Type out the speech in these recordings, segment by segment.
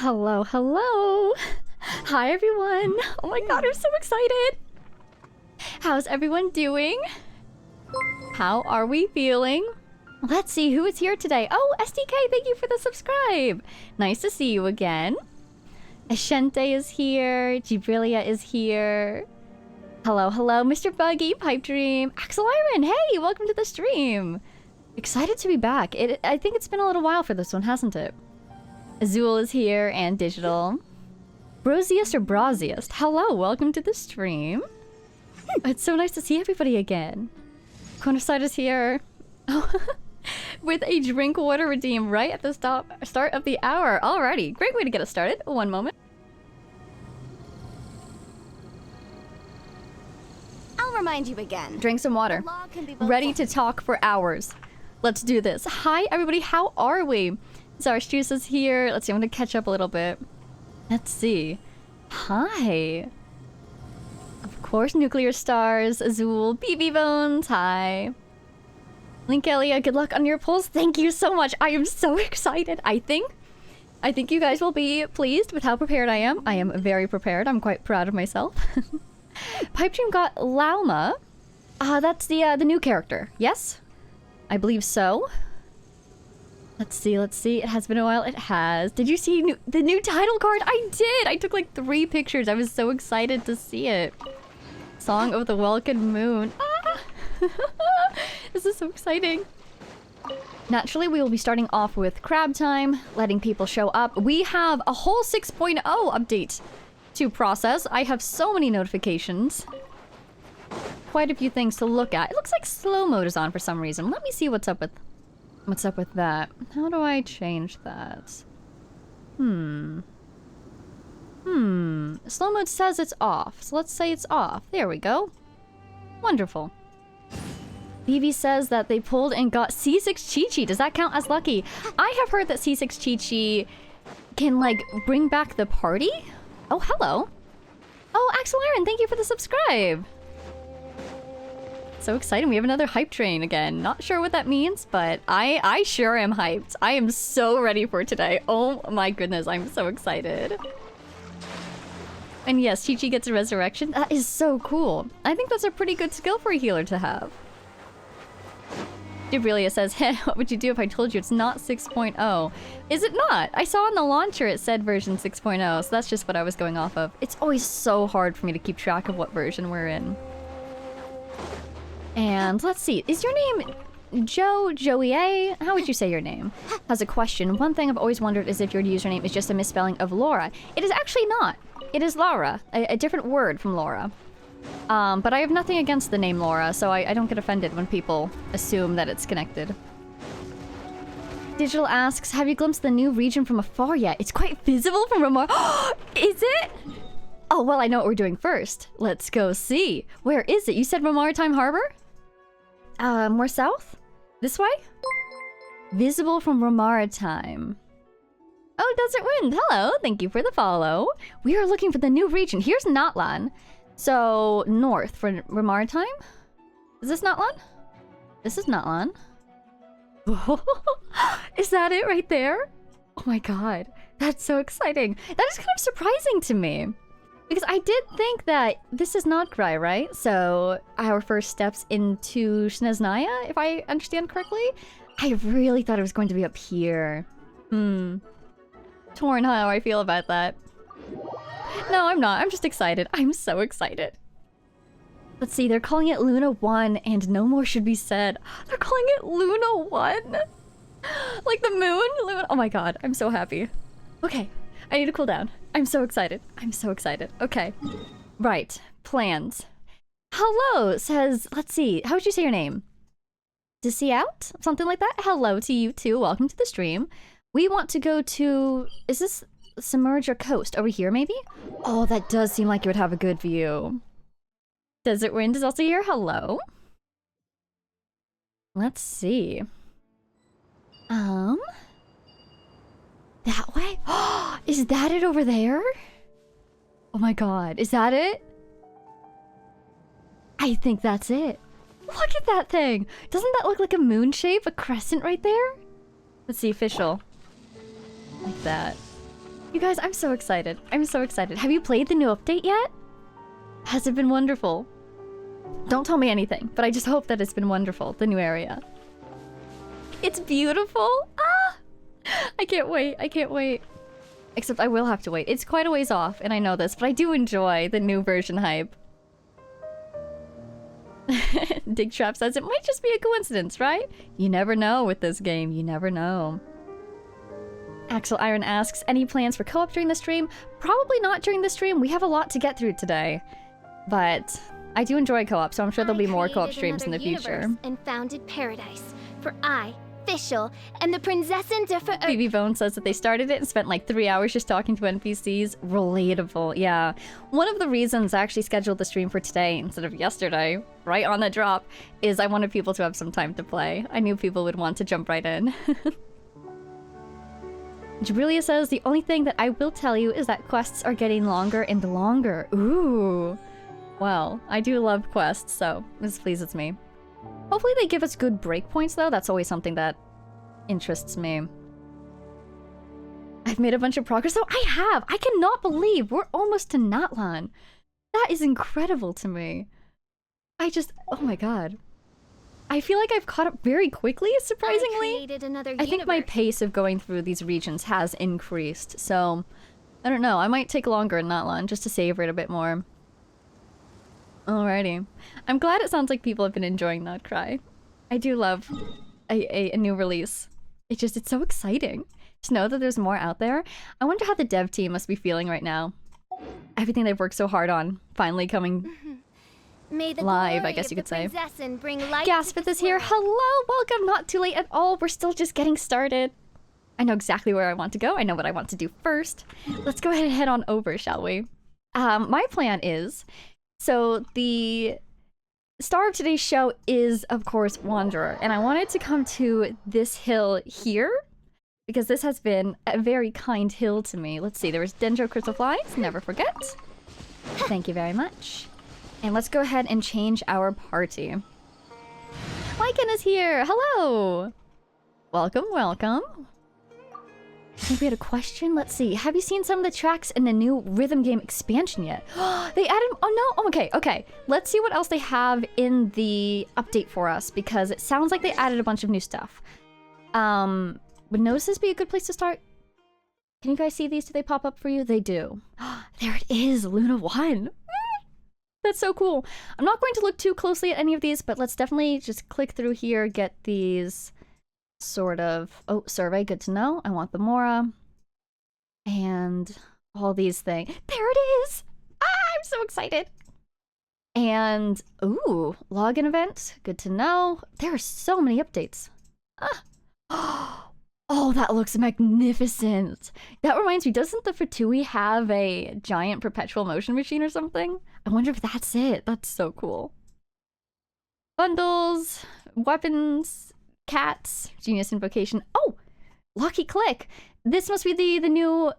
Hello, hello! Hi everyone! Oh my god, I'm so excited! How's everyone doing? How are we feeling? Let's see who is here today. Oh, SDK, thank you for the subscribe! Nice to see you again. Ashente is here. Gibrilia is here. Hello, hello, Mr. Buggy, Pipe Dream. Axel Iron, hey, welcome to the stream! Excited to be back. I think it's been a little while for this one, hasn't it? Azul is here and Digital. Brosiest or Brosiest? Hello, welcome to the stream. It's so nice to see everybody again. Cornerside is here. With a drink water redeem right at the start of the hour. Alrighty, great way to get us started. One moment. I'll remind you again. Drink some water. Ready to talk for hours. Let's do this. Hi everybody, how are we? Zarstrus is here. Let's see, I'm gonna catch up a little bit. Let's see. Hi. Of course, Nuclear Stars, Azul, BB Bones, hi. Link Elia, good luck on your polls. Thank you so much. I am so excited. I think you guys will be pleased with how prepared I am. I am very prepared. I'm quite proud of myself. Pipe Dream got Lauma. That's the new character. Yes? I believe so. Let's see, let's see. It has been a while. It has. Did you see the new title card? I did! I took like 3 pictures. I was so excited to see it. Song of the Welkin Moon. Ah! This is so exciting. Naturally, we will be starting off with crab time, letting people show up. We have a whole 6.0 update to process. I have so many notifications. Quite a few things to look at. It looks like slow mode is on for some reason. Let me see what's up with that. How do I change that? Slow mode says it's off, so let's say it's off. There we go. Wonderful. BB says that they pulled and got C6 Chi-Chi. Does that count as lucky? I have heard that C6 Chi-Chi can, like, bring back the party? Oh, hello. Oh, Axel Iron, thank you for the subscribe. So exciting. We have another hype train again. Not sure what that means, but I sure am hyped. I am so ready for today. Oh my goodness, I'm so excited. And yes, Chi-Chi gets a resurrection. That is so cool. I think that's a pretty good skill for a healer to have. Dubrelia says, hey, what would you do if I told you it's not 6.0? Is it not? I saw on the launcher it said version 6.0, so that's just what I was going off of. It's always so hard for me to keep track of what version we're in. And let's see, is your name Joey A? How would you say your name? Has a question. One thing I've always wondered is if your username is just a misspelling of Laura. It is actually not. It is Laura, a different word from Laura. But I have nothing against the name Laura, so I don't get offended when people assume that it's connected. Digital asks, have you glimpsed the new region from afar yet? It's quite visible from Ramar. Is it? Oh, well, I know what we're doing first. Let's go see. Where is it? You said Maritime Harbor? More south? This way? Visible from Maritime. Oh, Desert Wind, hello. Thank you for the follow. We are looking for the new region. Here's Natlan. So, north for Maritime? Is this Natlan? This is Natlan. Is that it right there? Oh my god. That's so exciting. That is kind of surprising to me. Because I did think that this is not Grai, right? So, our first steps into Sneznaya, if I understand correctly? I really thought it was going to be up here. Torn how I feel about that. No, I'm not. I'm just excited. I'm so excited. Let's see, they're calling it Luna 1, and no more should be said. They're calling it Luna 1? Like the moon? Luna. Oh my god, I'm so happy. Okay, I need to cool down. I'm so excited. I'm so excited. Okay. Right. Plans. Hello, says... Let's see. How would you say your name? To see out? Something like that? Hello to you too. Welcome to the stream. We want to go to... Is this Submerger Coast? Over here, maybe? Oh, that does seem like it would have a good view. Desert Wind is also here. Hello. Let's see. That way? Is that it over there? Oh my god, is that it? I think that's it. Look at that thing! Doesn't that look like a moon shape? A crescent right there? Let's see, official. Like that. You guys, I'm so excited. I'm so excited. Have you played the new update yet? Has it been wonderful? Don't tell me anything, but I just hope that it's been wonderful, the new area. It's beautiful! Ah! I can't wait, I can't wait. Except I will have to wait. It's quite a ways off, and I know this, but I do enjoy the new version hype. Dig Trap says it might just be a coincidence, right? You never know with this game, you never know. Axel Iron asks, any plans for co-op during the stream? Probably not during the stream. We have a lot to get through today. But I do enjoy co-op, so I'm sure there'll be more co-op streams in the future. And founded paradise for I, Fischl, and the Prinzessin der Ver... BB Bone says that they started it and spent like 3 hours just talking to NPCs. Relatable, yeah. One of the reasons I actually scheduled the stream for today instead of yesterday, right on the drop, is I wanted people to have some time to play. I knew people would want to jump right in. Jubilia says, the only thing that I will tell you is that quests are getting longer and longer. Ooh. Well, I do love quests, so this pleases me. Hopefully they give us good breakpoints, though. That's always something that interests me. I've made a bunch of progress, though. I have! I cannot believe we're almost to Natlan. That is incredible to me. Oh my god. I feel like I've caught up very quickly, surprisingly. I think my pace of going through these regions has increased, so... I don't know, I might take longer in Natlan just to savor it a bit more. Alrighty. I'm glad it sounds like people have been enjoying that cry. I do love a new release. It's so exciting to know that there's more out there. I wonder how the dev team must be feeling right now. Everything they've worked so hard on, finally coming live, I guess you could say. Gaspeth is here. Hello, welcome. Not too late at all. We're still just getting started. I know exactly where I want to go. I know what I want to do first. Let's go ahead and head on over, shall we? My plan is... So the star of today's show is, of course, Wanderer. And I wanted to come to this hill here, because this has been a very kind hill to me. Let's see, there was Dendro Crystal Flies, never forget. Thank you very much. And let's go ahead and change our party. Lycan is here! Hello! Welcome, welcome. I think we had a question. Let's see. Have you seen some of the tracks in the new rhythm game expansion yet? They added... Oh, no. Oh, okay, okay. Let's see what else they have in the update for us, because it sounds like they added a bunch of new stuff. Would Notices be a good place to start? Can you guys see these? Do they pop up for you? They do. There it is, Luna 1. That's so cool. I'm not going to look too closely at any of these, but let's definitely just click through here, get these... sort of... Oh, survey, good to know. I want the Mora. And all these things. There it is! Ah, I'm so excited! And, ooh, login event. Good to know. There are so many updates. Ah. Oh, that looks magnificent. That reminds me, doesn't the Fatui have a giant perpetual motion machine or something? I wonder if that's it. That's so cool. Bundles, weapons... Cats, Genius Invocation. Oh! Lucky Click! This must be the new,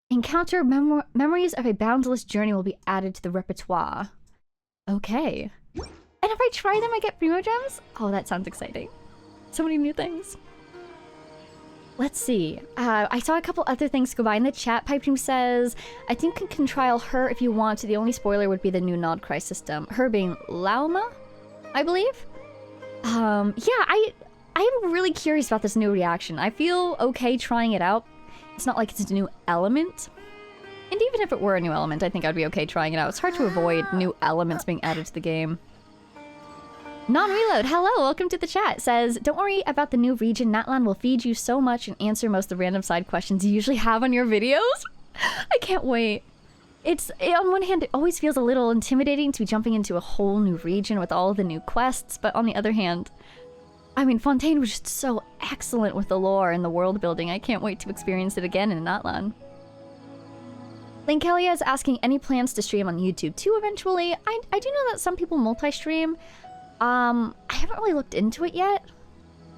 Encounter Memories of a Boundless Journey will be added to the repertoire. Okay. And if I try them, I get Primo Gems? Oh, that sounds exciting. So many new things. Let's see. I saw a couple other things go by in the chat. Pipe Dream says, I think you can trial her if you want to. The only spoiler would be the new Nod Cry system. Her being Lauma, I believe? Yeah, I am really curious about this new reaction. I feel okay trying it out. It's not like it's a new element. And even if it were a new element, I think I'd be okay trying it out. It's hard to avoid new elements being added to the game. Non-Reload, hello, welcome to the chat. Says, don't worry about the new region. Natlan will feed you so much and answer most of the random side questions you usually have on your videos. I can't wait. On one hand, it always feels a little intimidating to be jumping into a whole new region with all of the new quests, but on the other hand, I mean, Fontaine was just so excellent with the lore and the world building. I can't wait to experience it again in Natlan. Linkelia is asking any plans to stream on YouTube too eventually. I do know that some people multi-stream. I haven't really looked into it yet.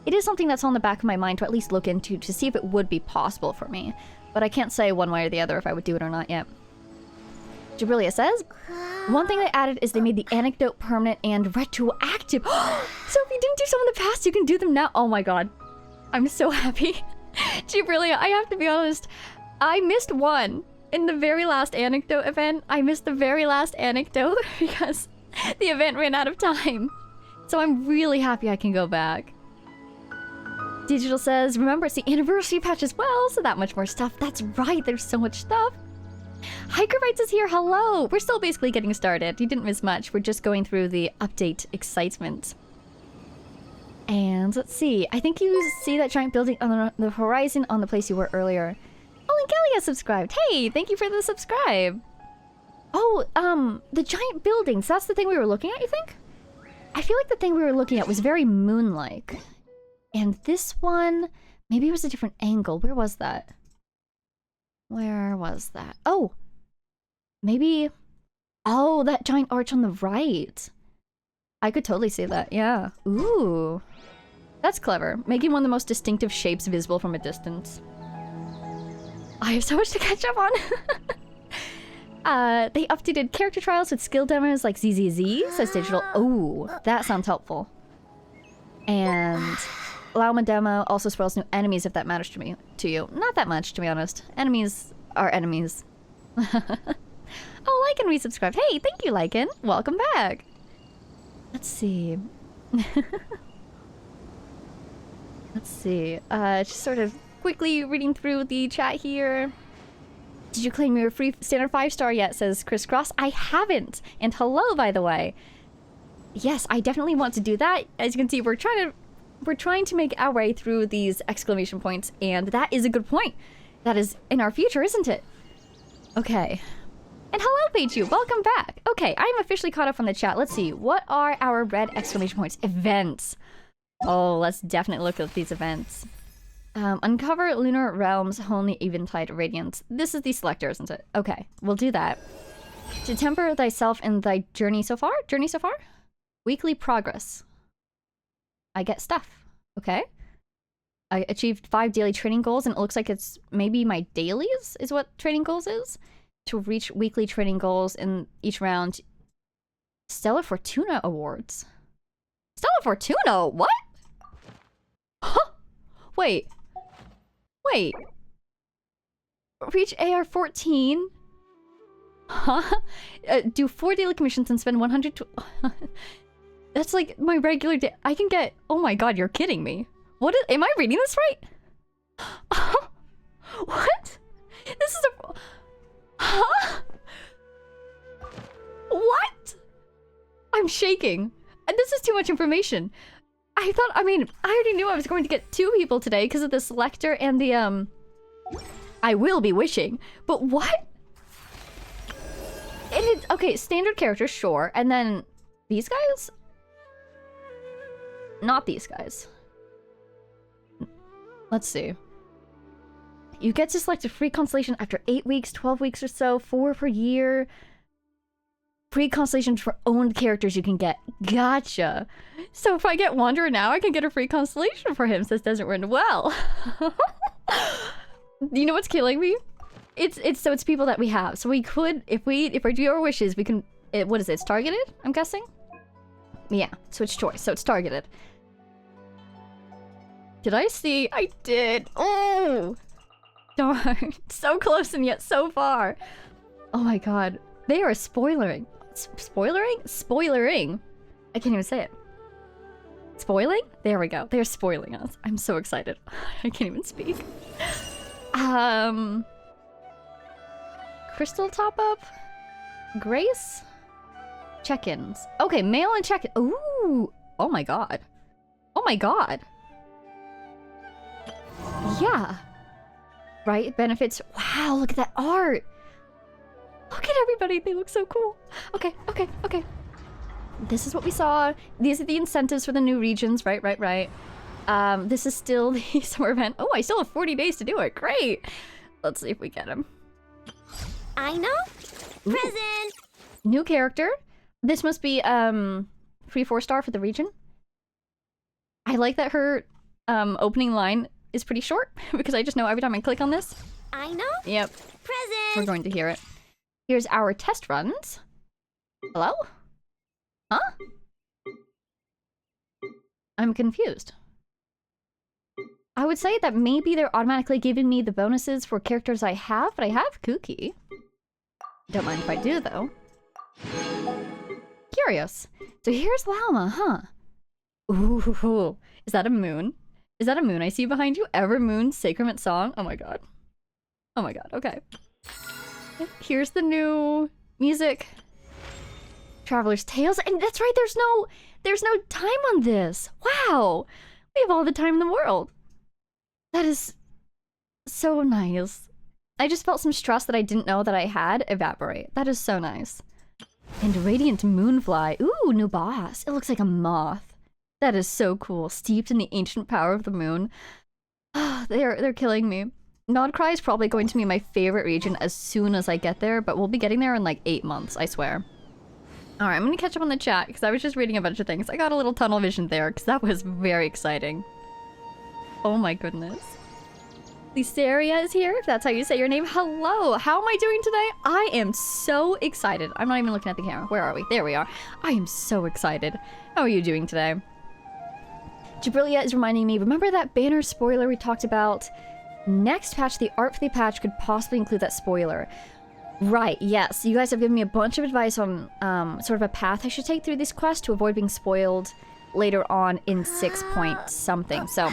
It is something that's on the back of my mind to at least look into to see if it would be possible for me, but I can't say one way or the other if I would do it or not yet. Jabrilia says, one thing they added is they made the anecdote permanent and retroactive. So if you didn't do some in the past, you can do them now. Oh my god. I'm so happy. Jabrilia, I have to be honest. I missed one. In the very last anecdote event, I missed the very last anecdote because the event ran out of time. So I'm really happy I can go back. Digital says, remember it's the anniversary patch as well, so that much more stuff. That's right, there's so much stuff. Hiker Rights is here, hello! We're still basically getting started. You didn't miss much. We're just going through the update excitement. And let's see. I think you see that giant building on the horizon on the place you were earlier. Oh, and Kelly has subscribed. Hey, thank you for the subscribe. Oh, the giant buildings. That's the thing we were looking at, you think? I feel like the thing we were looking at was very moon-like. And this one, maybe it was a different angle. Where was that? Where was that? Oh! Maybe... Oh, that giant arch on the right. I could totally see that, yeah. Ooh. That's clever. Making one of the most distinctive shapes visible from a distance. I have so much to catch up on. They updated character trials with skill demos like ZZZ, says Digital. Oh, that sounds helpful. And Lauma demo also spoils new enemies if that matters to you. Not that much, to be honest. Enemies are enemies. Oh, Lycan resubscribed. Hey, thank you, Lycan. Welcome back. Let's see. Let's see. Just sort of quickly reading through the chat here. Did you claim your free standard 5-star yet? Says Crisscross. I haven't. And hello, by the way. Yes, I definitely want to do that. As you can see, we're trying to make our way through these exclamation points, and that is a good point. That is in our future, isn't it? Okay. And hello, Peichu. Welcome back. Okay, I'm officially caught up on the chat. Let's see. What are our red exclamation points? Events. Oh, let's definitely look at these events. Uncover Lunar Realms Holy Eventide Radiance. This is the selector, isn't it? Okay, we'll do that. To temper thyself in thy journey so far? Journey so far? Weekly progress. I get stuff. Okay. I achieved 5 daily training goals, and it looks like it's maybe my dailies is what training goals is. To reach weekly training goals in each round. Stellar Fortuna Awards. Stellar Fortuna? What? Huh? Wait. Wait. Reach AR 14. Huh? Do 4 daily commissions and spend 100. That's like my regular day. I can get. Oh my god, you're kidding me. What is. Am I reading this right? What? This is a. Huh? What? I'm shaking. And this is too much information. I mean, I already knew I was going to get 2 people today because of the selector and the, I will be wishing. But what? And it's, okay, standard characters, sure. And then these guys? Not these guys. Let's see. You get to select a free constellation after 8 weeks, 12 weeks or so, 4 per year. Free constellations for owned characters you can get. Gotcha. So if I get Wanderer now, I can get a free constellation for him, says Desert Wind. Well. You know what's killing me? It's people that we have. So we could, if we do our wishes, we can, what is it? It's targeted, I'm guessing? Yeah, switch choice, so it's targeted. Did I see? I did. Oh! Darn. So close and yet so far. Oh my god. They are spoilering. Spoilering? Spoilering. I can't even say it. Spoiling? There we go. They're spoiling us. I'm so excited. I can't even speak. Crystal top up? Grace? Check-ins. Okay, mail and check-in. Ooh. Oh my god. Oh my god. Yeah. Right? Benefits. Wow, look at that art. Look at everybody. They look so cool. Okay, okay, okay. This is what we saw. These are the incentives for the new regions. Right. This is still the summer event. Oh, I still have 40 days to do it. Great. Let's see if we get him. I know. Ooh. Present. New character. This must be free 4-star for the region. I like that her opening line is pretty short because I just know every time I click on this. I know. Yep. Present. We're going to hear it. Here's our test runs. Hello? Huh? I'm confused. I would say that maybe they're automatically giving me the bonuses for characters I have, but I have Kuki. Don't mind if I do, though. Curious. So here's Llama, huh? Ooh, is that a moon? Is that a moon I see behind you? Ever Moon Sacrament Song? Oh my god. Oh my god, okay. Here's the new music. Traveler's Tales, and that's right, there's no time on this. Wow, we have all the time in the world. That is so nice. I just felt some stress that I didn't know that I had evaporate. That is so nice. And Radiant Moonfly. Ooh, new boss. It looks like a moth. That is so cool. Steeped in the ancient power of the moon. They're killing me. Nodcry is probably going to be my favorite region as soon as I get there, but we'll be getting there in like 8 months, I swear. Alright, I'm gonna catch up on the chat, because I was just reading a bunch of things. I got a little tunnel vision there, because that was very exciting. Oh my goodness. Lysaria is here, if that's how you say your name. Hello! How am I doing today? I am so excited. I'm not even looking at the camera. Where are we? There we are. I am so excited. How are you doing today? Jabrilia is reminding me, remember that banner spoiler we talked about? Next patch, the art for the patch could possibly include that spoiler. Right, yes. You guys have given me a bunch of advice on sort of a path I should take through this quest to avoid being spoiled later on in 6 point something. So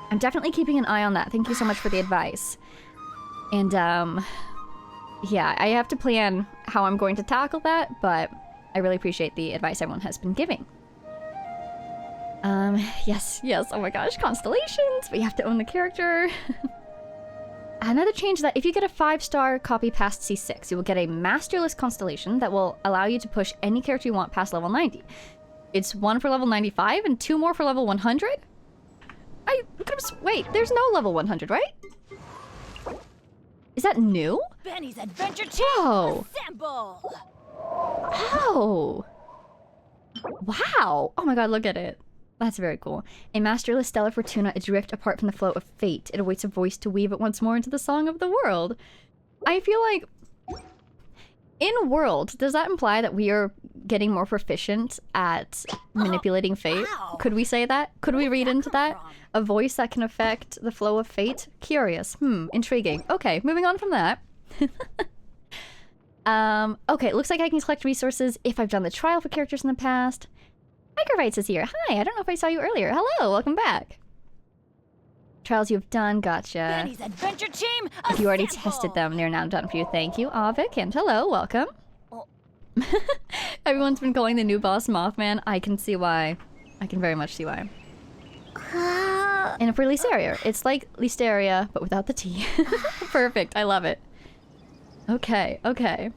I'm definitely keeping an eye on that. Thank you so much for the advice. And yeah, I have to plan how I'm going to tackle that, but I really appreciate the advice everyone has been giving. Yes, oh my gosh, constellations, but you have to own the character. Another change is that if you get a 5-star copy past C6, you will get a masterless constellation that will allow you to push any character you want past level 90. It's 1 for level 95 and 2 more for level 100? I could have... Wait, there's no level 100, right? Is that new? Benny's Adventure Team Assemble! Oh! Wow! Oh my god, look at it. That's very cool. A masterless Stellar Fortuna adrift apart from the flow of fate. It awaits a voice to weave it once more into the song of the world. I feel like... In world, does that imply that we are getting more proficient at manipulating fate? Wow. Could we say that? Could we read into that? A voice that can affect the flow of fate? Curious. Intriguing. Okay, moving on from that. Okay, it looks like I can collect resources if I've done the trial for characters in the past. Microvites is here. Hi, I don't know if I saw you earlier. Hello, welcome back. Trials you've done, gotcha. Benny's Adventure Team Assemble! If you already tested them, they're now done for you. Thank you, Avik, and hello, welcome. Oh. Everyone's been calling the new boss Mothman. I can see why. I can very much see why. And for Lysaria, it's like Listeria, but without the T. Perfect, I love it. Okay, okay.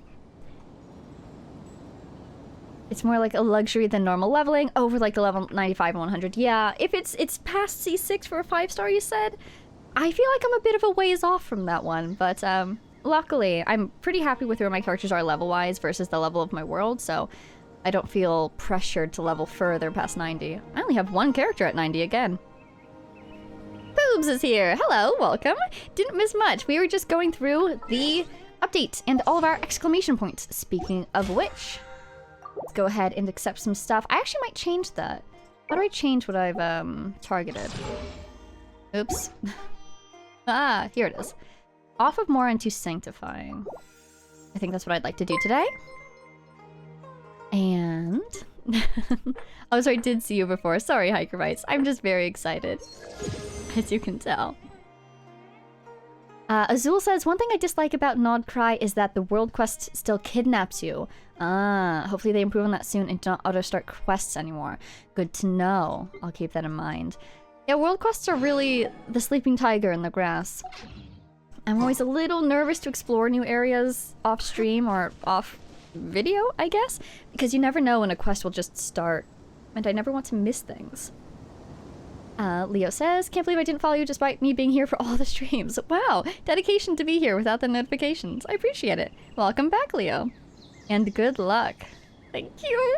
It's more like a luxury than normal leveling over like the level 95 and 100. Yeah, if it's past C6 for a 5-star, you said, I feel like I'm a bit of a ways off from that one, but luckily I'm pretty happy with where my characters are level-wise versus the level of my world, so I don't feel pressured to level further past 90. I only have one character at 90 again. Boobs is here. Hello, welcome. Didn't miss much. We were just going through the update and all of our exclamation points. Speaking of which, let's go ahead and accept some stuff. I actually might change that. How do I change what I've targeted? Oops. Ah, here it is. Off of more into sanctifying. I think that's what I'd like to do today. And... oh, sorry, I did see you before. Sorry, Hikerbites. I'm just very excited. As you can tell. Azul says, one thing I dislike about Nodcry is that the world quest still kidnaps you. Ah, hopefully they improve on that soon and don't auto-start quests anymore. Good to know. I'll keep that in mind. Yeah, world quests are really the sleeping tiger in the grass. I'm always a little nervous to explore new areas off-stream or off-video, I guess, because you never know when a quest will just start, and I never want to miss things. Leo says, can't believe I didn't follow you despite me being here for all the streams. Wow, dedication to be here without the notifications. I appreciate it. Welcome back, Leo. And good luck. Thank you.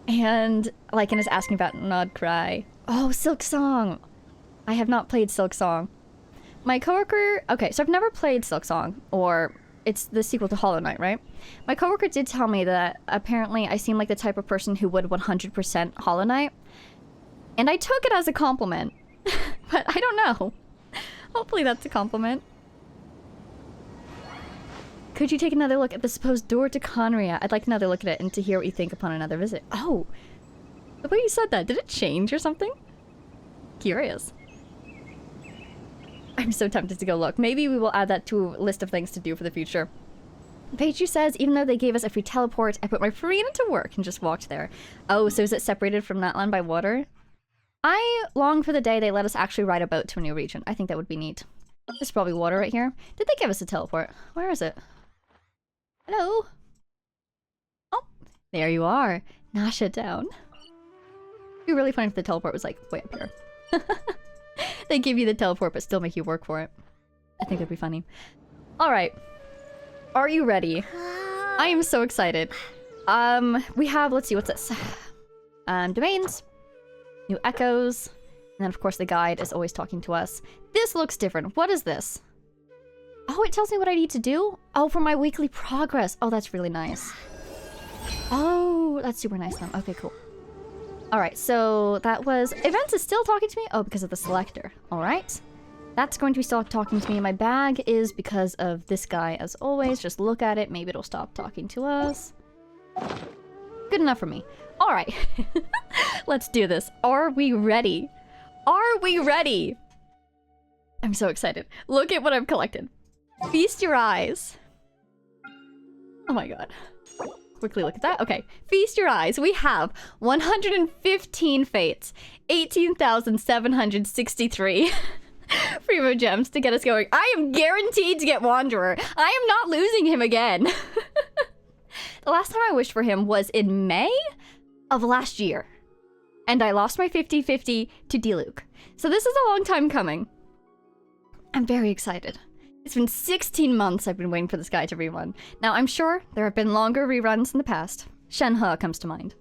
And Lycan is asking about Nodcry. Oh, Silk Song. I have not played Silk Song. My coworker... Okay, so I've never played Silk Song, or it's the sequel to Hollow Knight, right? My coworker did tell me that apparently I seem like the type of person who would 100% Hollow Knight. And I took it as a compliment. but I don't know. Hopefully that's a compliment. Could you take another look at the supposed door to Conria? I'd like another look at it and to hear what you think upon another visit. Oh, the way you said that, did it change or something? Curious. I'm so tempted to go look. Maybe we will add that to a list of things to do for the future. Paichu says, even though they gave us a free teleport, I put my Farina to work and just walked there. Oh, so is it separated from that land by water? I long for the day they let us actually ride a boat to a new region. I think that would be neat. There's probably water right here. Did they give us a teleport? Where is it? Hello? Oh, there you are. Nasha down. It'd be really funny if the teleport was like way up here. They give you the teleport but still make you work for it. I think that'd be funny. Alright. Are you ready? I am so excited. We have, let's see, what's this? Domains. New echoes. And then of course the guide is always talking to us. This looks different. What is this? Oh, it tells me what I need to do? Oh, for my weekly progress. Oh, that's really nice. Oh, that's super nice then. Okay, cool. Alright, so that was... Events is still talking to me? Oh, because of the selector. Alright. That's going to be still talking to me. My bag is because of this guy, as always. Just look at it. Maybe it'll stop talking to us. Good enough for me. Alright. Let's do this. Are we ready? Are we ready? I'm so excited. Look at what I've collected. Feast your eyes. Oh my god. Quickly look at that. Okay. Feast your eyes. We have 115 fates. 18,763 Primo gems to get us going. I am guaranteed to get Wanderer. I am not losing him again. The last time I wished for him was in May of last year. And I lost my 50-50 to Diluc. So this is a long time coming. I'm very excited. It's been 16 months I've been waiting for this guy to rerun. Now, I'm sure there have been longer reruns in the past. Shenhe comes to mind.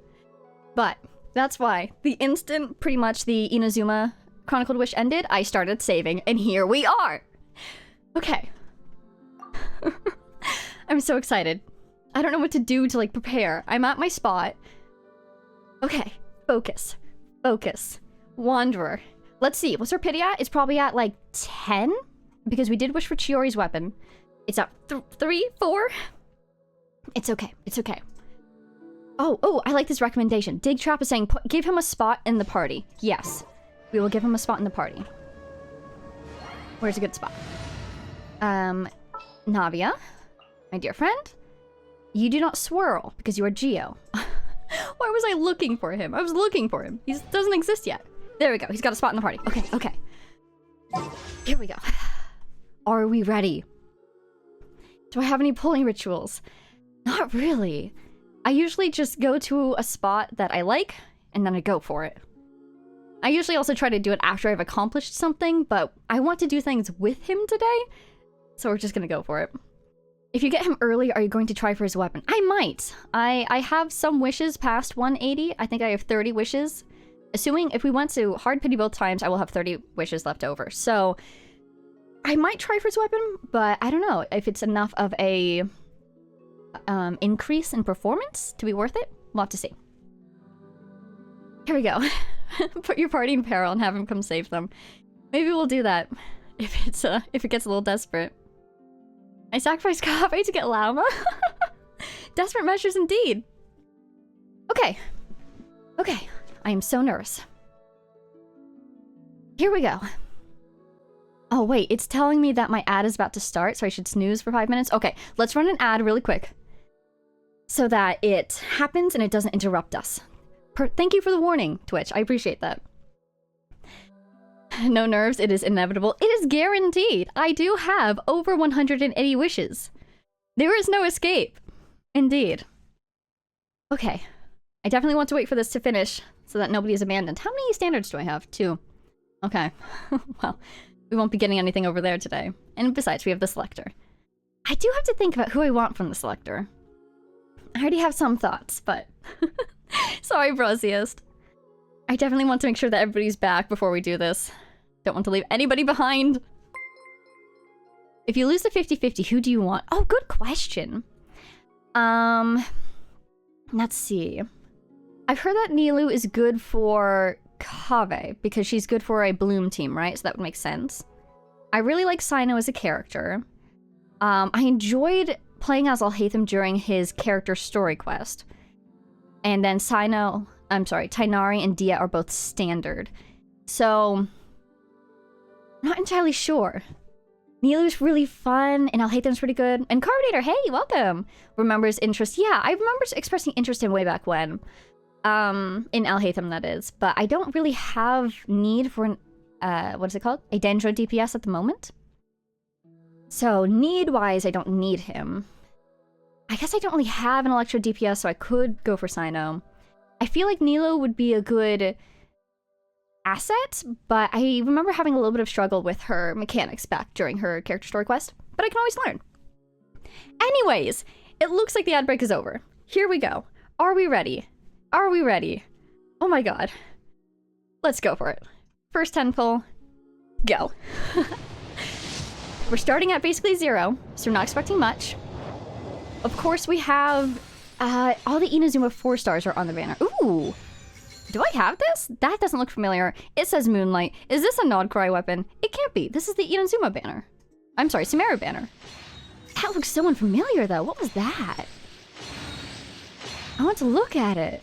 But that's why the instant, pretty much, the Inazuma Chronicled Wish ended, I started saving, and here we are! Okay. I'm so excited. I don't know what to do to, like, prepare. I'm at my spot. Okay. Focus. Focus. Wanderer. Let's see. What's her pity at? It's probably at, like, 10? Because we did wish for Chiori's weapon. It's at 3, 4? It's okay. It's okay. Oh, I like this recommendation. Dig Trap is saying, give him a spot in the party. Yes. We will give him a spot in the party. Where's a good spot? Navia, my dear friend, you do not swirl because you are Geo. Why was I looking for him? I was looking for him. He doesn't exist yet. There we go. He's got a spot in the party. Okay, okay. Here we go. Are we ready? Do I have any pulling rituals? Not really. I usually just go to a spot that I like, and then I go for it. I usually also try to do it after I've accomplished something, but I want to do things with him today, so we're just gonna go for it. If you get him early, are you going to try for his weapon? I might. I have some wishes past 180. I think I have 30 wishes. Assuming if we went to hard pity both times, I will have 30 wishes left over. So I might try for his weapon, but I don't know if it's enough of a increase in performance to be worth it. We'll have to see. Here we go. Put your party in peril and have him come save them. Maybe we'll do that if it gets a little desperate. I sacrificed Kave to get Llama. Desperate measures indeed. Okay. Okay. I am so nervous. Here we go. Oh wait, it's telling me that my ad is about to start, so I should snooze for 5 minutes. Okay, let's run an ad really quick so that it happens and it doesn't interrupt us. Thank you for the warning, Twitch. I appreciate that. No nerves, it is inevitable. It is guaranteed. I do have over 180 wishes. There is no escape. Indeed. Okay. I definitely want to wait for this to finish so that nobody is abandoned. How many standards do I have? 2. Okay. Well, we won't be getting anything over there today. And besides, we have the selector. I do have to think about who I want from the selector. I already have some thoughts, but... Sorry, Brosiest. I definitely want to make sure that everybody's back before we do this. Don't want to leave anybody behind. If you lose the 50-50, who do you want? Oh, good question. Let's see. I've heard that Nilu is good for Kaveh, because she's good for a Bloom team, right? So that would make sense. I really like Cyno as a character. I enjoyed playing as Alhaitham during his character story quest. And then Tighnari and Dia are both standard. So, not entirely sure. Nilu's really fun, and Alhaitham's pretty good. And Carbonator, hey, welcome! Remembers interest. Yeah, I remember expressing interest in way back when. In Alhaitham, that is. But I don't really have need for an, what is it called? A Dendro DPS at the moment. So, need-wise, I don't need him. I guess I don't really have an Electro DPS, so I could go for Cyno. I feel like Nilo would be a good asset, but I remember having a little bit of struggle with her mechanics back during her character story quest. But I can always learn. Anyways, it looks like the ad break is over. Here we go. Are we ready? Are we ready? Oh my god. Let's go for it. First 10 pull. Go. We're starting at basically 0, so we're not expecting much. Of course, we have all the Inazuma 4 stars are on the banner. Ooh! Do I have this? That doesn't look familiar. It says Moonlight. Is this a Nodcry weapon? It can't be. This is the Inazuma banner. I'm sorry, Sumeru banner. That looks so unfamiliar, though. What was that? I want to look at it.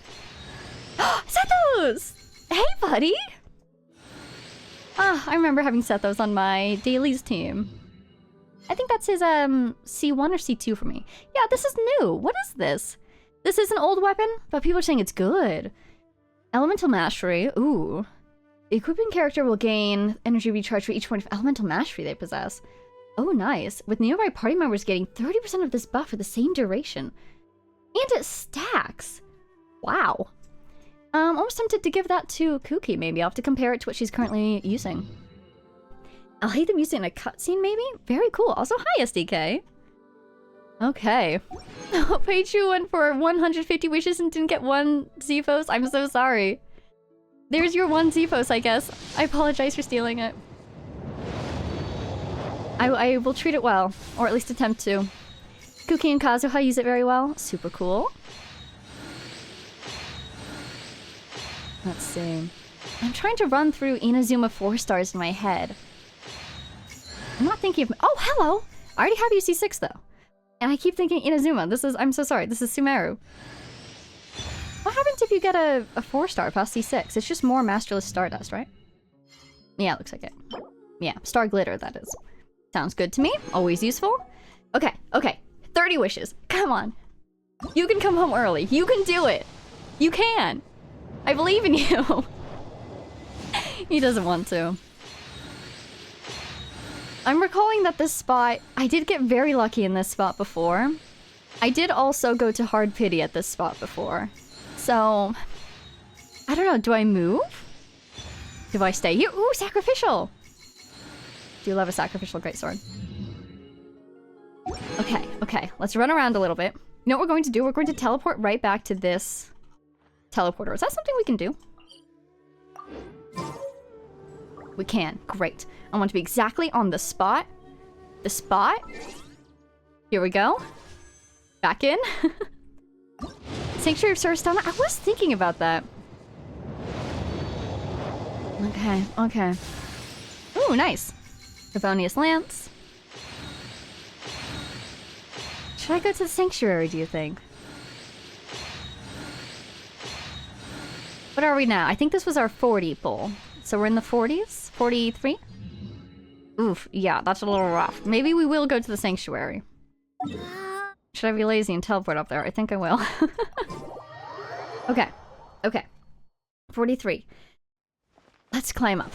Sethos! Hey, buddy! I remember having Sethos on my dailies team. I think that's his C1 or C2 for me. Yeah, this is new. What is this? This is an old weapon, but people are saying it's good. Elemental Mastery. Ooh. The equipping character will gain energy recharge for each point of elemental mastery they possess. Oh, nice. With nearby party members getting 30% of this buff for the same duration. And it stacks. Wow. Almost tempted to give that to Kuki, maybe. I'll have to compare it to what she's currently using. I'll hate them using in a cutscene, maybe? Very cool. Also, hi, SDK. Okay. Peichu went for 150 wishes and didn't get 1 Zephos. I'm so sorry. There's your 1 Zephos, I guess. I apologize for stealing it. I will treat it well, or at least attempt to. Kuki and Kazuha use it very well. Super cool. Let's see. I'm trying to run through Inazuma 4 stars in my head. I'm not thinking of... Oh, hello! I already have UC6, though. And I keep thinking Inazuma. I'm so sorry. This is Sumeru. What happens if you get a 4-star past C6? It's just more Masterless Stardust, right? Yeah, it looks like it. Yeah, Star Glitter, that is. Sounds good to me. Always useful. Okay, okay. 30 wishes. Come on. You can come home early. You can do it. You can. I believe in you. He doesn't want to. I'm recalling that this spot... I did get very lucky in this spot before. I did also go to Hard Pity at this spot before. So... I don't know. Do I move? Do I stay here? Ooh, Sacrificial! Do you love a Sacrificial Greatsword? Okay, okay. Let's run around a little bit. You know what we're going to do? We're going to teleport right back to this teleporter. Is that something we can do? We can. Great. I want to be exactly on the spot. The spot. Here we go. Back in. Sanctuary of Surastana. I was thinking about that. Okay, okay. Ooh, nice. Favonius Lance. Should I go to the Sanctuary, do you think? What are we now? I think this was our 40 pull. So we're in the 40s? 43? Oof, yeah, that's a little rough. Maybe we will go to the Sanctuary. Should I be lazy and teleport up there? I think I will. Okay, okay. 43. Let's climb up.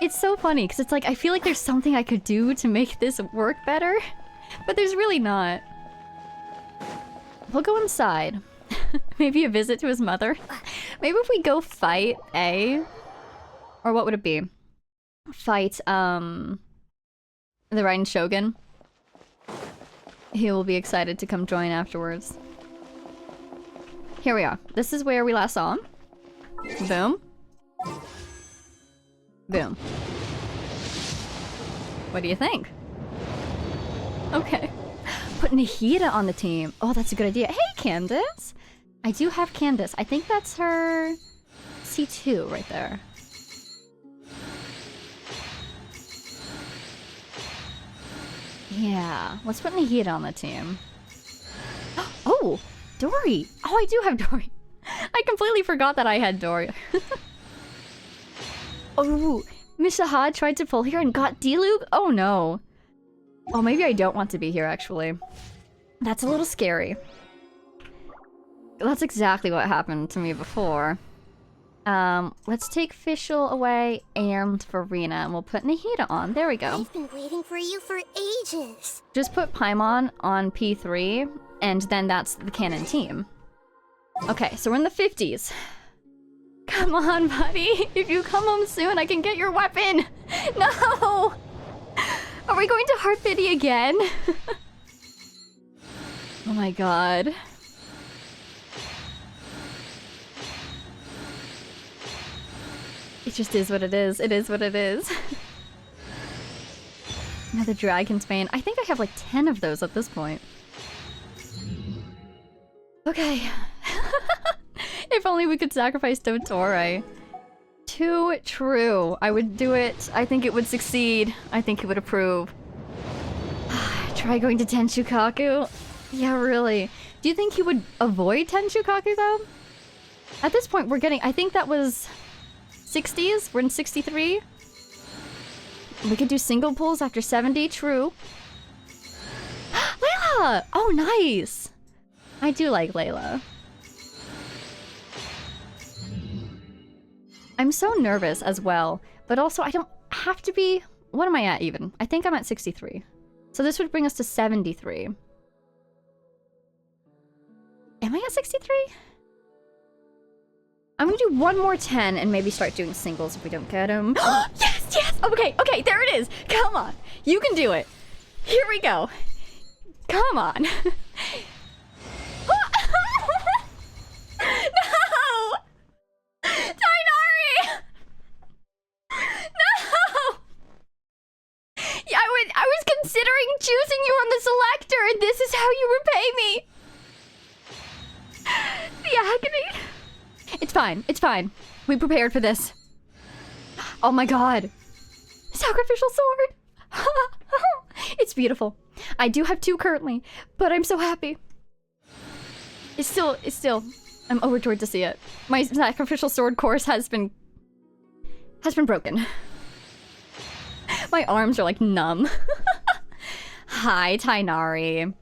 It's so funny, because it's like, I feel like there's something I could do to make this work better, but there's really not. We'll go inside. Maybe a visit to his mother. Maybe if we go fight A, or what would it be? Fight, the Raiden Shogun. He will be excited to come join afterwards. Here we are. This is where we last saw him. Boom. Boom. What do you think? Okay. Put Nahida on the team. Oh, that's a good idea. Hey, Candace! I do have Candace. I think that's her C2 right there. Yeah, let's put Neuvillette on the team. Oh, Dory. Oh, I do have Dory. I completely forgot that I had Dory. Oh, Miss Shahad tried to pull here and got D-Lug? Oh no. Oh, maybe I don't want to be here actually. That's a little scary. That's exactly what happened to me before. Let's take Fischl away and Farina, and we'll put Nahida on. There we go. I've been waiting for you for ages. Just put Paimon on P3, and then that's the canon team. Okay, so we're in the 50s. Come on, buddy. If you come home soon, I can get your weapon. No! Are we going to Heart Pity again? Oh my god. It just is what it is. It is what it is. Another Dragon's Bane. I think I have like 10 of those at this point. Okay. If only we could sacrifice Dottore. Too true. I would do it. I think it would succeed. I think it would approve. Try going to Tenshukaku? Yeah, really. Do you think he would avoid Tenshukaku though? At this point, we're getting... I think that was 60s. We're in 63. We could do single pulls after 70. True. Layla! Oh, nice. I do like Layla. I'm so nervous as well, but also I don't have to be... What am I at even? I think I'm at 63. So this would bring us to 73. Am I at 63? I'm gonna do one more 10 and maybe start doing singles if we don't get them. Yes, yes! Okay, okay, there it is! Come on! You can do it! Here we go! Come on! No! Tainari! No! Yeah, I was considering choosing you on the selector, and this is how you repay me! The agony. It's fine. It's fine. We prepared for this. Oh my god. Sacrificial sword. It's beautiful. I do have 2 currently, but I'm so happy. It's still... I'm overjoyed to see it. My sacrificial sword course has been broken. My arms are like numb. Hi, Tainari.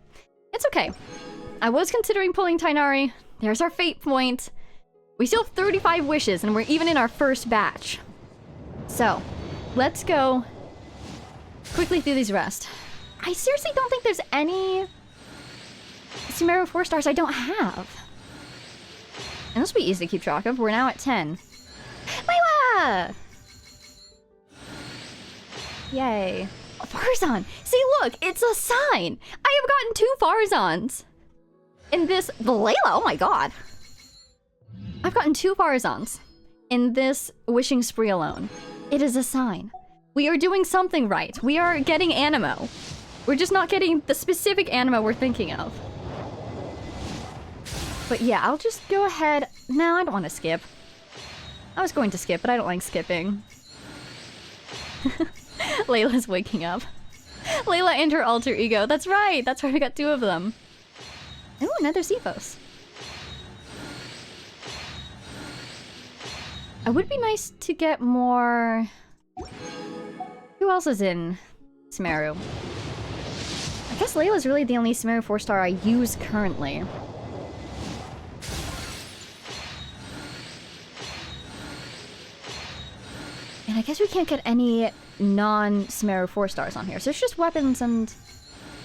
It's okay. I was considering pulling Tainari. There's our fate point. We still have 35 wishes, and we're even in our first batch. So, let's go quickly through these rest. I seriously don't think there's any Sumeru 4 stars I don't have. And this will be easy to keep track of. We're now at 10. Layla! Yay. A Farzan! See, look! It's a sign! I have gotten 2 Farzans! In this... Layla! Oh my god! I've gotten 2 Farzans in this wishing spree alone. It is a sign. We are doing something right. We are getting animo. We're just not getting the specific animo we're thinking of. But yeah, I'll just go ahead... No, I don't want to skip. I was going to skip, but I don't like skipping. Layla's waking up. Layla and her alter ego. That's right! That's why we got 2 of them. Ooh, another Cephos. It would be nice to get more... Who else is in Sumeru? I guess Layla's really the only Sumeru 4-star I use currently. And I guess we can't get any non-Sumeru 4-stars on here. So it's just weapons and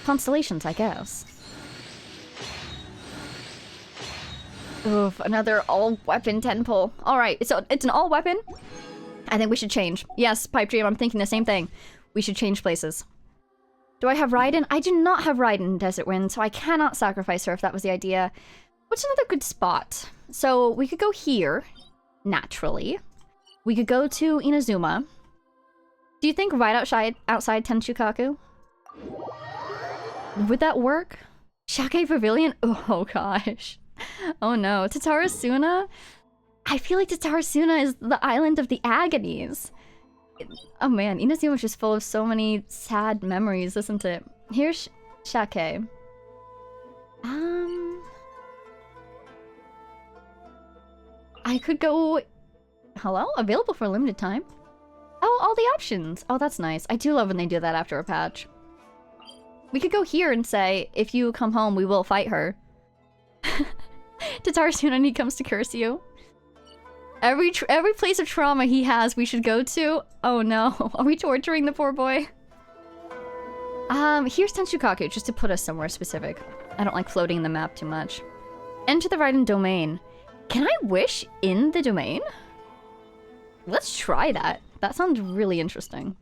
constellations, I guess. Oof, another all-weapon 10 pull. Alright, so it's an all-weapon? I think we should change. Yes, Pipe Dream, I'm thinking the same thing. We should change places. Do I have Raiden? I do not have Raiden in Desert Wind, so I cannot sacrifice her if that was the idea. What's another good spot? So we could go here, naturally. We could go to Inazuma. Do you think right outside Tenshukaku? Would that work? Shake Pavilion? Oh gosh. Oh no, Tatarasuna? I feel like Tatarasuna is the island of the agonies. Oh man, Inazuma is just full of so many sad memories, isn't it? Here's Shake. I could go... Hello? Available for a limited time? Oh, all the options. Oh, that's nice. I do love when they do that after a patch. We could go here and say, if you come home, we will fight her. Tatarasuna, and he comes to curse you. Every place of trauma he has, we should go to. Oh no, are we torturing the poor boy? Here's Tenshukaku, just to put us somewhere specific. I don't like floating the map too much. Enter the right domain. Can I wish in the domain? Let's try that. That sounds really interesting.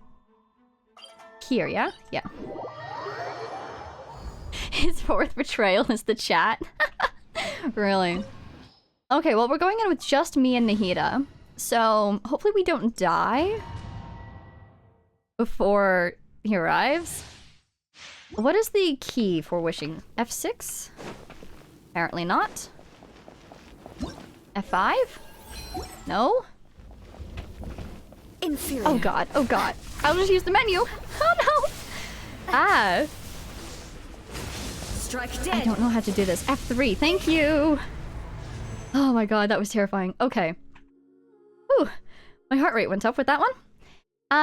Here, yeah? Yeah. His fourth betrayal is the chat. Really? Okay, well, we're going in with just me and Nahida. So, hopefully we don't die before he arrives. What is the key for wishing? F6? Apparently not. F5? No? Inferior. Oh god, oh god. I'll just use the menu. Oh no! Ah. Strike dead. I don't know how to do this. F3, thank you! Oh my god, that was terrifying. Okay. Whew. My heart rate went up with that one.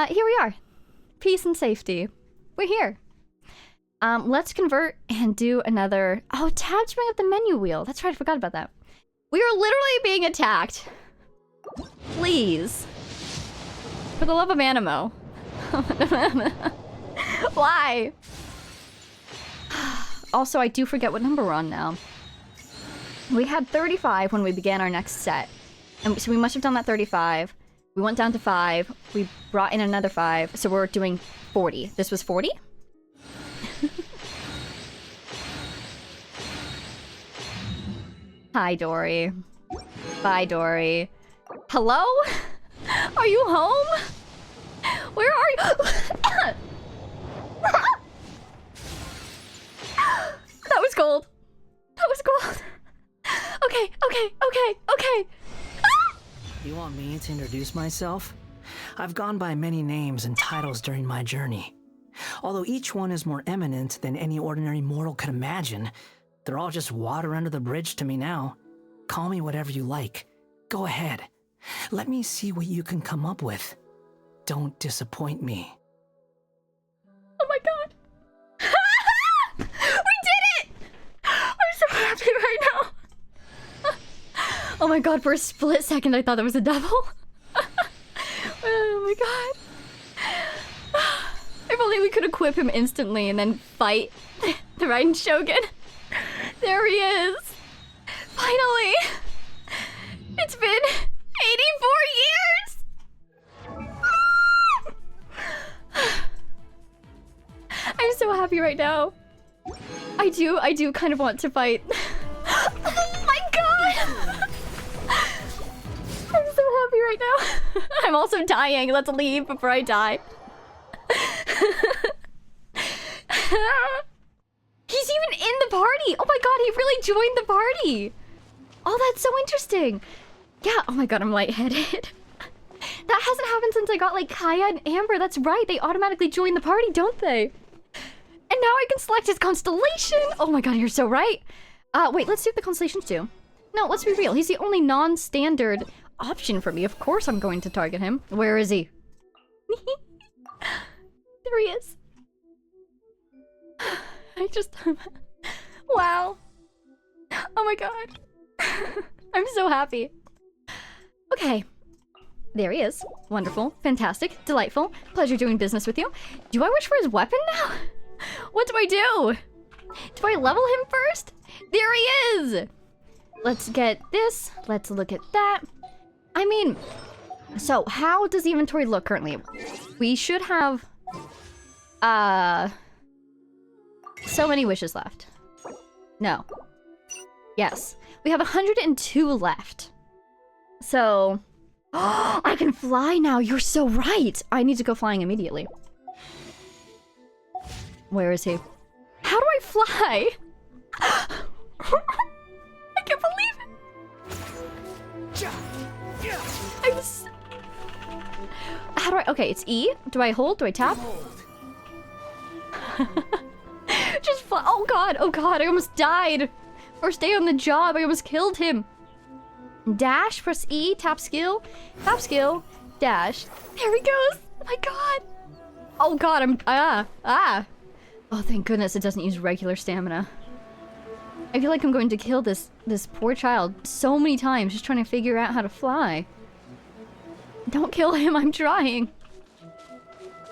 Here we are. Peace and safety. We're here. Let's convert and do another... Oh, tabs bring up the menu wheel. That's right, I forgot about that. We are literally being attacked. Please. For the love of Animo. Why? Also, I do forget what number we're on now. We had 35 when we began our next set. And so we must have done that 35. We went down to 5. We brought in another 5. So we're doing 40. This was 40? Hi, Dory. Bye, Dory. Hello? Are you home? Where are you? That was gold. That was gold. Okay. You want me to introduce myself? I've gone by many names and titles during my journey. Although each one is more eminent than any ordinary mortal could imagine, they're all just water under the bridge to me now. Call me whatever you like. Go ahead. Let me see what you can come up with. Don't disappoint me. Oh my god. We did it! I'm so happy right now. Oh my god, for a split second I thought that was a devil. Oh my god. If only we could equip him instantly and then fight the Raiden Shogun. There he is. Finally. It's been 84 years. I'm so happy right now. I do kind of want to fight. Oh my god! I'm so happy right now. I'm also dying. Let's leave before I die. He's even in the party! Oh my god, he really joined the party! Oh, that's so interesting. Yeah, oh my god, I'm lightheaded. That hasn't happened since I got like Kaya and Amber. That's right, they automatically join the party, don't they? And now I can select his constellation! Oh my god, you're so right. Wait, let's see what the constellations do. No, let's be real. He's the only non-standard option for me. Of course I'm going to target him. Where is he? There he is. I just... Wow. Oh my god. I'm so happy. Okay. There he is. Wonderful. Fantastic. Delightful. Pleasure doing business with you. Do I wish for his weapon now? What do I do? Do I level him first? There he is! Let's get this. Let's look at that. I mean... So, how does the inventory look currently? We should have... So many wishes left. No. Yes. We have 102 left. So... I can fly now. You're so right. I need to go flying immediately. Where is he? How do I fly? I can't believe god. Okay, it's E. Do I hold? Do I tap? Just fly. Oh god. Oh god. I almost died. First day on the job. I almost killed him. Dash. Press E. Tap skill. Tap skill. Dash. There he goes. Oh my god. Oh god. Oh, thank goodness it doesn't use regular stamina. I feel like I'm going to kill this poor child so many times just trying to figure out how to fly. Don't kill him, I'm trying.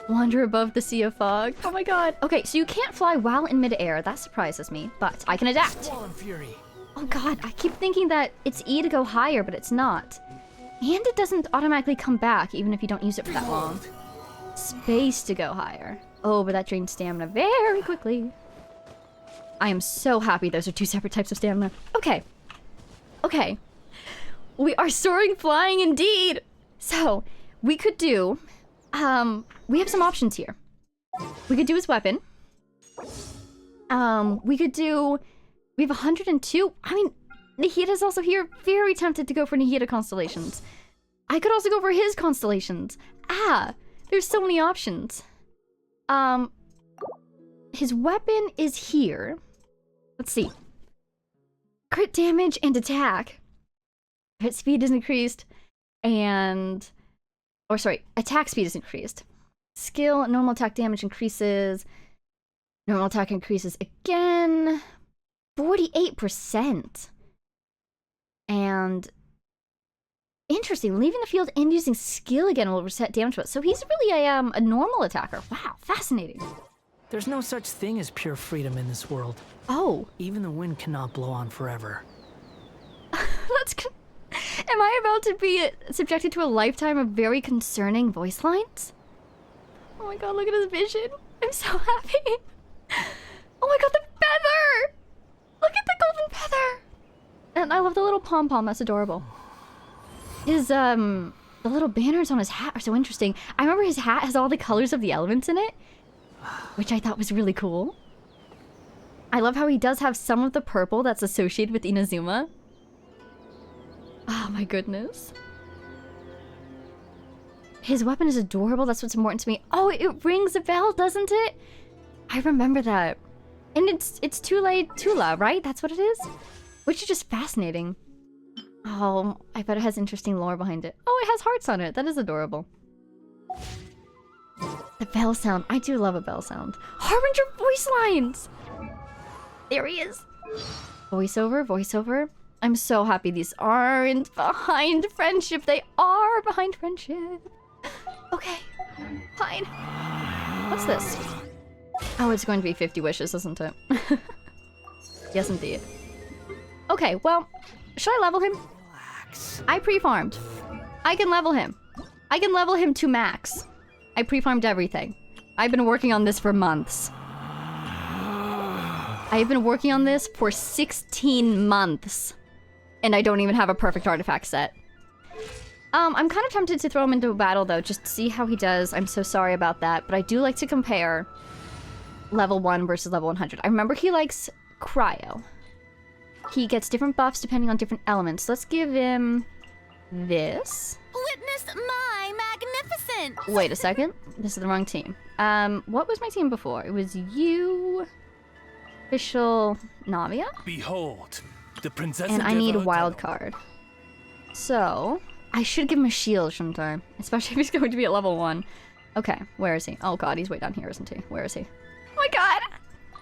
Wander above the sea of fog. Oh my god. Okay, so you can't fly while in midair. That surprises me, but I can adapt. Oh god, I keep thinking that it's E to go higher, but it's not. And it doesn't automatically come back, even if you don't use it for that long. Space to go higher. Oh, but that drains stamina very quickly. I am so happy those are two separate types of stamina. Okay. Okay. We are soaring flying indeed! So, we could do... we have some options here. We could do his weapon. We could do... We have 102. I mean, Nihita's also here. Very tempted to go for Nihita constellations. I could also go for his constellations. There's so many options. His weapon is here. Let's see. Crit damage and attack. Crit speed is increased. And... Or sorry, attack speed is increased. Skill, normal attack damage increases. Normal attack increases again. 48%. And... Interesting, leaving the field and using skill again will reset damage. So he's really a normal attacker. Wow, fascinating. There's no such thing as pure freedom in this world. Oh. Even the wind cannot blow on forever. Am I about to be subjected to a lifetime of very concerning voice lines? Oh my god, look at his vision. I'm so happy. Oh my god, the feather! Look at the golden feather! And I love the little pom-pom, that's adorable. His, the little banners on his hat are so interesting. I remember his hat has all the colors of the elements in it, which I thought was really cool. I love how he does have some of the purple that's associated with Inazuma. Oh my goodness. His weapon is adorable, that's what's important to me. Oh, it rings a bell, doesn't it? I remember that. And it's Tula, right? That's what it is? Which is just fascinating. Oh, I bet it has interesting lore behind it. Oh, it has hearts on it. That is adorable. The bell sound. I do love a bell sound. Harbinger voice lines! There he is. Voiceover, voiceover. I'm so happy these aren't behind friendship. They are behind friendship. Okay, fine. What's this? Oh, it's going to be 50 wishes, isn't it? Yes, indeed. Okay, well, should I level him? Relax. I pre-farmed. I can level him. I can level him to max. I pre-farmed everything. I've been working on this for months. I've been working on this for 16 months. And I don't even have a perfect artifact set. I'm kind of tempted to throw him into a battle, though, just to see how he does. I'm so sorry about that, but I do like to compare level 1 versus level 100. I remember he likes cryo. He gets different buffs depending on different elements. Let's give him this. Witness my magnificence! Wait a second. This is the wrong team. What was my team before? It was you, Official Navia, Behold, the princess. and I need a wild card. So, I should give him a shield, shouldn't I? Especially if he's going to be at level 1. Okay, where is he? Oh god, he's way down here, isn't he? Where is he? Oh my god!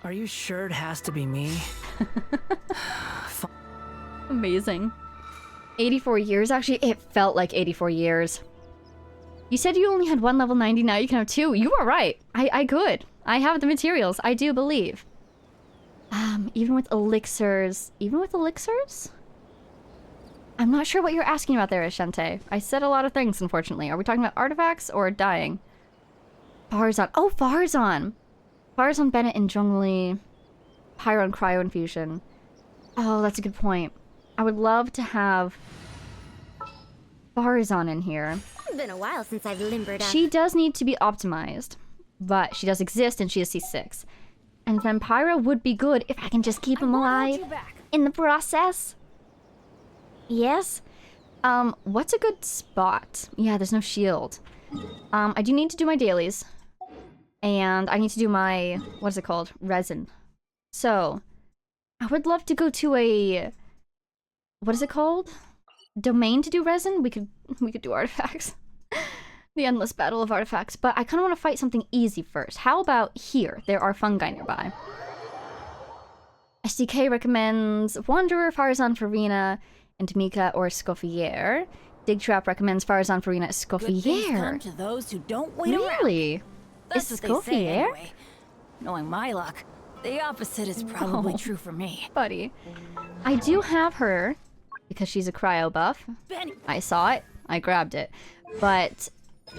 Are you sure it has to be me? Amazing. 84 years? Actually, it felt like 84 years. You said you only had 1 level 90, now you can have 2. You are right. I could. I have the materials, I do believe. Even with elixirs... Even with elixirs? I'm not sure what you're asking about there, Ashante. I said a lot of things, unfortunately. Are we talking about artifacts or dying? Farzan. Oh, Farzan! Farzan, Bennett, and Zhongli. Pyro and Cryo Infusion. Oh, that's a good point. I would love to have Farzan in here. It's been a while since I've limbered up. She does need to be optimized, but she does exist and she is C6. And then Pyro would be good if I can just keep him alive in the process. Yes? What's a good spot? Yeah, there's no shield. I do need to do my dailies. And I need to do my, what is it called? Resin. So, I would love to go to a, what is it called? Domain to do resin? We could do artifacts. The endless battle of artifacts. But I kind of want to fight something easy first. How about here? There are fungi nearby. SDK recommends Wanderer, Farazan, Farina, and Tamika or Escoffier. Dig Trap recommends Farazan, Farina, Good things come Escoffier. to those who don't wait around. Really? That's what they say Escoffier? anyway. Knowing my luck, the opposite is probably No. true for me. Buddy. I do have her because she's a cryo buff. Benny, I saw it. I grabbed it. But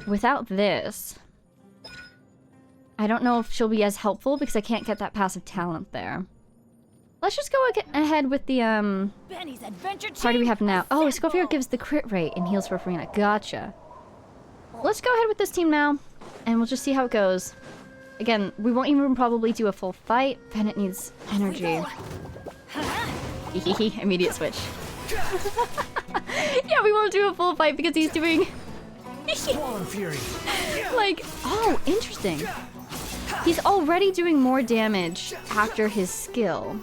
without this, I don't know if she'll be as helpful because I can't get that passive talent there. Let's just go ahead with the Benny's adventure party we team have now. Oh, assemble. Escoffier gives the crit rate and heals for Farina. Gotcha. Let's go ahead with this team now, and we'll just see how it goes. Again, we won't even probably do a full fight. Bennett needs energy. Immediate switch. Yeah, we won't do a full fight because he's doing... Swan Fury. like, oh, interesting. He's already doing more damage after his skill.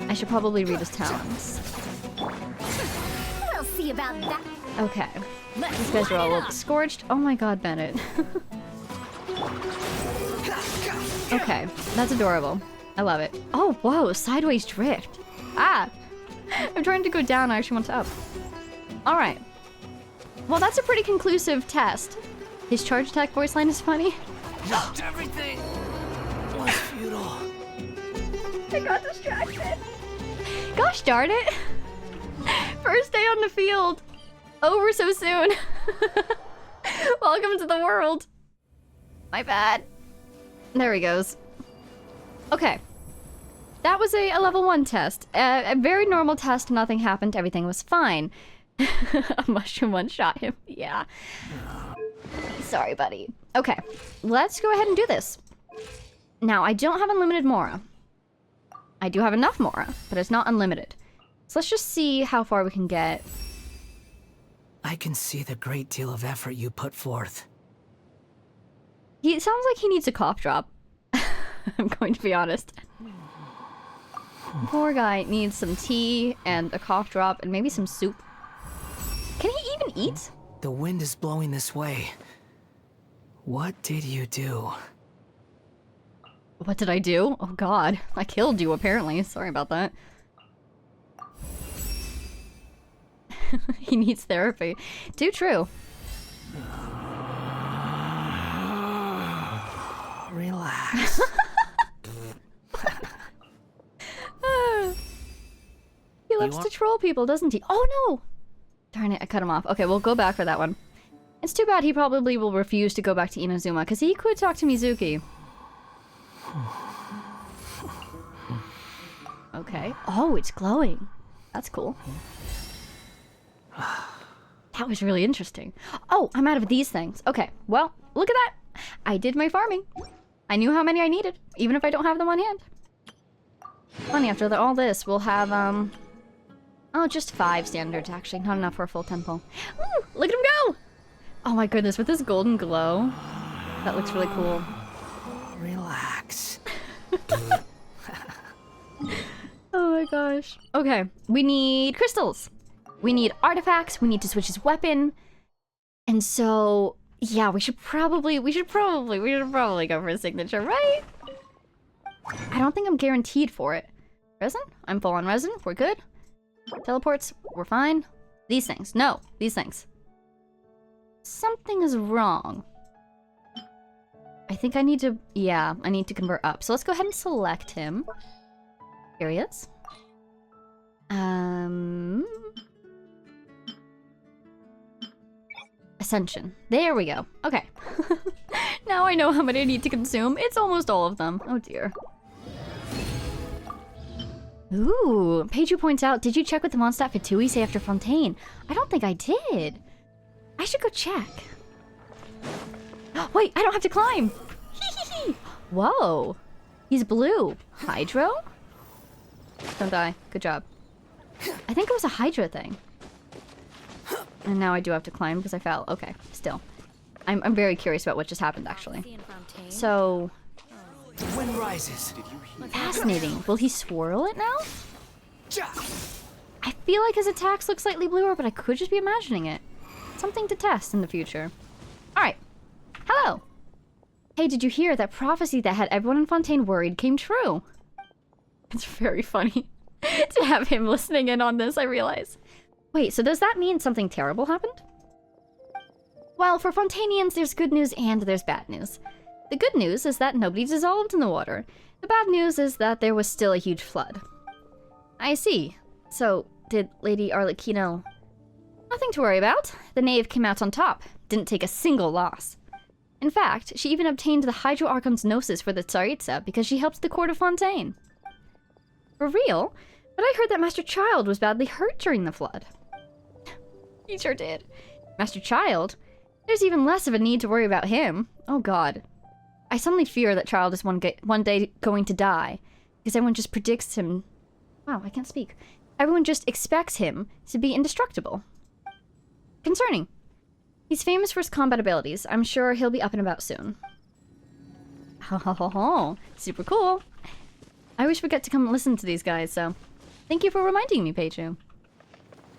I should probably read his talents. We'll see about that. Okay. These guys are all a little bit scorched. Oh my god, Bennett. Okay, that's adorable. I love it. Oh, whoa, sideways drift. Ah! I'm trying to go down, I actually want to up. Alright. Well, that's a pretty conclusive test. His charge attack voice line is funny. Just everything was futile. I got distracted. Gosh darn it. First day on the field. Over so soon. Welcome to the world. My bad. There he goes. Okay. That was a level 1 test. A very normal test. Nothing happened. Everything was fine. A mushroom one-shot him. Yeah. Sorry, buddy. Okay. Let's go ahead and do this. Now, I don't have unlimited Mora. I do have enough Mora, but it's not unlimited. So let's just see how far we can get. I can see the great deal of effort you put forth. He sounds like he needs a cough drop. I'm going to be honest. Poor guy needs some tea and a cough drop and maybe some soup. Can he even eat? The wind is blowing this way. What did you do? What did I do? Oh god, I killed you apparently. Sorry about that. He needs therapy. Too true. Relax. He loves to troll people, doesn't he? Oh no! Darn it, I cut him off. Okay, we'll go back for that one. It's too bad he probably will refuse to go back to Inazuma, because he could talk to Mizuki. Okay. Oh, it's glowing. That's cool. That was really interesting. Oh, I'm out of these things. Okay, well, look at that. I did my farming. I knew how many I needed, even if I don't have them on hand. Funny, after all this, we'll have, oh, just 5 standards, actually. Not enough for a full temple. Ooh, look at him go! Oh my goodness, with this golden glow. That looks really cool. Relax. Oh my gosh. Okay, we need crystals. We need artifacts. We need to switch his weapon. And so, yeah, we should probably go for a signature, right? I don't think I'm guaranteed for it. Resin? I'm full on resin. We're good. Teleports? We're fine. These things. No, these things. Something is wrong. I think I need to, yeah, I need to convert up. So let's go ahead and select him. Here he is. Ascension. There we go. Okay. Now I know how many I need to consume. It's almost all of them. Oh dear. Ooh, Peiju points out, did you check with the Mondstadt Fatui say after Fontaine? I don't think I did. I should go check. Wait, I don't have to climb. Whoa. He's blue. Hydro? Don't die. Good job. I think it was a Hydra thing. And now I do have to climb because I fell. Okay, still. I'm very curious about what just happened, actually. So, The wind rises. fascinating. Will he swirl it now? Ja! I feel like his attacks look slightly bluer, but I could just be imagining it. Something to test in the future. Alright. Hello! Hey, did you hear that prophecy that had everyone in Fontaine worried came true? It's very funny to have him listening in on this, I realize. Wait, so does that mean something terrible happened? Well, for Fontainians, there's good news and there's bad news. The good news is that nobody dissolved in the water. The bad news is that there was still a huge flood. I see. So, did Lady Arlecchino... Nothing to worry about. The knave came out on top. Didn't take a single loss. In fact, she even obtained the Hydro Archon's Gnosis for the Tsaritsa because she helped the court of Fontaine. For real? But I heard that Master Child was badly hurt during the flood. He sure did. Master Child? There's even less of a need to worry about him. Oh god. I suddenly fear that Child is one day going to die, because everyone just predicts him... Wow, I can't speak. Everyone just expects him to be indestructible. Concerning. He's famous for his combat abilities. I'm sure he'll be up and about soon. Ho ho ho ho. Super cool. I wish we got to come and listen to these guys, so... Thank you for reminding me, Peichu.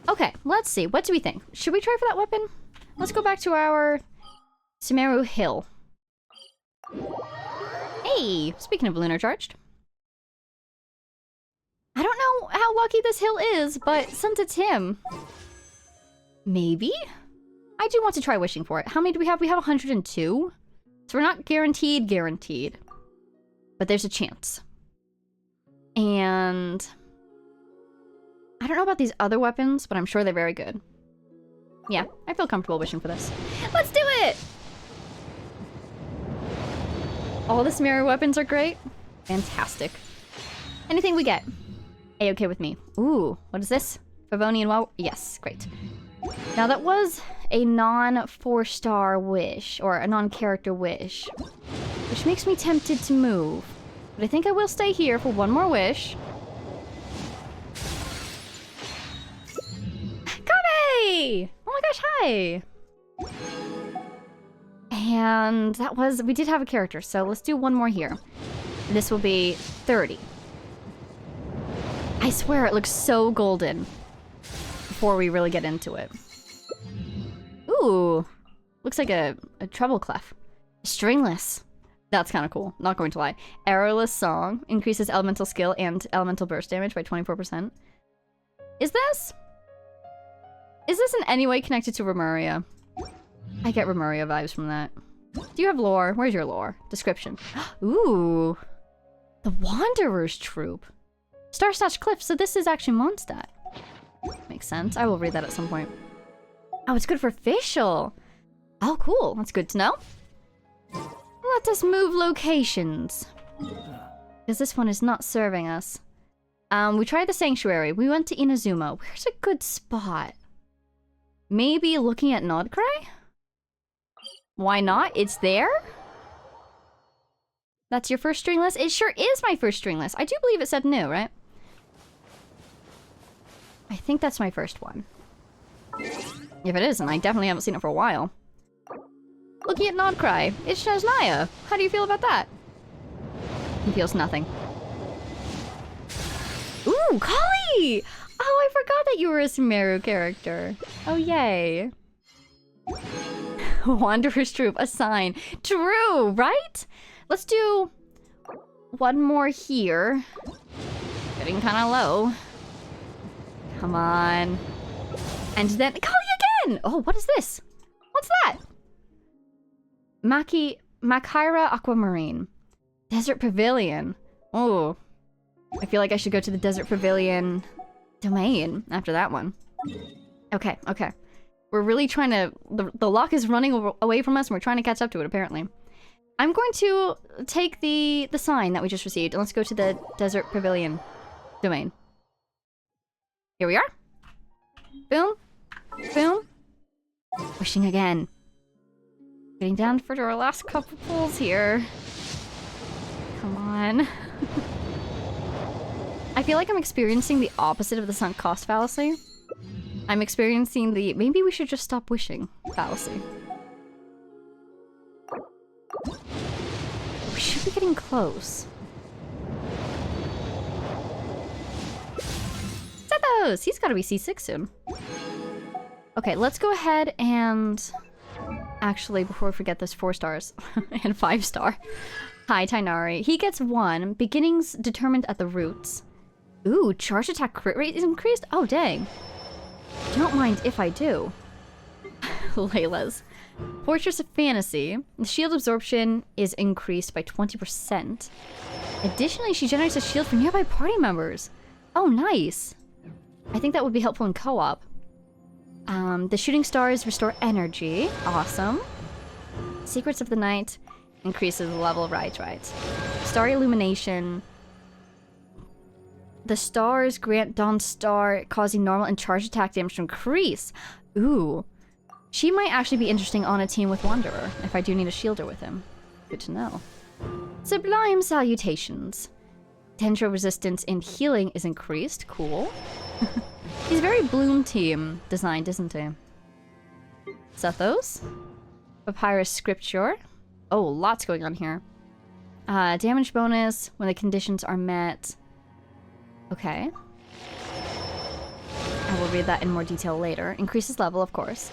Okay, let's see. What do we think? Should we try for that weapon? Let's go back to our... Sumeru Hill. Hey! Speaking of lunar charged. I don't know how lucky this hill is, but since it's him... Maybe? I do want to try wishing for it. How many do we have? We have 102. So we're not guaranteed. But there's a chance. And... I don't know about these other weapons, but I'm sure they're very good. Yeah, I feel comfortable wishing for this. Let's do it! All the Sumeru weapons are great. Fantastic. Anything we get. A-okay with me. Ooh, what is this? Favonian well? Yes, great. Now that was a non-4-star wish, or a non-character wish, which makes me tempted to move. But I think I will stay here for one more wish. Kame! Oh my gosh, hi! And that was, we did have a character, so let's do one more here. This will be 30. I swear it looks so golden before we really get into it. Ooh, looks like a treble clef. Stringless. That's kind of cool, not going to lie. Arrowless Song increases elemental skill and elemental burst damage by 24%. Is this in any way connected to Remuria? I get Remuria vibes from that. Do you have lore? Where's your lore? Description. Ooh. The Wanderer's Troop. Star-Snatch Cliff, so this is actually Mondstadt. Makes sense. I will read that at some point. Oh, it's good for facial. Oh, cool. That's good to know. Let us move locations. Because this one is not serving us. We tried the Sanctuary. We went to Inazuma. Where's a good spot? Maybe looking at Nodcry? Why not? It's there? That's your first string list? It sure is my first string list. I do believe it said new, right? I think that's my first one. If it isn't, I definitely haven't seen it for a while. Looking at Nodcry. It's Shaznia. How do you feel about that? He feels nothing. Ooh, Kali! Oh, I forgot that you were a Sumeru character. Oh, yay. Wanderer's Troop, a sign. True, right? Let's do one more here. Getting kind of low. Come on. And then Kali again! Oh, what is this? What's that? Makira Aquamarine. Desert Pavilion. Oh. I feel like I should go to the Desert Pavilion domain after that one. Okay, okay. We're really trying to... The lock is running away from us and we're trying to catch up to it, apparently. I'm going to take the sign that we just received and let's go to the Desert Pavilion domain. Here we are. Boom. Boom. Wishing again. Getting down for our last couple pulls here. Come on. I feel like I'm experiencing the opposite of the sunk cost fallacy. I'm experiencing the maybe we should just stop wishing fallacy. should be getting close. Zethos! He's gotta be C6 soon. Okay, let's go ahead and... Actually, before we forget this, 4 stars. And 5 star. Hi, Tainari. He gets 1. Beginnings determined at the roots. Ooh, charge attack crit rate is increased? Oh, dang. Don't mind if I do. Layla's. Fortress of Fantasy. The shield absorption is increased by 20%. Additionally, she generates a shield for nearby party members. Oh, nice. I think that would be helpful in co-op. The shooting stars restore energy. Awesome. Secrets of the Night increases the level. Right. Starry Illumination. The stars grant Dawn Star, causing normal and charge attack damage to increase. Ooh. She might actually be interesting on a team with Wanderer, if I do need a shielder with him. Good to know. Sublime Salutations. Tendril resistance and healing is increased. Cool. He's very Bloom team designed, isn't he? Zethos. Papyrus Scripture. Oh, lots going on here. Damage bonus when the conditions are met. Okay. I will read that in more detail later. Increases level, of course.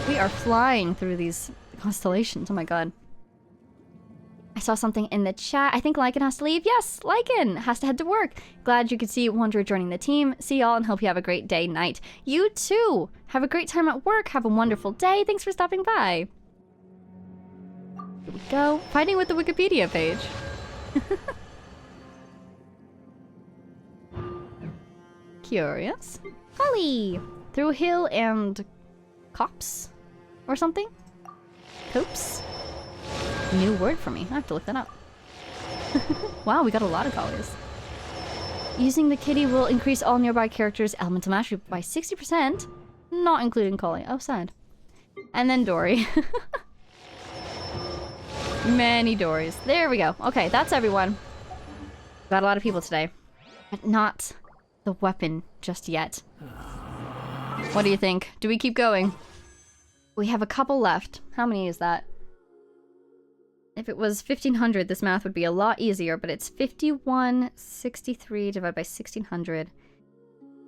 We are flying through these constellations. Oh my god. I saw something in the chat. I think Lycan has to leave. Yes, Lycan has to head to work. Glad you could see Wanderer joining the team. See y'all and hope you have a great day, night. You too. Have a great time at work. Have a wonderful day. Thanks for stopping by. Here we go. Fighting with the Wikipedia page. Curious. Holly! Through hill and... Copse? Or something? Copse? New word for me. I have to look that up. Wow, we got a lot of collies. Using the kitty will increase all nearby characters' elemental mastery by 60%. Not including Collie. Oh, sad. And then Dory. Many Dories. There we go. Okay, that's everyone. Got a lot of people today. But not the weapon just yet. What do you think? Do we keep going? We have a couple left. How many is that? If it was 1500, this math would be a lot easier, but it's 5163 divided by 1600.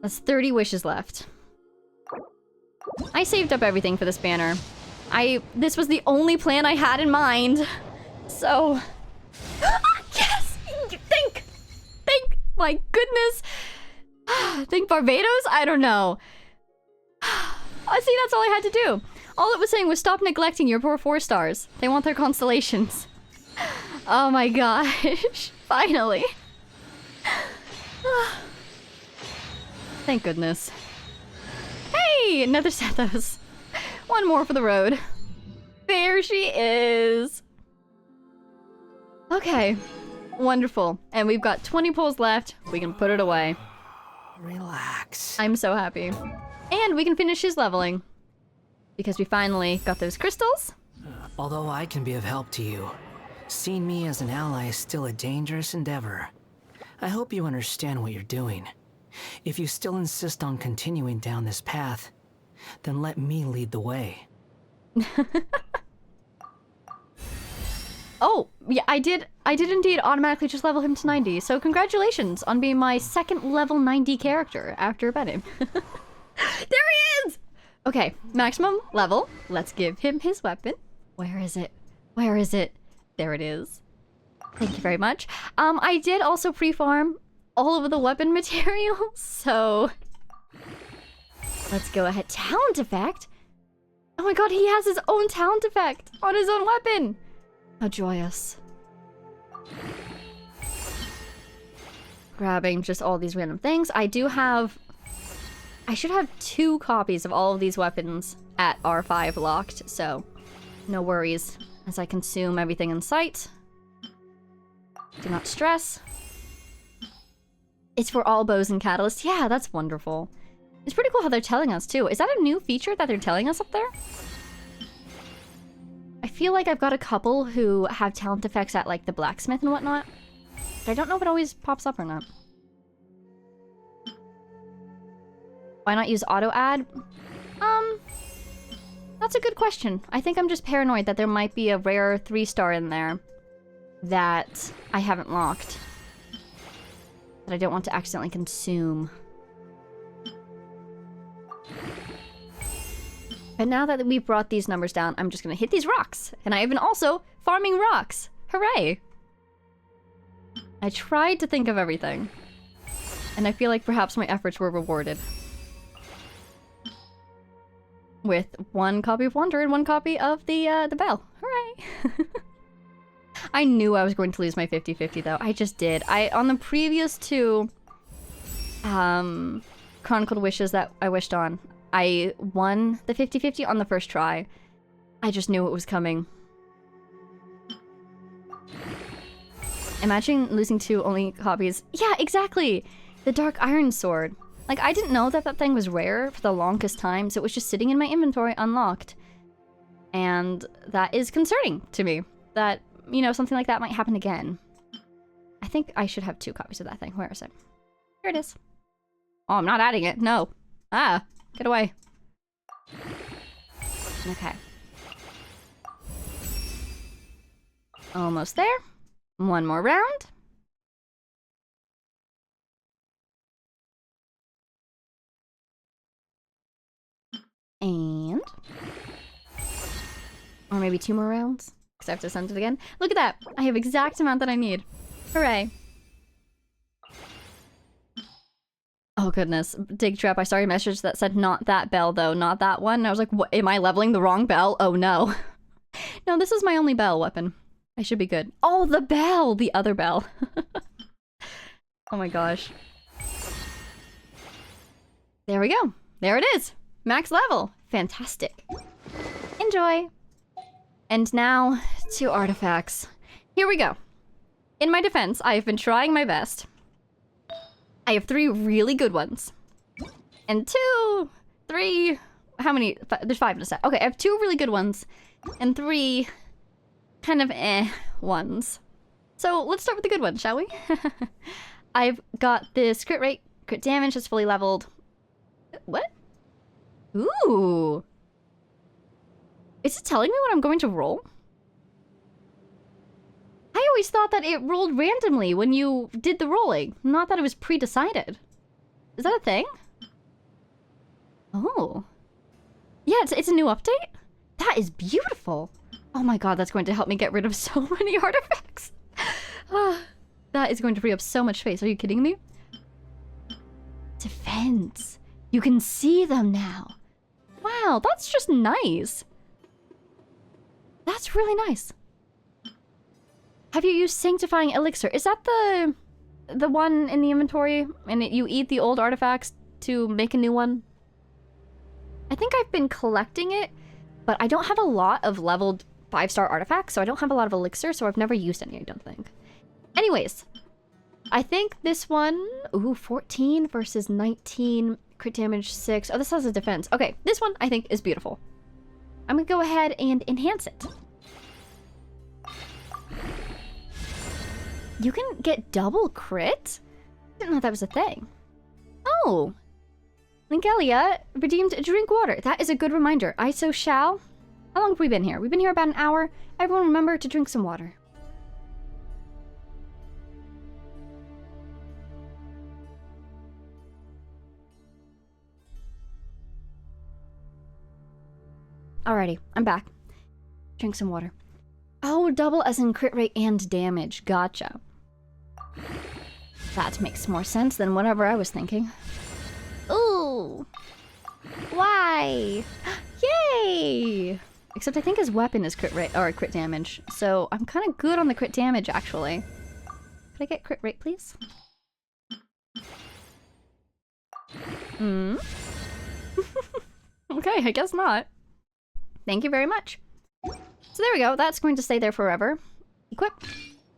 That's 30 wishes left. I saved up everything for this banner. This was the only plan I had in mind. So... Yes! Think! My goodness! Think Barbados? I don't know. See, that's all I had to do. All it was saying was stop neglecting your poor 4 stars. They want their constellations. Oh my gosh. Finally. Thank goodness. Hey! Another Zethos. One more for the road. There she is. Okay. Wonderful. And we've got 20 pulls left. We can put it away. Relax. I'm so happy. And we can finish his leveling. Because we finally got those crystals. Although I can be of help to you, seeing me as an ally is still a dangerous endeavor. I hope you understand what you're doing. If you still insist on continuing down this path, then let me lead the way. Oh, yeah, I did indeed automatically just level him to 90, so congratulations on being my second level 90 character after betting. There he is! Okay, maximum level. Let's give him his weapon. Where is it? Where is it? There it is. Thank you very much. I did also pre-farm all of the weapon materials, so... Let's go ahead. Talent effect? Oh my god, he has his own talent effect on his own weapon! How joyous. Grabbing just all these random things. I should have 2 copies of all of these weapons at R5 locked, so no worries as I consume everything in sight. Do not stress. It's for all bows and catalysts. Yeah, that's wonderful. It's pretty cool how they're telling us too. Is that a new feature that they're telling us up there? I feel like I've got a couple who have talent effects at like the blacksmith and whatnot. But I don't know if it always pops up or not. Why not use auto add? That's a good question. I think I'm just paranoid that there might be a rare 3-star in there that I haven't locked. That I don't want to accidentally consume. And now that we've brought these numbers down, I'm just gonna hit these rocks. And I have been also farming rocks. Hooray! I tried to think of everything. And I feel like perhaps my efforts were rewarded. With 1 copy of Wonder and 1 copy of the Bell. Hooray! I knew I was going to lose my 50-50 though. I just did. On the previous 2 Chronicled Wishes that I wished on, I won the 50-50 on the first try. I just knew it was coming. Imagine losing 2 only copies. Yeah, exactly! The Dark Iron Sword. Like, I didn't know that that thing was rare for the longest time, so it was just sitting in my inventory unlocked. And that is concerning to me. That, you know, something like that might happen again. I think I should have 2 copies of that thing. Where is it? Here it is. Oh, I'm not adding it. No. Ah, get away. Okay. Almost there. 1 more round. And... or maybe 2 more rounds? Because I have to send it again. Look at that! I have exact amount that I need. Hooray. Oh goodness. Dig Trap, I saw your message that said not that bell though, not that one. And I was like, what, am I leveling the wrong bell? Oh no. No, this is my only bell weapon. I should be good. Oh, the bell! The other bell. Oh my gosh. There we go. There it is. Max level. Fantastic. Enjoy. And now to artifacts. Here we go. In my defense, I have been trying my best. I have 3 really good ones. And 2, 3... how many? There's 5 in a set. Okay, I have 2 really good ones. And 3 kind of ones. So let's start with the good ones, shall we? I've got this crit rate, crit damage is fully leveled. What? Ooh. Is it telling me what I'm going to roll? I always thought that it rolled randomly when you did the rolling, not that it was pre-decided. Is that a thing? Oh. Yeah, it's a new update? That is beautiful. Oh my god, that's going to help me get rid of so many artifacts. That is going to free up so much space. Are you kidding me? Defense. You can see them now. Wow, that's just nice. That's really nice. Have you used Sanctifying Elixir? Is that the one in the inventory? And you eat the old artifacts to make a new one? I think I've been collecting it, but I don't have a lot of leveled 5-star artifacts, so I don't have a lot of elixir, so I've never used any, I don't think. Anyways, I think this one... ooh, 14 versus 19, crit damage 6. Oh, this has a defense. Okay, this one I think is beautiful. I'm gonna go ahead and enhance it. You can get double crit? I didn't know that was a thing. Oh! Lingelia redeemed drink water. That is a good reminder. I so shall. How long have we been here? We've been here about an hour. Everyone remember to drink some water. Alrighty, I'm back. Drink some water. Oh, double as in crit rate and damage. Gotcha. That makes more sense than whatever I was thinking. Ooh! Why? Yay! Except I think his weapon is crit rate or crit damage, so I'm kind of good on the crit damage actually. Could I get crit rate, please? Hmm. Okay, I guess not. Thank you very much. So there we go. That's going to stay there forever. Equip.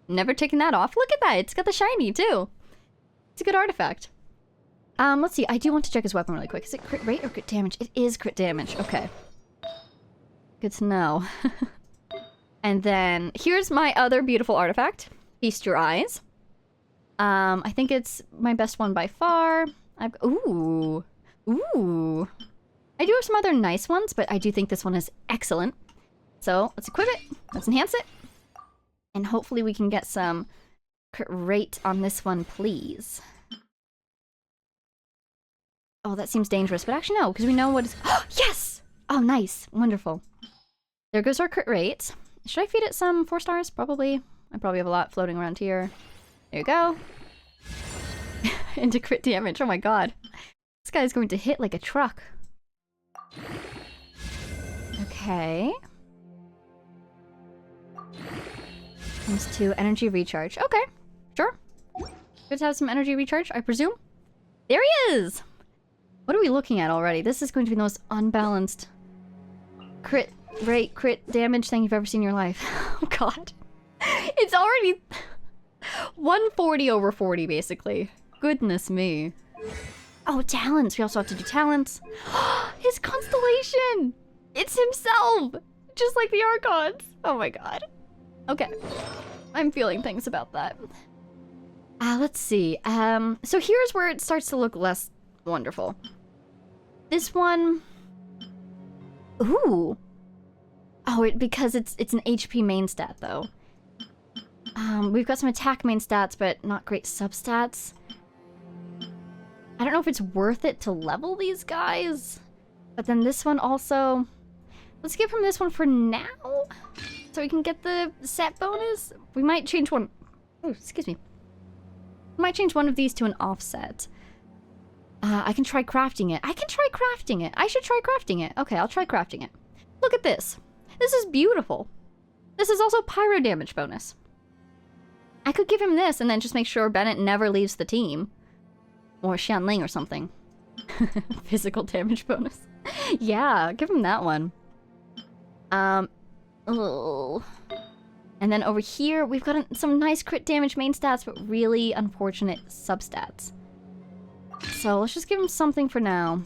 Never taking that off. Look at that. It's got the shiny too. It's a good artifact. Let's see. I do want to check his weapon really quick. Is it crit rate or crit damage? It is crit damage. Okay. Good to know. And then here's my other beautiful artifact. Feast Your Eyes. I think it's my best one by far. Ooh. Ooh. I do have some other nice ones, but I do think this one is excellent. So let's equip it. Let's enhance it. And hopefully we can get some crit rate on this one, please. Oh, that seems dangerous, but actually no, because we know what is... Yes! Oh, nice. Wonderful. There goes our crit rate. Should I feed it some 4 stars? Probably. I probably have a lot floating around here. There you go. Into crit damage. Oh my god. This guy's going to hit like a truck. Okay. Comes to energy recharge. Okay. Sure. Good to have some energy recharge, I presume. There he is! What are we looking at already? This is going to be the most unbalanced crit rate, crit damage thing you've ever seen in your life. Oh god. It's already 140 over 40, basically. Goodness me. Oh, talents. We also have to do talents. His constellation! It's himself! Just like the Archons. Oh my god. Okay. I'm feeling things about that. Let's see. So here's where it starts to look less wonderful. This one... Ooh. Oh, because it's an HP main stat, though. We've got some attack main stats, but not great substats. I don't know if it's worth it to level these guys. But then this one also... Let's give him this one for now. So we can get the set bonus. We might change one... Oh, excuse me. We might change one of these to an offset. I can try crafting it. I should try crafting it. Okay, I'll try crafting it. Look at this. This is beautiful. This is also pyro damage bonus. I could give him this and then just make sure Bennett never leaves the team. Or Xianling or something. Physical damage bonus. Yeah, give him that one. Oh. And then over here, we've got some nice crit damage main stats, but really unfortunate substats. So let's just give him something for now.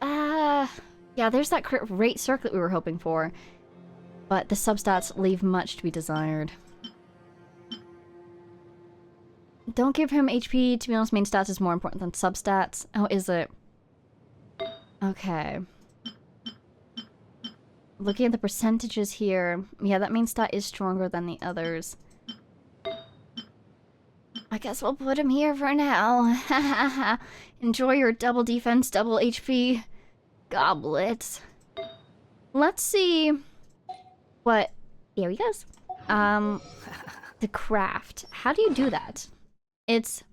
Yeah, there's that crit rate circlet we were hoping for. But the substats leave much to be desired. Don't give him HP, to be honest, main stats is more important than substats. Oh, is it? Okay. Looking at the percentages here, yeah, that main stat is stronger than the others. I guess we'll put him here for now. Enjoy your double defense, double HP goblets. Let's see what... Here he goes. The craft. How do you do that? It's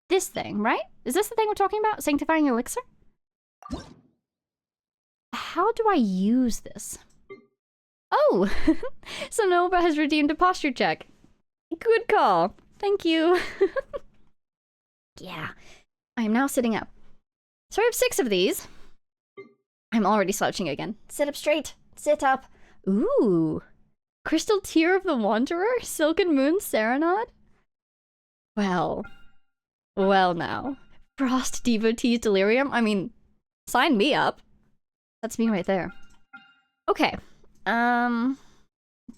this thing, right? Is this the thing we're talking about? Sanctifying elixir? How do I use this? Oh! Sonoba has redeemed a posture check. Good call. Thank you. Yeah. I am now sitting up. So I have 6 of these. I'm already slouching again. Sit up straight. Sit up. Ooh. Crystal Tear of the Wanderer? Silken Moon Serenade? Well. Well now. Frost Devotee's Delirium? I mean, sign me up. That's me right there. Okay.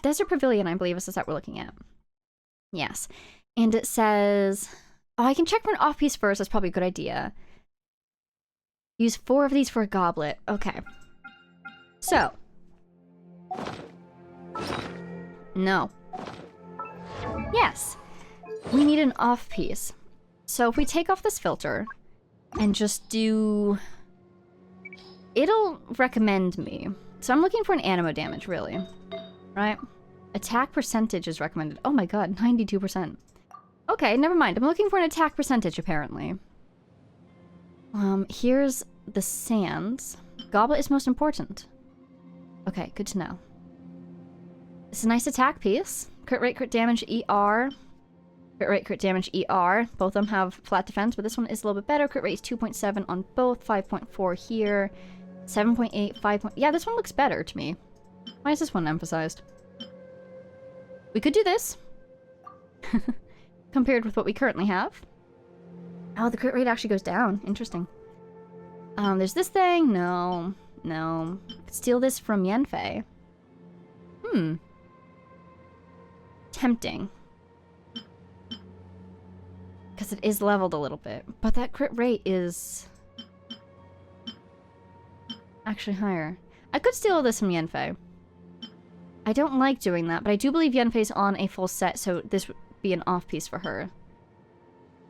Desert Pavilion, I believe, is the set we're looking at. Yes. And it says... Oh, I can check for an off-piece first. That's probably a good idea. Use 4 of these for a goblet. Okay. So. No. Yes. We need an off-piece. So if we take off this filter and just do... It'll recommend me. So I'm looking for an animo damage, really. Right? Attack percentage is recommended. Oh my god, 92%. Okay, never mind. I'm looking for an attack percentage, apparently. Here's the sands. Goblet is most important. Okay, good to know. It's a nice attack piece. Crit rate, crit damage, ER. Crit rate, crit damage, ER. Both of them have flat defense, but this one is a little bit better. Crit rate is 2.7 on both, 5.4 here. 7.8, 5. Yeah, this one looks better to me. Why is this one emphasized? We could do this. Compared with what we currently have. Oh, the crit rate actually goes down. Interesting. There's this thing. No. No. Steal this from Yanfei. Tempting. Because it is leveled a little bit. But that crit rate is... actually higher. I could steal this from Yanfei. I don't like doing that, but I do believe Yenfei's on a full set, so this would be an off piece for her.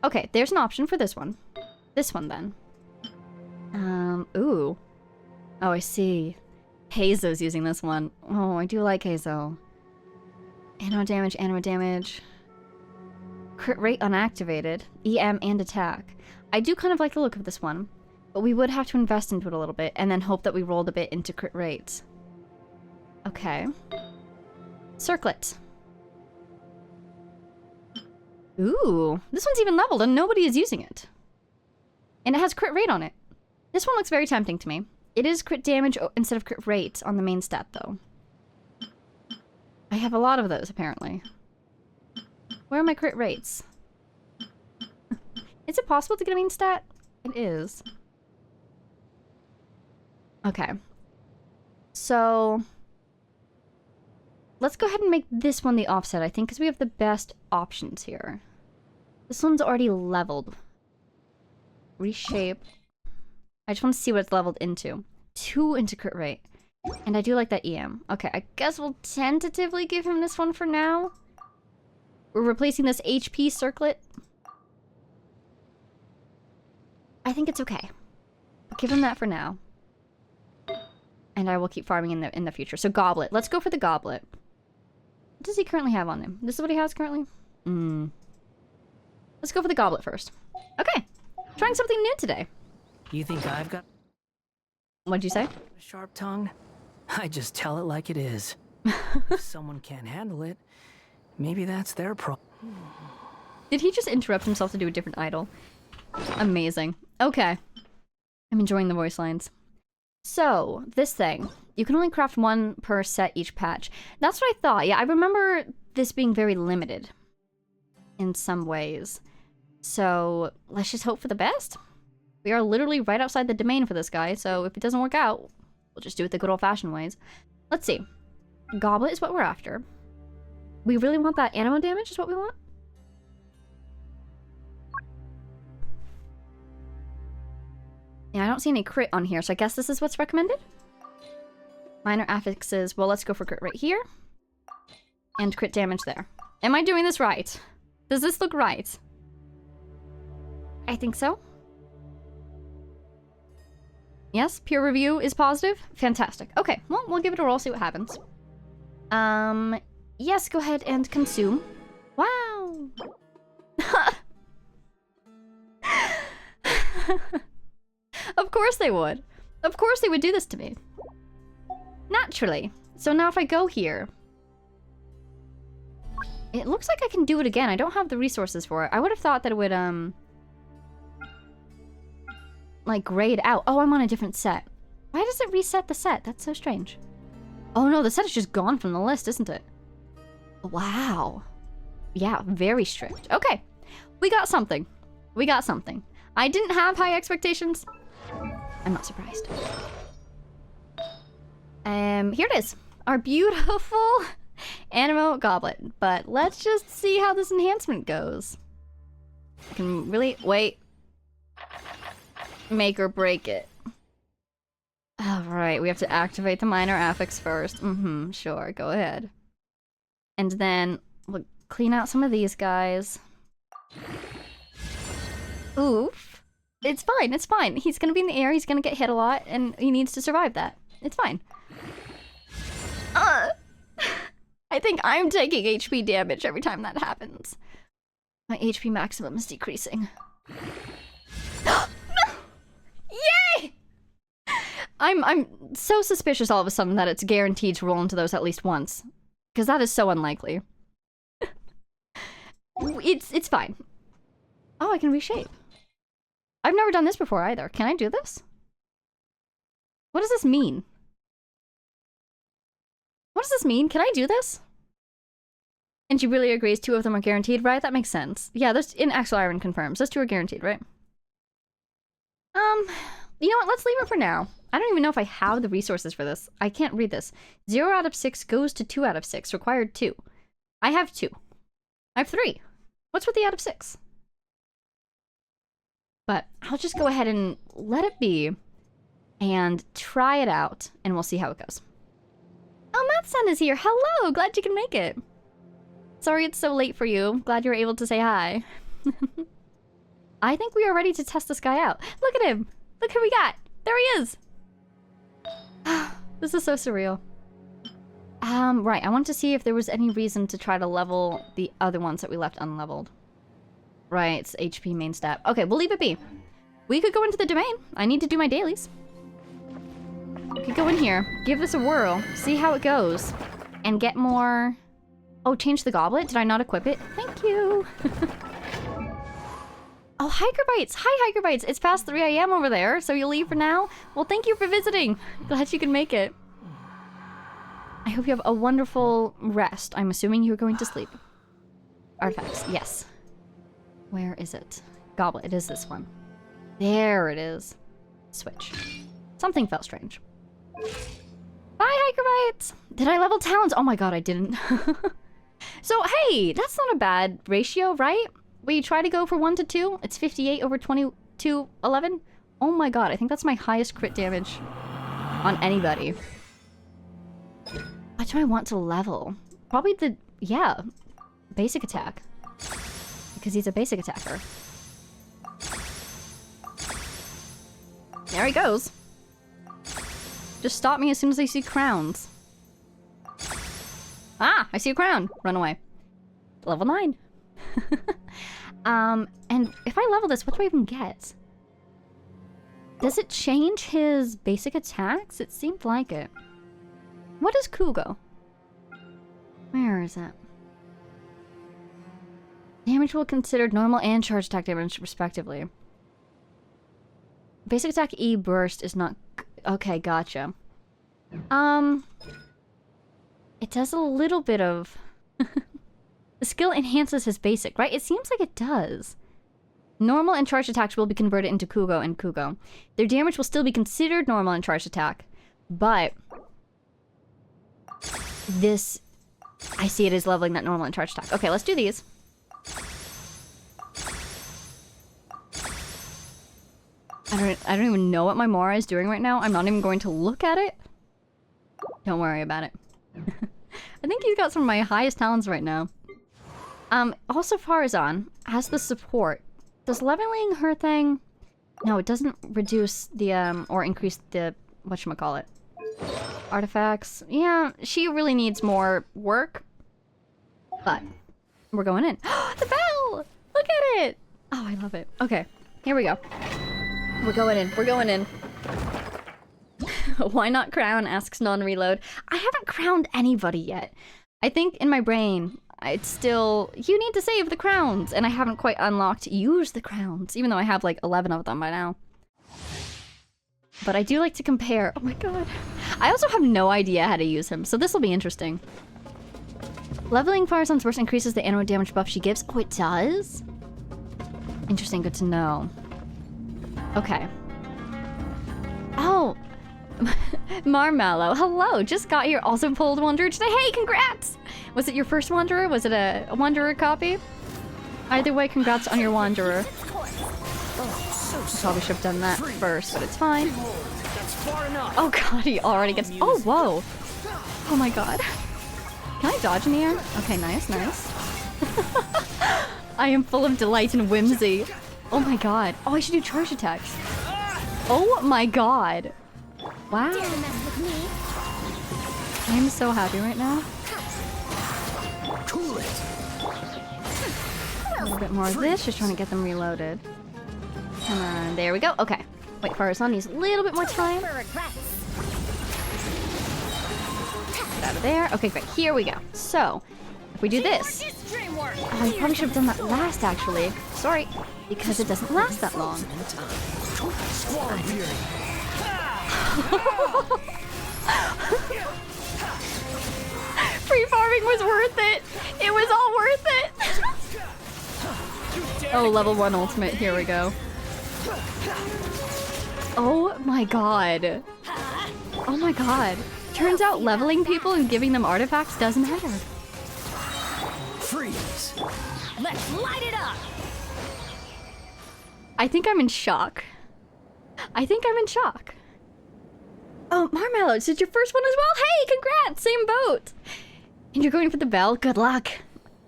Okay, there's an option for this one. This one, then. Ooh. Oh, I see. Heizo's using this one. Oh, I do like Heizo. Animo damage. Crit rate unactivated. EM and attack. I do kind of like the look of this one, but we would have to invest into it a little bit and then hope that we rolled a bit into crit rates. Okay. Circlet. Ooh, this one's even leveled and nobody is using it. And it has crit rate on it. This one looks very tempting to me. It is crit damage instead of crit rate on the main stat, though. I have a lot of those, apparently. Where are my crit rates? Is it possible to get a main stat? It is. Okay. So... let's go ahead and make this one the offset, I think, because we have the best options here. This one's already leveled. Reshape. I just want to see what it's leveled into. 2 into crit rate. And I do like that EM. Okay, I guess we'll tentatively give him this one for now. We're replacing this HP circlet. I think it's okay. I'll give him that for now. And I will keep farming in the future. So goblet. Let's go for the goblet. What does he currently have on him? This is what he has currently? Let's go for the goblet first. Okay. Trying something new today. You think I've got What'd you say? a sharp tongue? I just tell it like it is. If someone can't handle it, maybe that's their problem. Did he just interrupt himself to do a different idol? Amazing. Okay. I'm enjoying the voice lines. So, this thing. You can only craft 1 per set each patch. That's what I thought. Yeah, I remember this being very limited. In some ways. So, let's just hope for the best. We are literally right outside the domain for this guy, so if it doesn't work out, we'll just do it the good old-fashioned ways. Let's see. Goblet is what we're after. We really want that animo damage is what we want? Yeah, I don't see any crit on here, so I guess this is what's recommended? Minor affixes. Well, let's go for crit right here. And crit damage there. Am I doing this right? Does this look right? I think so. Yes, peer review is positive. Fantastic. Okay, well, we'll give it a roll, see what happens. Yes, go ahead and consume. Wow. Of course they would. Of course they would do this to me. Naturally. So now if I go here... it looks like I can do it again. I don't have the resources for it. I would have thought that it would, like, grade out. Oh, I'm on a different set. Why does it reset the set? That's so strange. Oh no, the set is just gone from the list, isn't it? Wow. Yeah, very strict. Okay. We got something. We got something. I didn't have high expectations. I'm not surprised. Here it is. Our beautiful animo goblet. But let's just see how this enhancement goes. I can really... wait. Make or break it. Alright, we have to activate the minor affix first. Sure, go ahead. And then we'll clean out some of these guys. Oof. It's fine, it's fine. He's gonna be in the air, he's gonna get hit a lot, and he needs to survive that. It's fine. I think I'm taking HP damage every time that happens. My HP maximum is decreasing. Yay! I'm so suspicious all of a sudden that it's guaranteed to roll into those at least once. Because that is so unlikely. It's fine. Oh, I can reshape. I've never done this before either. Can I do this? What does this mean? What does this mean? Can I do this? And she really agrees 2 of them are guaranteed, right? That makes sense. Yeah, there's in Axel Iron confirms. Those 2 are guaranteed, right? You know what? Let's leave it for now. I don't even know if I have the resources for this. I can't read this. 0 out of 6 goes to 2 out of 6. Required 2. I have 2. I have 3. What's with the out of 6? But I'll just go ahead and let it be and try it out, and we'll see how it goes. Oh, Matt-san is here. Hello, glad you can make it. Sorry it's so late for you. Glad you were able to say hi. I think we are ready to test this guy out. Look at him. Look who we got. There he is. This is so surreal. Right. I want to see if there was any reason to try to level the other ones that we left unleveled. Right. It's HP main stat. Okay, we'll leave it be. We could go into the domain. I need to do my dailies. We could go in here. Give this a whirl. See how it goes. And get more... Oh, change the goblet? Did I not equip it? Thank you. Oh, Hikerbites! Hi, Hikerbites! It's past 3 AM over there, so you'll leave for now? Well, thank you for visiting. Glad you can make it. I hope you have a wonderful rest. I'm assuming you're going to sleep. Artifacts, yes. Where is it? Goblet, it is this one. There it is. Switch. Something felt strange. Bye, Hikerbites! Did I level talents? Oh my god, I didn't. So, hey, that's not a bad ratio, right? We try to go for 1 to 2. It's 58 over 22, 11. Oh my god, I think that's my highest crit damage on anybody. What do I want to level? Probably the, yeah, basic attack. Because he's a basic attacker. There he goes. Just stop me as soon as I see crowns. Ah, I see a crown. Run away. Level 9. And if I level this, what do I even get? Does it change his basic attacks? It seemed like it. What is Kugo? Where is it? Damage will consider normal and charge attack damage, respectively. Basic attack E burst is not... Okay, gotcha. It does a little bit of... The skill enhances his basic, right? It seems like it does. Normal and charged attacks will be converted into Kugo and Kugo. Their damage will still be considered normal and charged attack. But... this... I see it as leveling that normal and charged attack. Okay, let's do these. I don't even know what my Mora is doing right now. I'm not even going to look at it. Don't worry about it. I think he's got some of my highest talents right now. Also Farazan has the support. Does leveling her thing... No, it doesn't reduce the, or increase the... whatchamacallit. Artifacts. Yeah, she really needs more work. But, we're going in. The bell! Look at it! Oh, I love it. Okay, here we go. We're going in. We're going in. Why not crown? Asks non-reload. I haven't crowned anybody yet. I think in my brain, it's still... You need to save the crowns! And I haven't quite unlocked use the crowns, even though I have like 11 of them by now. But I do like to compare. Oh my god. I also have no idea how to use him, so this will be interesting. Leveling Firesun's burst increases the annual damage buff she gives. Oh, it does? Interesting, good to know. Okay. Oh! Marmallow, hello! Just got here, also pulled Wanderer today. Hey, congrats! Was it your first Wanderer? Was it a Wanderer copy? Either way, congrats on your Wanderer. Probably should have done that first, but it's fine. Oh god, he already gets... Oh, whoa! Oh my god. Can I dodge in the air? Okay, nice, nice. I am full of delight and whimsy. Oh my god. Oh, I should do charge attacks. Oh my god. Wow. I'm so happy right now. A little bit more of this, just trying to get them reloaded. Come on, there we go. Okay. Wait, Farazan needs a little bit more time. Get out of there. Okay, great. Here we go. So, if we do this... Oh, I probably should have done that last, actually. Sorry, because it doesn't last that long. Free farming was worth it. It was all worth it. Oh, level 1 ultimate. Here we go. Oh my god. Oh my god. Turns out leveling people and giving them artifacts doesn't matter. Freeze. Let's light it up. I think I'm in shock. I think I'm in shock. Oh, Marmallow, this is your first one as well? Hey, congrats! Same boat! And you're going for the bell? Good luck.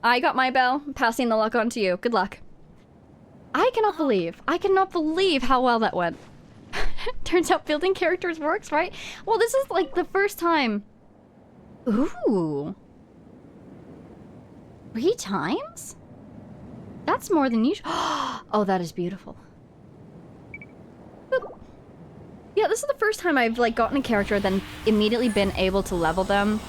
I got my bell. Passing the luck on to you. Good luck. I cannot believe how well that went. Turns out building characters works, right? Well, this is like the first time. Ooh. 3 times? That's more than usual. Oh, that is beautiful. Boop. Yeah, this is the first time I've like gotten a character then immediately been able to level them.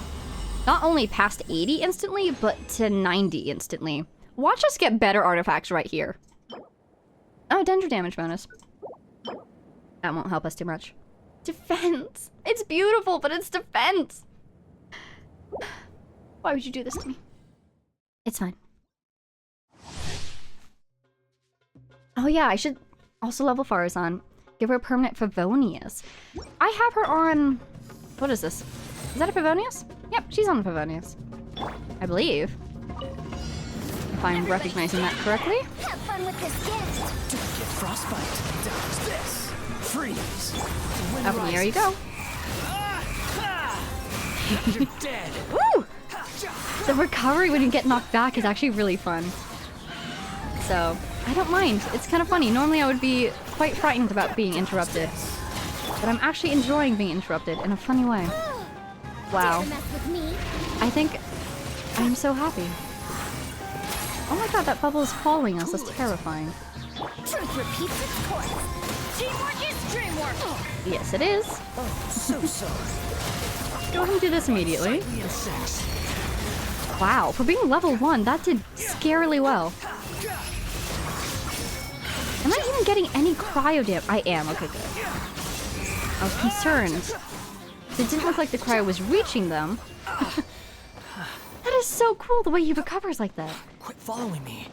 Not only past 80 instantly, but to 90 instantly. Watch us get better artifacts right here. Oh, danger damage bonus. That won't help us too much. Defense. It's beautiful, but it's defense. Why would you do this to me? It's fine. Oh yeah, I should also level Farazan. Give her a permanent Favonius. I have her on... What is this? Is that a Favonius? Yep, she's on a Favonius. I believe. If I'm recognizing that correctly. Have fun with this gift. To get frostbite. Dodge this. Freeze. The wind Up in the air rises. you go. You're dead. Woo! The recovery when you get knocked back is actually really fun. So, I don't mind. It's kind of funny. Normally I would be quite frightened about being interrupted. But I'm actually enjoying being interrupted in a funny way. Wow. Dare to mess with me? I think I'm so happy. Oh my god, that bubble is following us. That's terrifying. Truth repeats its course. Teamwork is dreamwork. Yes, it is. Oh, so sorry. Go ahead and do this immediately. We have sex. Wow, for being level 1, that did scarily well. Am I even getting any cryo damage? I am. Okay, good. I was concerned. It didn't look like the cryo was reaching them. That is so cool, the way he recovers like that. Quit following me.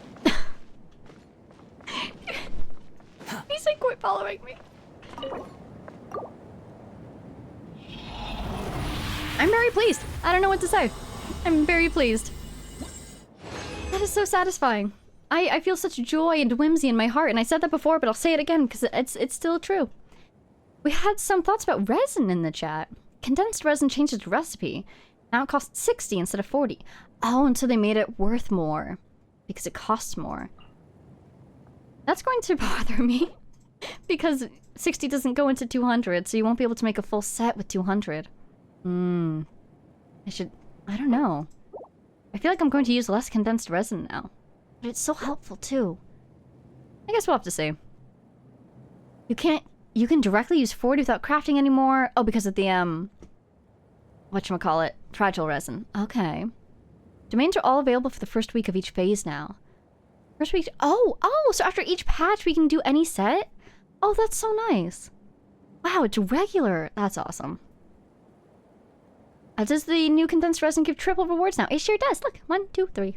He said, quit following me. I'm very pleased. I don't know what to say. I'm very pleased. That is so satisfying. I feel such joy and whimsy in my heart, and I said that before, but I'll say it again because it's still true. We had some thoughts about resin in the chat. Condensed resin changes the recipe. Now it costs 60 instead of 40. Oh, and so they made it worth more because it costs more. That's going to bother me because 60 doesn't go into 200, so you won't be able to make a full set with 200. I don't know. I feel like I'm going to use less condensed resin now. But it's so helpful too. I guess we'll have to see. You can directly use 40 without crafting anymore. Oh, because of the, whatchamacallit, fragile resin. Okay. Domains are all available for the first week of each phase now. First week, oh, so after each patch we can do any set? Oh, that's so nice. Wow, it's regular. That's awesome. Does the new condensed resin give triple rewards now? It sure does. Look, 1, 2, 3.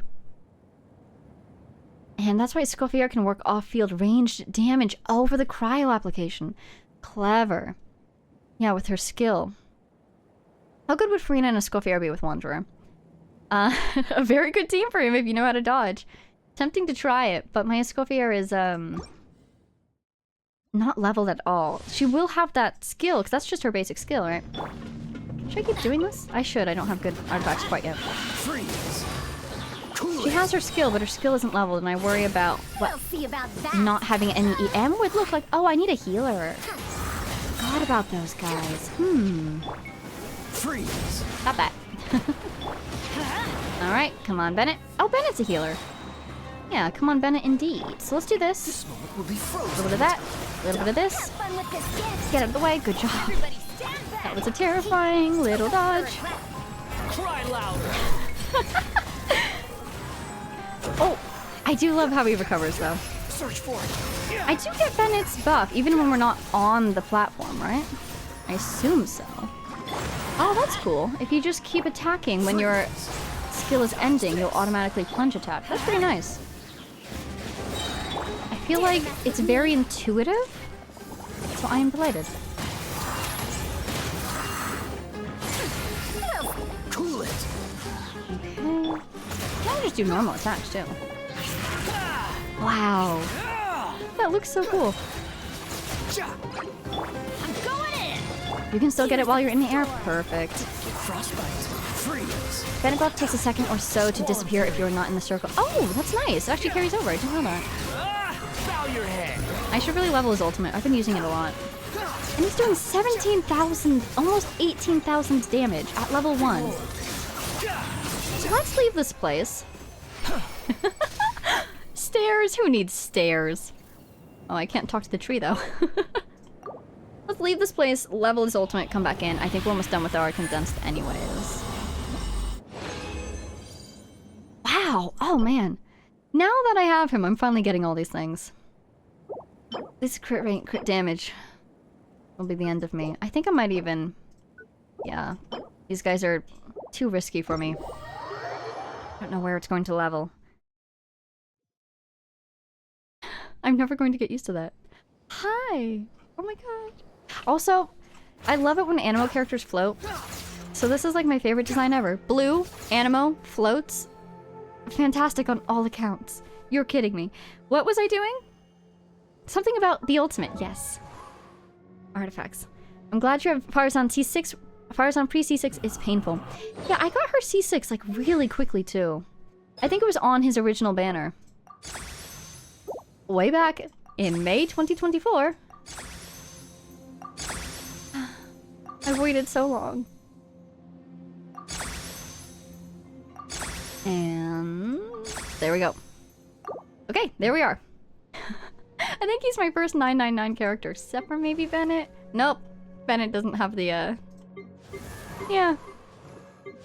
And that's why Escoffier can work off-field ranged damage over the cryo application. Clever. Yeah, with her skill. How good would Farina and Escoffier be with Wanderer? A very good team for him if you know how to dodge. Tempting to try it, but my Escoffier is, not leveled at all. She will have that skill, because that's just her basic skill, right? Should I keep doing this? I should. I don't have good artifacts quite yet. Freeze. She has her skill, but her skill isn't leveled, and I worry about what We'll see about that. not having any EM would look like. Oh, I need a healer. Forgot about those guys. Freeze. Not bad. Alright, come on, Bennett. Oh, Bennett's a healer. Yeah, come on, Bennett, indeed. So let's do this. This moment will be A frozen. little bit of that. A little bit of this. Have fun with this gift. Get out of the way. Good job. Everybody stand back. That was a terrifying little dodge. Cry louder. Oh, I do love how he recovers, though. Search for it. I do get Bennett's buff, even when we're not on the platform, right? I assume so. Oh, that's cool. If you just keep attacking when your skill is ending, you'll automatically plunge attack. That's pretty nice. I feel like it's very intuitive, so I am delighted. Cool it. Okay. Can I just do normal attacks, too? Wow. That looks so cool. Ja. I'm going in. You can still get it while you're in the air. Perfect. Frostbite. Freeze. Bennett buff takes a second or so to disappear if you're not in the circle. Oh, that's nice. It actually carries over. I didn't know that. Bow your head. I should really level his ultimate. I've been using it a lot. And he's doing 17,000, almost 18,000 damage at level 1. So let's leave this place. Stairs? Who needs stairs? Oh, I can't talk to the tree though. Let's leave this place, level his ultimate, come back in. I think we're almost done with our condensed anyways. Wow! Oh man. Now that I have him, I'm finally getting all these things. This crit rate, crit damage will be the end of me. I think I might even... Yeah. These guys are too risky for me. I don't know where it's going to level. I'm never going to get used to that. Hi! Oh my god. Also, I love it when animo characters float. So this is like my favorite design ever. Blue, animo, floats. Fantastic on all accounts. You're kidding me. What was I doing? Something about the ultimate, yes. Artifacts. I'm glad you have Farazan C6. Farazan pre-C6 is painful. Yeah, I got her C6 like really quickly too. I think it was on his original banner. Way back in May 2024. I've waited so long. And there we go. Okay, there we are. I think he's my first 999 character, except for maybe Bennett. Nope, Bennett doesn't have the, yeah.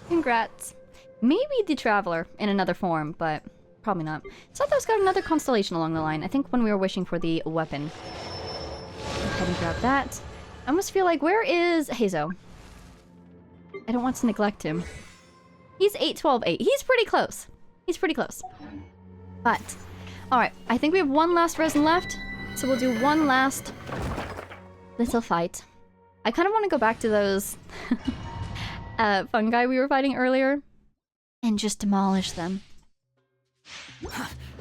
Congrats. Maybe the Traveler in another form, but probably not. Satho's got another constellation along the line. I think when we were wishing for the weapon. Go ahead and grab that. I almost feel like, where is Hazo? I don't want to neglect him. He's 8, 12, 8. He's pretty close. He's pretty close. But, alright. I think we have one last resin left. So we'll do one last little fight. I kind of want to go back to those fungi we were fighting earlier. And just demolish them.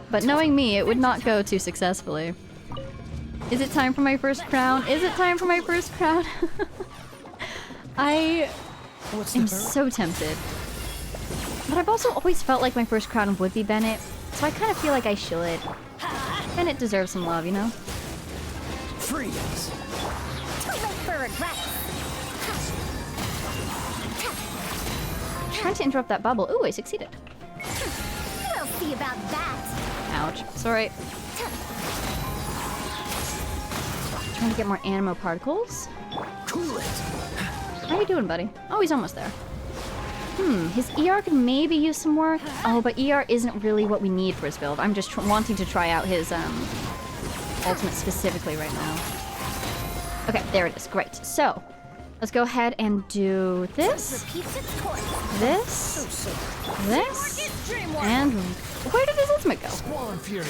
But knowing me, it would not go too successfully. Is it time for my first crown? Is it time for my first crown? I am so tempted. But I've also always felt like my first crown would be Bennett. So I kind of feel like I should. Bennett deserves some love, you know? Freeze. Trying to interrupt that bubble. Ooh, I succeeded. We'll see about that. Ouch. Sorry. Trying to get more animo particles. Cool it. How are you doing, buddy? Oh, he's almost there. His ER could maybe use some work. Oh, but ER isn't really what we need for his build. I'm just wanting to try out his ultimate specifically right now. Okay, there it is. Great. So, let's go ahead and do this. This. This. And where did his ultimate go? Squallen Fury.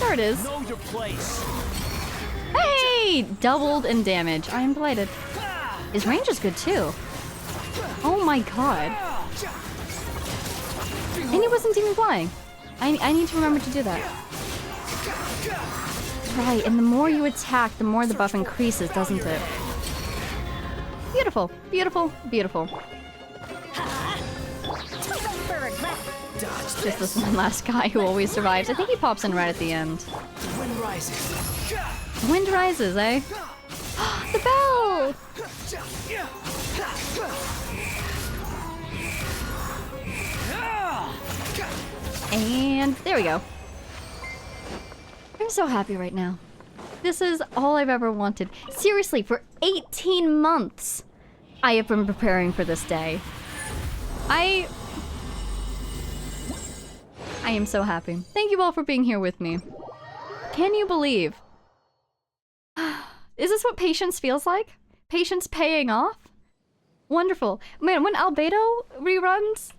There it is. Know your place. Hey! Doubled in damage. I am delighted. His range is good too. Oh my god. And he wasn't even flying. I need to remember to do that. Right, and the more you attack, the more the buff increases, doesn't it? Beautiful, beautiful, beautiful. Just this one last guy who always survives. I think he pops in right at the end. The wind rises. Wind rises, eh? The bell! And there we go. I'm so happy right now. This is all I've ever wanted. Seriously, for 18 months, I have been preparing for this day. I am so happy. Thank you all for being here with me. Can you believe? Is this what patience feels like? Patience paying off? Wonderful. Man, when Albedo reruns,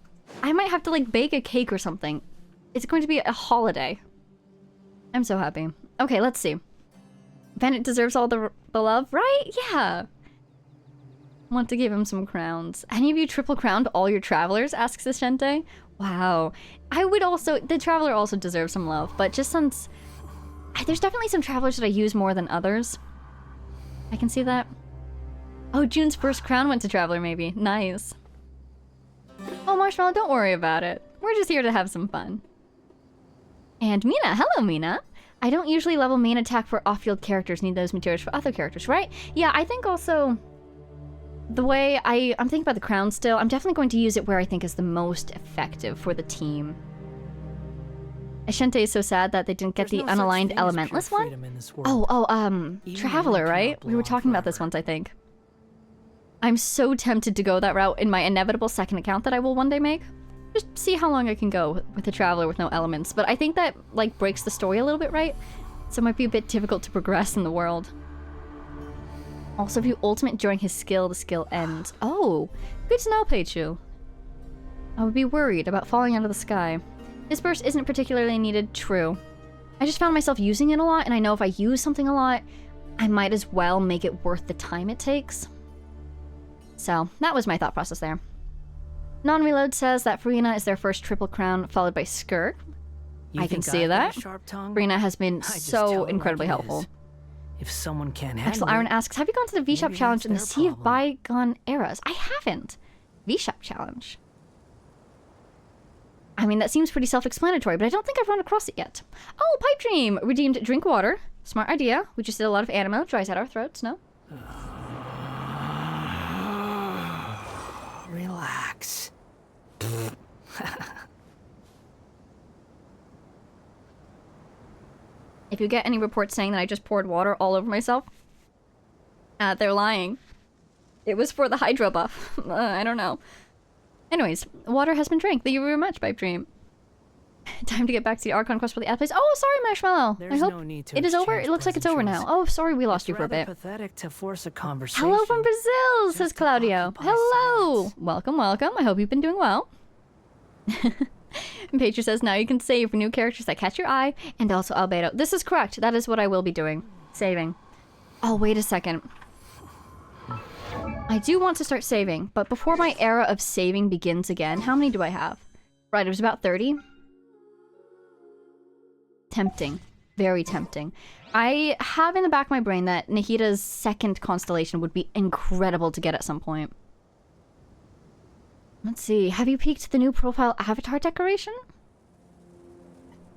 I might have to like bake a cake or something. It's going to be a holiday. I'm so happy. Okay, let's see. Bennett deserves all the love, right? Yeah. Want to give him some crowns. Any of you triple crowned all your travelers? Asks Ashente. Wow. I would also... The traveler also deserves some love, but just since... There's definitely some travelers that I use more than others. I can see that. Oh, June's first crown went to Traveler, maybe. Nice. Oh, Marshmallow, don't worry about it. We're just here to have some fun. And Mina. Hello, Mina. I don't usually level main attack for off-field characters. Need those materials for other characters, right? Yeah, I think also... The way I'm thinking about the crown still, I'm definitely going to use it where I think is the most effective for the team. Ashente is so sad that they didn't get the unaligned elementless one. Traveler, right? We were talking about this once, I think. I'm so tempted to go that route in my inevitable second account that I will one day make. Just see how long I can go with the Traveler with no elements. But I think that, like, breaks the story a little bit, right? So it might be a bit difficult to progress in the world. Also, if you ultimate during his skill, the skill ends. Oh, good to know, Peichu. I would be worried about falling out of the sky. This burst isn't particularly needed, true. I just found myself using it a lot, and I know if I use something a lot, I might as well make it worth the time it takes. So, that was my thought process there. Non-Reload says that Farina is their first triple crown, followed by Skirk. I can see that. Farina has been so incredibly helpful. If someone can't handle Axel Iron asks, have you gone to the V-Shop Challenge in the Sea of Bygone Eras? I haven't. V-Shop Challenge. I mean, that seems pretty self-explanatory, but I don't think I've run across it yet. Oh, Pipe Dream! Redeemed drink water. Smart idea. We just did a lot of animo. Dries out our throats, no? Relax. If you get any reports saying that I just poured water all over myself, they're lying. It was for the hydro buff. I don't know. Anyways, water has been drank. Thank you very much, Pipe Dream. Time to get back to the Archon quest for the ad place. Oh, sorry, Marshmallow. I hope it is over. It looks like it's over now. Oh, sorry, we lost you for a bit. Pathetic to force a conversation. Hello from Brazil, says Claudio. Hello. Welcome, welcome. I hope you've been doing well. Patriot says now you can save for new characters that catch your eye, and also Albedo. This is correct. That is what I will be doing. Saving. Oh, wait a second. I do want to start saving, but before my era of saving begins again, how many do I have? Right, it was about 30. Tempting. Very tempting. I have in the back of my brain that Nahita's second constellation would be incredible to get at some point. Let's see. Have you peeked the new profile avatar decoration?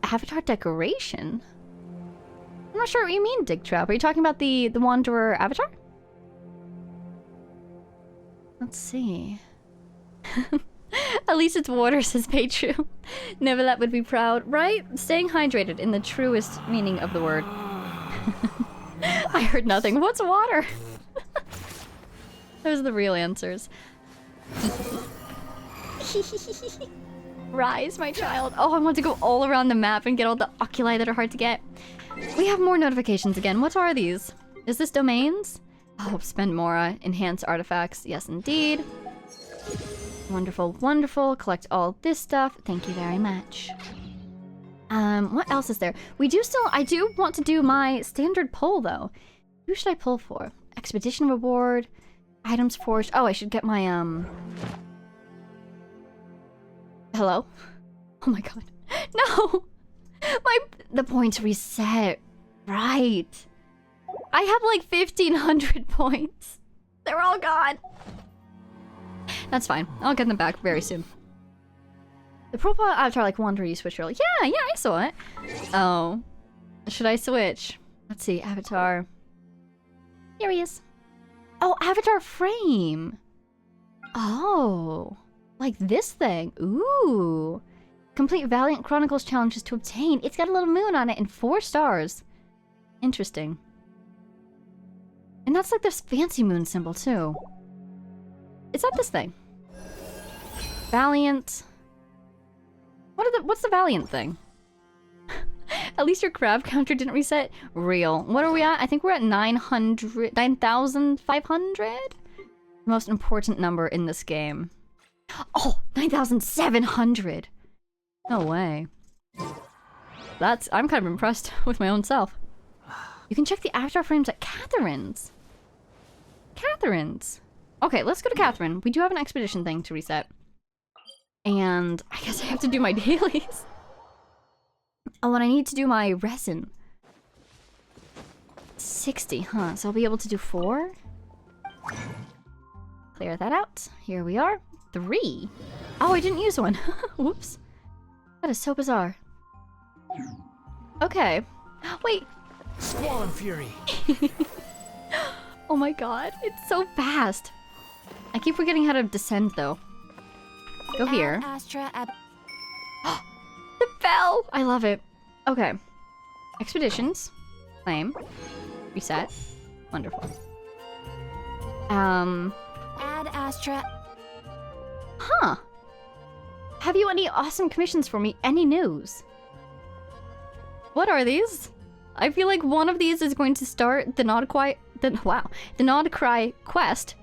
Avatar decoration? I'm not sure what you mean, Dig Trap. Are you talking about the Wanderer avatar? Let's see. At least it's water, says Peichu. Neuvillette would be proud, right? Staying hydrated in the truest meaning of the word. I heard nothing. What's water? Those are the real answers. Rise, my child. Oh, I want to go all around the map and get all the oculi that are hard to get. We have more notifications again. What are these? Is this domains? Oh, spend Mora. Enhance artifacts. Yes, indeed. Wonderful, wonderful. Collect all this stuff. Thank you very much. What else is there? I do want to do my standard pull, though. Who should I pull for? Expedition reward. Items forged. Oh, I should get my, Hello? Oh my god. No! The points reset. Right. I have like 1,500 points. They're all gone. That's fine. I'll get them back very soon. The profile avatar like Wanderer you switch early. Yeah, I saw it. Oh. Should I switch? Let's see. Avatar. Here he is. Oh, avatar frame. Oh. Like this thing. Ooh. Complete Valiant Chronicles challenges to obtain. It's got a little moon on it and 4 stars. Interesting. And that's like this fancy moon symbol too. Is that this thing? Valiant. What's the Valiant thing? At least your crab counter didn't reset. Real. What are we at? I think we're at 9,500? Most important number in this game. Oh, 9,700. No way. I'm kind of impressed with my own self. You can check the avatar frames at Catherine's. Catherine's. Okay, let's go to Catherine. We do have an expedition thing to reset. And I guess I have to do my dailies. Oh, and I need to do my resin. 60, huh? So I'll be able to do 4? Clear that out. Here we are. 3. Oh, I didn't use one. Whoops. That is so bizarre. Okay. Wait. Squall and Fury. Oh my god. It's so fast. I keep forgetting how to descend, though. Go here. The bell! I love it. Okay. Expeditions. Claim. Reset. Wonderful. Ad Astra. Huh. Have you any awesome commissions for me? Any news? What are these? I feel like one of these is going to start the Nodcry quest,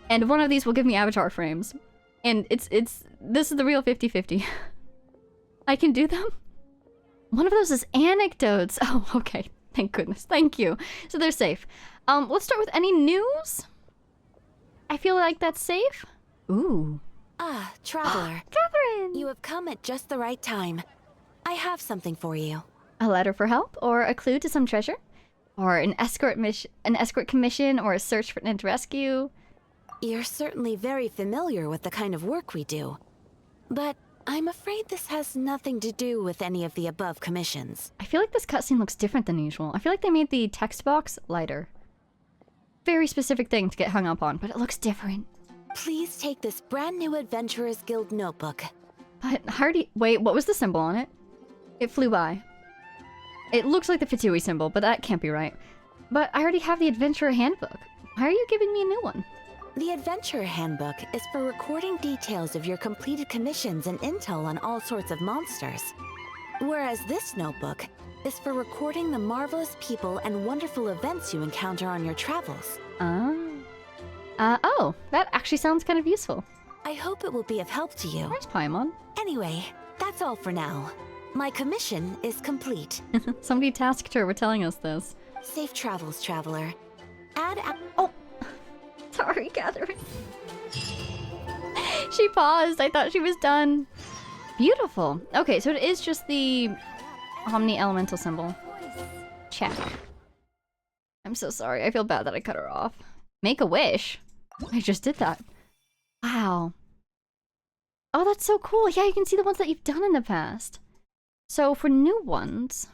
and one of these will give me avatar frames. And this is the real 50-50. I can do them? One of those is anecdotes. Oh, okay. Thank goodness. Thank you. So they're safe. Let's start with any news. I feel like that's safe. Ooh. Ah, traveler. Catherine! You have come at just the right time. I have something for you. A letter for help, or a clue to some treasure, or an escort commission, or a search for an rescue. You're certainly very familiar with the kind of work we do. But I'm afraid this has nothing to do with any of the above commissions. I feel like this cutscene looks different than usual. I feel like they made the text box lighter. Very specific thing to get hung up on, but it looks different. Please take this brand new Adventurers Guild notebook. But Hardy... Wait, what was the symbol on it? It flew by. It looks like the Fitsui symbol, but that can't be right. But I already have the Adventurer Handbook. Why are you giving me a new one? The Adventurer Handbook is for recording details of your completed commissions and intel on all sorts of monsters. Whereas this notebook is for recording the marvelous people and wonderful events you encounter on your travels. Oh, that actually sounds kind of useful. I hope it will be of help to you. Where's Paimon? Anyway, that's all for now. My commission is complete. Somebody tasked her with telling us this. Safe travels, traveler. Oh! Sorry, Catherine. She paused. I thought she was done. Beautiful. Okay, so it is just the Omni Elemental symbol. Check. I'm so sorry. I feel bad that I cut her off. Make a wish? I just did that. Wow. Oh, that's so cool. Yeah, you can see the ones that you've done in the past. So for new ones,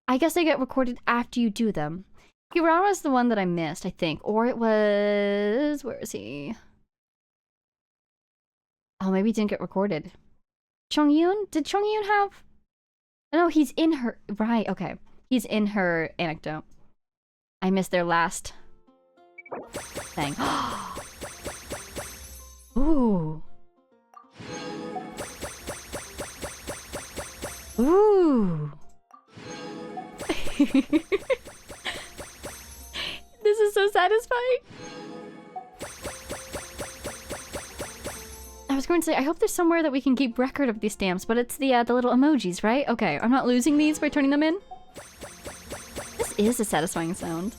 I guess they get recorded after you do them. Kirara's the one that I missed, I think. Or it was... Where is he? Oh, maybe he didn't get recorded. Chongyun? Did Chongyun have... No, he's in her... Right, okay. He's in her anecdote. I missed their last thing. Ooh. Ooh. This is so satisfying. I was going to say, I hope there's somewhere that we can keep record of these stamps, but it's the little emojis, right? Okay, I'm not losing these by turning them in. This is a satisfying sound.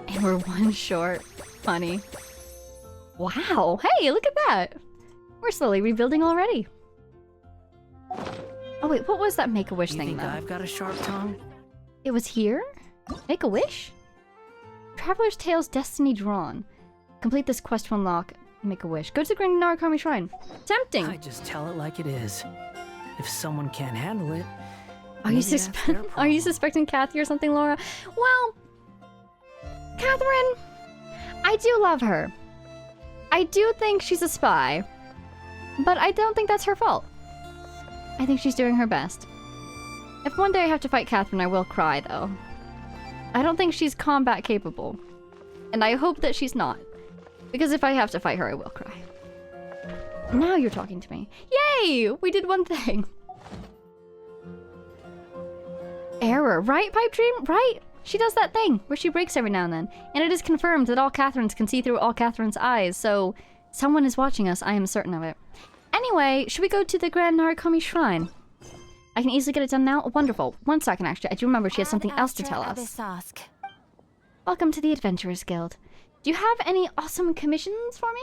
And we're one short. Funny. Wow, hey, look at that. We're slowly rebuilding already. Oh wait, what was that Make-A-Wish thing think though? I've got a sharp tongue? It was here? Make-A-Wish? Traveler's Tale's Destiny Drawn. Complete this quest to unlock Make-A-Wish. Go to the Grand Narukami Shrine. Tempting! I just tell it like it is. If someone can't handle it, Are you, maybe that's their are you problem. suspecting Kathy or something, Laura? Well, Catherine, I do love her. I do think she's a spy, but I don't think that's her fault. I think she's doing her best. If one day I have to fight Catherine, I will cry, though. I don't think she's combat capable, and I hope that she's not, because if I have to fight her, I will cry. Now you're talking to me. Yay! We did one thing. Error, right, Pipe Dream? Right? She does that thing where she breaks every now and then. And it is confirmed that all Catherines can see through all Catherine's eyes, so someone is watching us, I am certain of it. Anyway, should we go to the Grand Narukami Shrine? I can easily get it done now? Wonderful. 1 second, actually. I do remember she has something else to tell us. Welcome to the Adventurers Guild. Do you have any awesome commissions for me?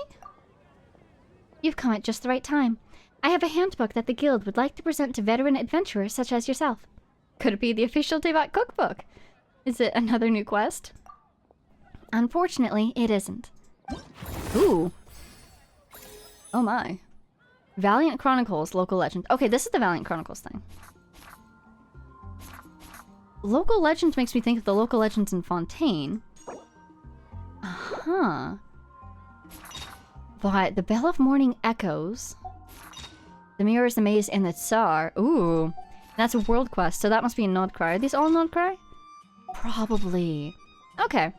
You've come at just the right time. I have a handbook that the guild would like to present to veteran adventurers such as yourself. Could it be the official Teyvat cookbook? Is it another new quest? Unfortunately, it isn't. Ooh. Oh my. Valiant Chronicles, local legend. Okay, this is the Valiant Chronicles thing. Local legends makes me think of the local legends in Fontaine. Uh-huh. But the Bell of Morning echoes. The Mirrors, the Maze, and the Tsar. Ooh. That's a world quest, so that must be a Nod Cry. Are these all Nod Cry? Probably. Okay.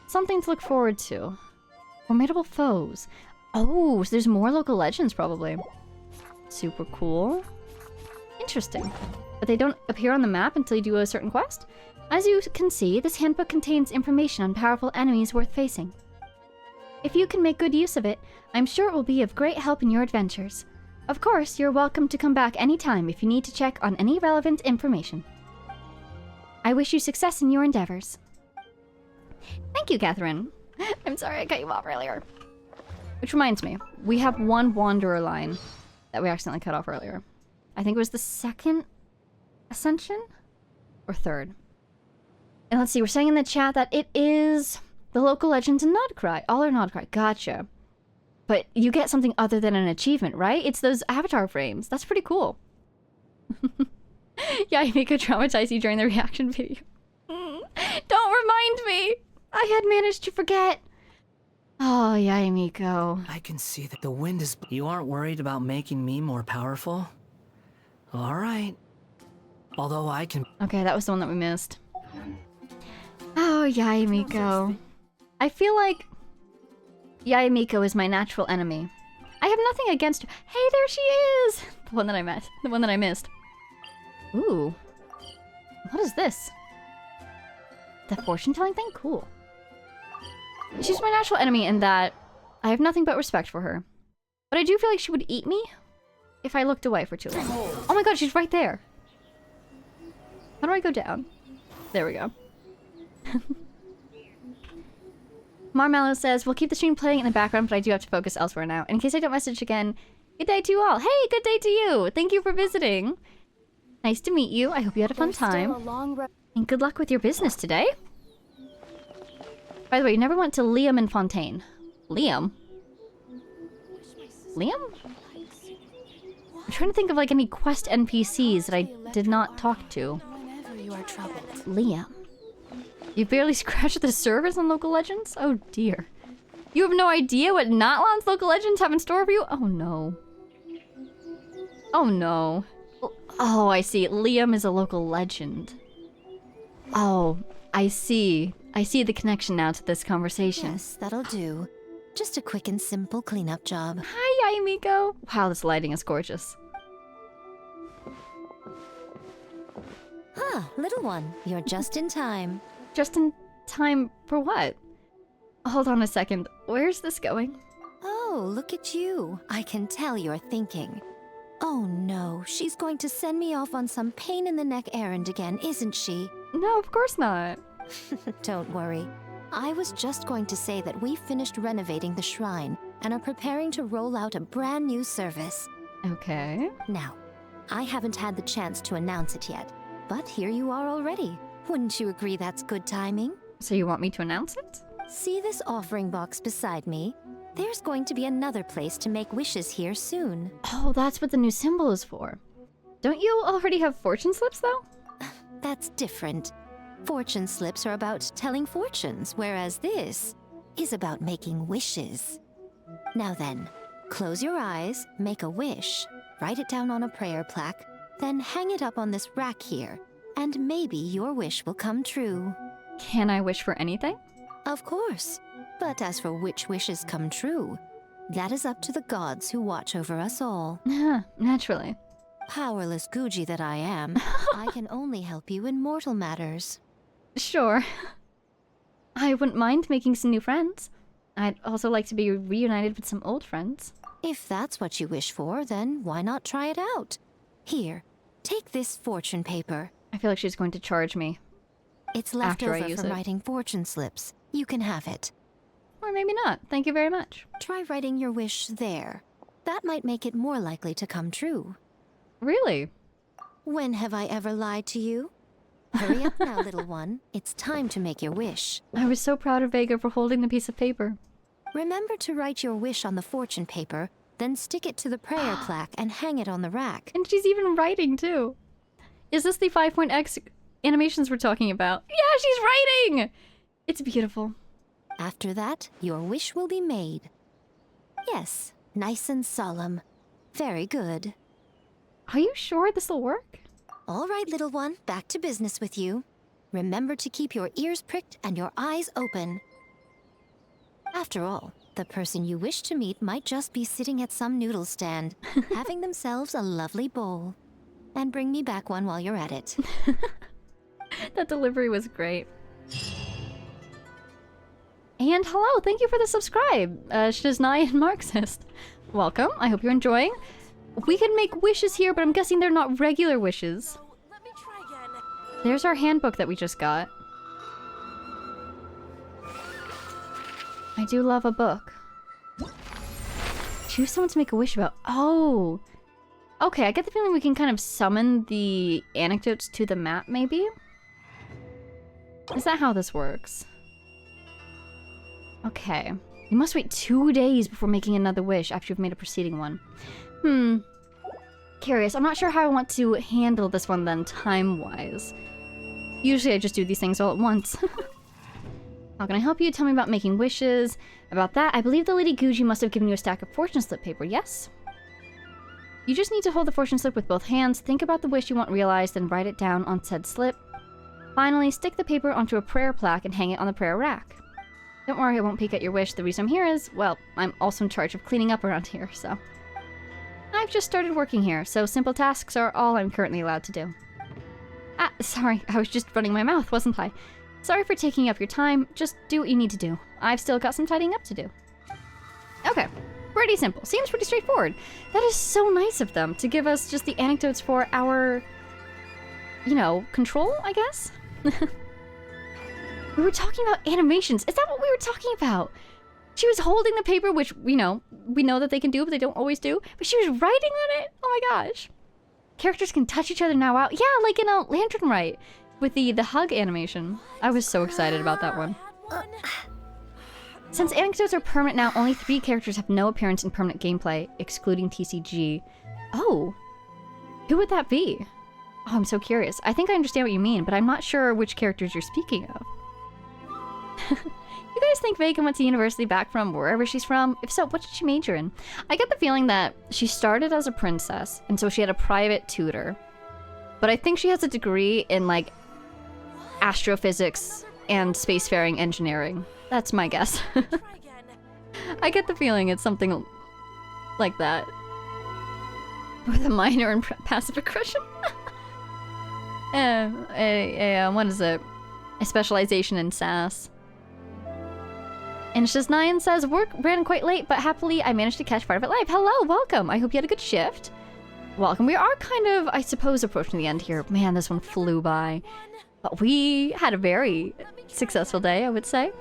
Something to look forward to. Formidable foes. Oh, so there's more local legends, probably. Super cool. Interesting. But they don't appear on the map until you do a certain quest? As you can see, this handbook contains information on powerful enemies worth facing. If you can make good use of it, I'm sure it will be of great help in your adventures. Of course, you're welcome to come back anytime if you need to check on any relevant information. I wish you success in your endeavors. Thank you, Catherine. I'm sorry I cut you off earlier. Which reminds me, we have one Wanderer line that we accidentally cut off earlier. I think it was the second Ascension? Or third? And let's see, we're saying in the chat that it is the local legends in Nodcry. All are Nodcry. Gotcha. But you get something other than an achievement, right? It's those avatar frames. That's pretty cool. Yeah, Miko traumatized you during the reaction video. Don't remind me! I had managed to forget. Oh, yeah, Miko. I can see that the wind is... You aren't worried about making me more powerful? Alright. Although I can... Okay, that was the one that we missed. Oh, Yaimiko. I feel like Yaimiko is my natural enemy. I have nothing against her. Hey, there she is! The one that I met. The one that I missed. Ooh. What is this? The fortune-telling thing? Cool. She's my natural enemy in that I have nothing but respect for her. But I do feel like she would eat me if I looked away for too long. Oh my god, she's right there! How do I go down? There we go. Marmallow says, we'll keep the stream playing in the background, but I do have to focus elsewhere now. And in case I don't message again, good day to you all. Hey, good day to you! Thank you for visiting. Nice to meet you. I hope you had a fun time. And good luck with your business today. By the way, you never went to Liam and Fontaine. Liam? Liam? I'm trying to think of like any quest NPCs that I did not talk to. Liam. You barely scratched the surface on Local Legends? Oh dear. You have no idea what Natlan's Local Legends have in store for you? Oh no. Oh no. Oh, I see. Liam is a local legend. Oh, I see. I see the connection now to this conversation. Yes, that'll do. Just a quick and simple cleanup job. Hi, Yaimiko. Wow, this lighting is gorgeous. Ah, little one, you're just in time. Just in time for what? Hold on a second. Where's this going? Oh, look at you. I can tell you're thinking. Oh no, she's going to send me off on some pain-in-the-neck errand again, isn't she? No, of course not. Don't worry. I was just going to say that we finished renovating the shrine and are preparing to roll out a brand new service. Okay. Now, I haven't had the chance to announce it yet, but here you are already. Wouldn't you agree that's good timing? So you want me to announce it? See this offering box beside me? There's going to be another place to make wishes here soon. Oh, that's what the new symbol is for. Don't you already have fortune slips, though? That's different. Fortune slips are about telling fortunes, whereas this is about making wishes. Now then, close your eyes, make a wish, write it down on a prayer plaque, then hang it up on this rack here, and maybe your wish will come true. Can I wish for anything? Of course. But as for which wishes come true, that is up to the gods who watch over us all. Naturally. Powerless Guji that I am, I can only help you in mortal matters. Sure. I wouldn't mind making some new friends. I'd also like to be reunited with some old friends. If that's what you wish for, then why not try it out? Here, take this fortune paper. I feel like she's going to charge me. It's left After I over use from it. writing fortune slips. You can have it. Or maybe not. Thank you very much. Try writing your wish there. that might make it more likely to come true. Really? When have I ever lied to you? Hurry up now, little one. It's time to make your wish. I was so proud of Vega for holding the piece of paper. Remember to write your wish on the fortune paper, then stick it to the prayer plaque and hang it on the rack. And she's even writing, too. Is this the 5.x animations we're talking about? Yeah, she's writing! It's beautiful. After that, your wish will be made. Yes, nice and solemn. Very good. Are you sure this will work? All right, little one, back to business with you. Remember to keep your ears pricked and your eyes open. After all, the person you wish to meet might just be sitting at some noodle stand, having themselves a lovely bowl. And bring me back one while you're at it. That delivery was great. And hello, thank you for the subscribe, Shiznai and Marxist. Welcome, I hope you're enjoying. We can make wishes here, but I'm guessing they're not regular wishes. Let me try again. There's our handbook that we just got. I do love a book. Choose someone to make a wish about. Oh! Okay, I get the feeling we can kind of summon the anecdotes to the map, maybe? Is that how this works? Okay. You must wait 2 days before making another wish after you've made a preceding one. Curious. I'm not sure how I want to handle this one then, time-wise. Usually I just do these things all at once. How can I help you? Tell me about making wishes. About that, I believe the Lady Guji must have given you a stack of fortune slip paper, yes? You just need to hold the fortune slip with both hands, think about the wish you want realized, then write it down on said slip. Finally, stick the paper onto a prayer plaque and hang it on the prayer rack. Don't worry, I won't peek at your wish. The reason I'm here is, well, I'm also in charge of cleaning up around here, so... I've just started working here, so simple tasks are all I'm currently allowed to do. Ah, sorry, I was just running my mouth, wasn't I? Sorry for taking up your time, just do what you need to do. I've still got some tidying up to do. Okay, pretty simple. Seems pretty straightforward. That is so nice of them to give us just the anecdotes for our, you know, control, I guess? We were talking about animations. Is that what we were talking about? She was holding the paper, which, you know, we know that they can do, but they don't always do. But she was writing on it? Oh my gosh. Characters can touch each other now out. Yeah, like in a Lantern Rite with the hug animation. I was so excited about that one. Since anecdotes are permanent now, only 3 characters have no appearance in permanent gameplay, excluding TCG. Oh. Who would that be? Oh, I'm so curious. I think I understand what you mean, but I'm not sure which characters you're speaking of. You guys think Vega went to university back from wherever she's from? If so, what did she major in? I get the feeling that she started as a princess, and so she had a private tutor. But I think she has a degree in, like, astrophysics and spacefaring engineering. That's my guess. I get the feeling it's something like that. With a minor in passive aggression? What is it? A specialization in sass. And Shiznayan says, work ran quite late, but happily I managed to catch part of it live. Hello, welcome. I hope you had a good shift. Welcome. We are kind of, I suppose, approaching the end here. Man, this one flew by. But we had a very successful day, I would say.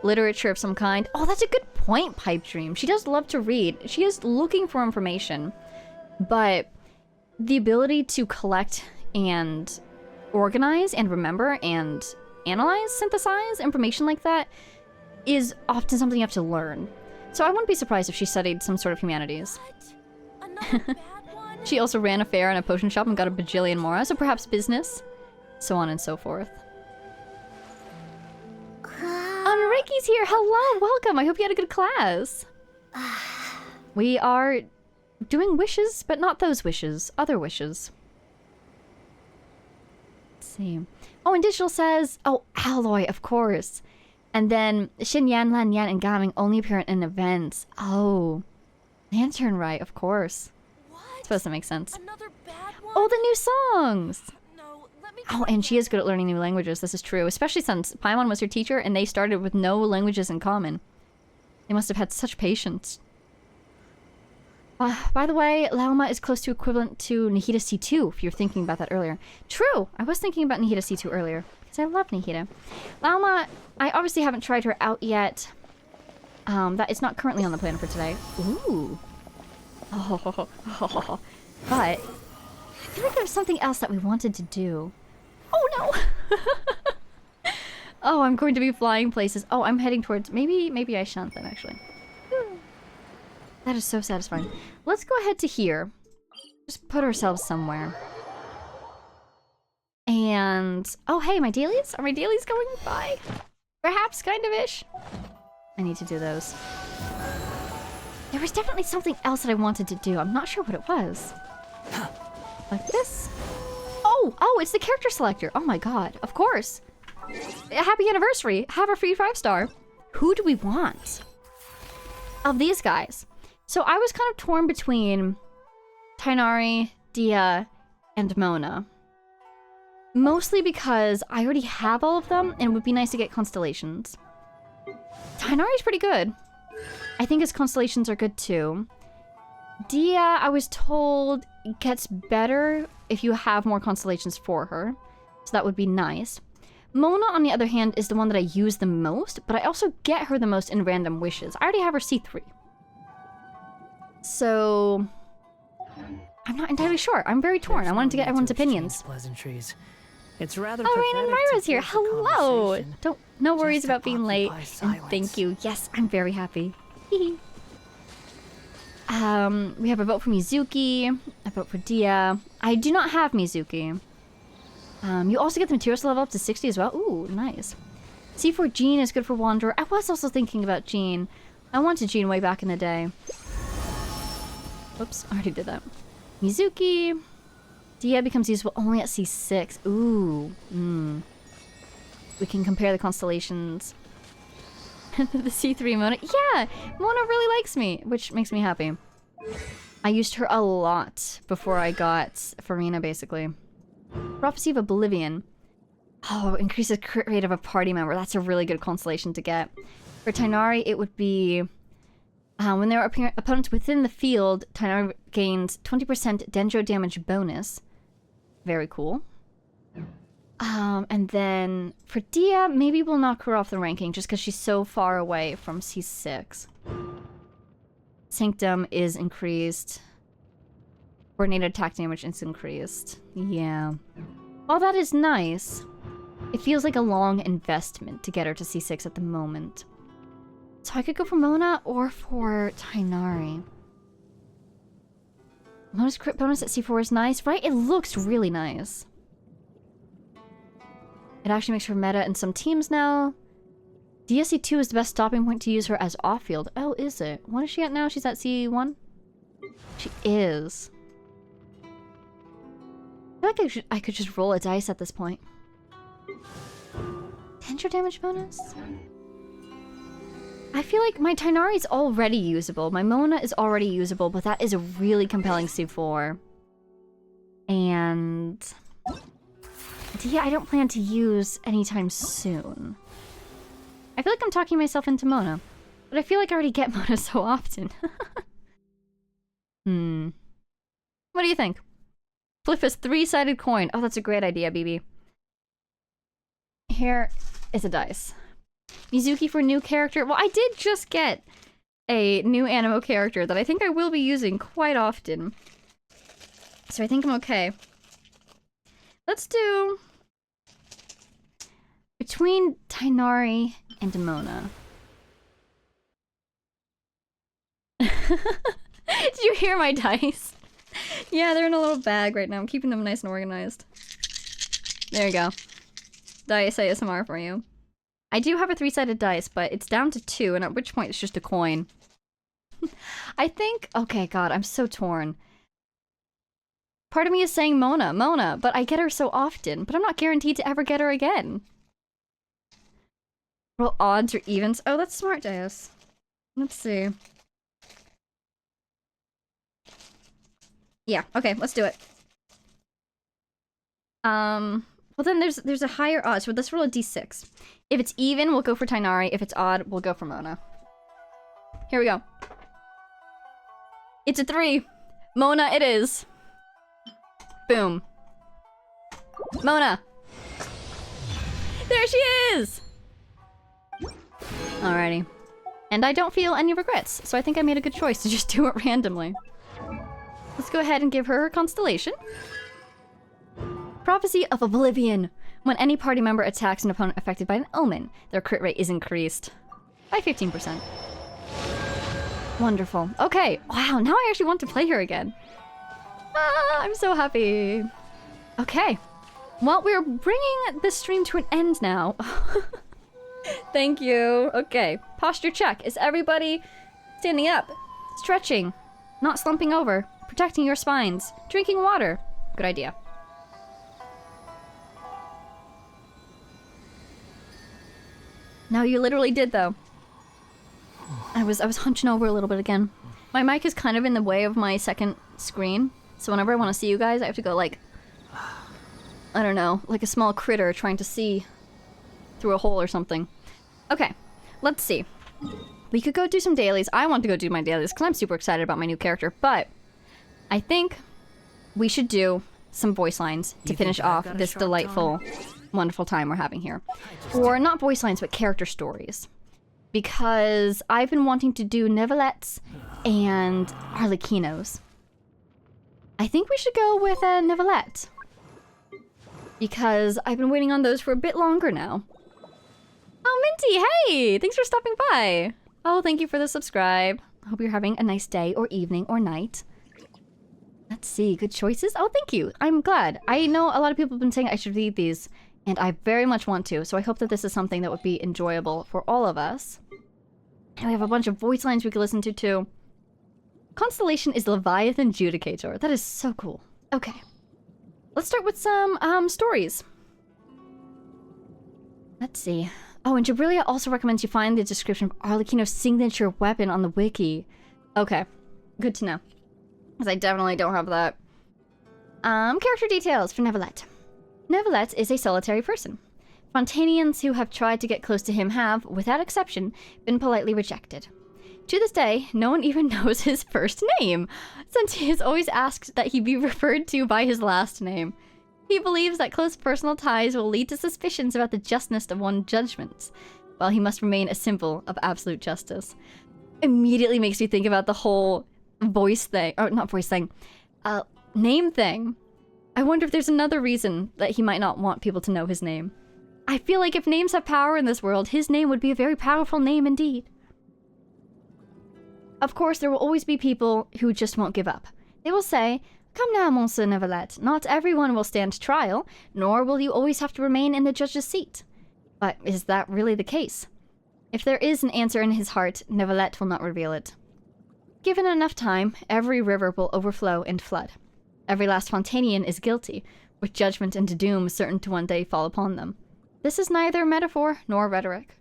Literature of some kind. Oh, that's a good point, Pipe Dream. She does love to read. She is looking for information. But the ability to collect and organize and remember and analyze, synthesize information like that is often something you have to learn. So I wouldn't be surprised if she studied some sort of humanities. She also ran a fair and a potion shop and got a bajillion more, so perhaps business, so on and so forth. Enrique's here! Hello, welcome! I hope you had a good class. We are doing wishes, but not those wishes, other wishes. Let's see. Oh, and Digital says, oh, Alloy, of course. And then Xin Yan, Lan Yan, and Gaming only appear in events. Oh. Lantern Rite, of course. It's supposed to make sense. Oh, the new songs! Oh, and she is good at learning new languages, this is true. Especially since Paimon was her teacher and they started with no languages in common. They must have had such patience. By the way, Lauma is close to equivalent to Nihita C2, if you were thinking about that earlier. True! I was thinking about Nihita C2 earlier, because I love Nihita. Lauma, I obviously haven't tried her out yet. That is not currently on the plan for today. Ooh. Oh, but I feel like there's something else that we wanted to do. Oh no! Oh, I'm going to be flying places. Oh, I'm heading towards... Maybe I shan't then, actually. That is so satisfying. Let's go ahead to here. Just put ourselves somewhere. And... Oh, hey, my dailies? Are my dailies going by? Perhaps, kind of-ish. I need to do those. There was definitely something else that I wanted to do. I'm not sure what it was. Like this? Oh, it's the character selector. Oh my god, of course. Happy anniversary. Have a free 5-star. Who do we want? Of these guys. So I was kind of torn between Tighnari, Dia, and Mona. Mostly because I already have all of them, and it would be nice to get constellations. Tighnari's pretty good. I think his constellations are good too. Dia, I was told, gets better if you have more constellations for her. So that would be nice. Mona, on the other hand, is the one that I use the most, but I also get her the most in random wishes. I already have her C3. So... I'm not entirely sure. I'm very torn. I wanted to get everyone's opinions. Pleasantries. It's rather oh, Rain and pathetic Myra's to here. force the Hello! conversation No worries just to about being late. occupy And silence. thank you. Yes, I'm very happy. We have a vote for Mizuki, a vote for Dia. I do not have Mizuki. You also get the materials level up to 60 as well. Ooh, nice. C4 Jean is good for Wanderer. I was also thinking about Jean. I wanted Jean way back in the day. Oops, I already did that. Mizuki. Dia becomes useful only at C6. Ooh. We can compare the constellations. The C3 Mona. Yeah! Mona really likes me, which makes me happy. I used her a lot before I got Farina, basically. Prophecy of Oblivion. Oh, increases crit rate of a party member. That's a really good constellation to get. For Tighnari, it would be... when there are opponents within the field, Tighnari gains 20% dendro damage bonus. Very cool. And then for Dia, maybe we'll knock her off the ranking just because she's so far away from C6. Sanctum is increased. Coordinated attack damage is increased. Yeah. While that is nice, it feels like a long investment to get her to C6 at the moment. So I could go for Mona or for Tighnari. Mona's crit bonus at C4 is nice, right? It looks really nice. It actually makes her meta in some teams now. DSC2 is the best stopping point to use her as off-field. Oh, is it? What is she at now? She's at C1? She is. I feel like I could just roll a dice at this point. Tensor damage bonus? I feel like my Tighnari is already usable. My Mona is already usable, but that is a really compelling C4. And... Dia, I don't plan to use anytime soon. I feel like I'm talking myself into Mona. But I feel like I already get Mona so often. What do you think? Flip a 3-sided coin. Oh, that's a great idea, BB. Here is a dice. Mizuki for new character. Well, I did just get a new animo character that I think I will be using quite often. So I think I'm okay. Let's do... Between Tighnari and Mona. Did you hear my dice? Yeah, they're in a little bag right now. I'm keeping them nice and organized. There you go. Dice ASMR for you. I do have a 3-sided dice, but it's down to 2, and at which point it's just a coin. I think... Okay, God, I'm so torn. Part of me is saying Mona, but I get her so often, but I'm not guaranteed to ever get her again. Roll odds or evens. Oh, that's smart, Dias. Let's see. Yeah, okay, let's do it. Well then there's a higher odds, so let's roll a d6. If it's even, we'll go for Tighnari. If it's odd, we'll go for Mona. Here we go. It's a 3. Mona it is. Boom. Mona! There she is! Alrighty. And I don't feel any regrets, so I think I made a good choice to just do it randomly. Let's go ahead and give her constellation. Prophecy of Oblivion. When any party member attacks an opponent affected by an omen, their crit rate is increased by 15%. Wonderful. Okay. Wow, now I actually want to play her again. Ah, I'm so happy. Okay. Well, we're bringing this stream to an end now. Thank you. Okay. Posture check. Is everybody standing up? Stretching. Not slumping over. Protecting your spines. Drinking water. Good idea. No, you literally did, though. I was hunching over a little bit again. My mic is kind of in the way of my second screen, so whenever I want to see you guys, I have to go like... I don't know, like a small critter trying to see through a hole or something. Okay, let's see. We could go do some dailies. I want to go do my dailies because I'm super excited about my new character, but I think we should do some voice lines to finish off this delightful, wonderful time we're having here. Or not voice lines, but character stories. Because I've been wanting to do Neuvillette's and Arlecchino's. I think we should go with Neuvillette. Because I've been waiting on those for a bit longer now. Oh, Minty, hey! Thanks for stopping by. Oh, thank you for the subscribe. Hope you're having a nice day or evening or night. Let's see, good choices? Oh, thank you. I'm glad. I know a lot of people have been saying I should read these, and I very much want to, so I hope that this is something that would be enjoyable for all of us. And we have a bunch of voice lines we could listen to, too. Constellation is Leviathan Judicator. That is so cool. Okay. Let's start with some, stories. Let's see. Oh, and Jabrilia also recommends you find the description of Arlecchino's signature weapon on the wiki. Okay. Good to know. Because I definitely don't have that. Character details for Neuvillette. Neuvillette is a solitary person. Fontanians who have tried to get close to him have, without exception, been politely rejected. To this day, no one even knows his first name, since he has always asked that he be referred to by his last name. He believes that close personal ties will lead to suspicions about the justness of one's judgments, while he must remain a symbol of absolute justice. Immediately makes me think about the whole voice thing, or not voice thing, name thing. I wonder if there's another reason that he might not want people to know his name. I feel like if names have power in this world, his name would be a very powerful name indeed. Of course, there will always be people who just won't give up. They will say, "Come now, Monsieur Neuvillette, not everyone will stand trial, nor will you always have to remain in the judge's seat." But is that really the case? If there is an answer in his heart, Neuvillette will not reveal it. Given enough time, every river will overflow and flood. Every last Fontanian is guilty, with judgment and doom certain to one day fall upon them. This is neither metaphor nor rhetoric.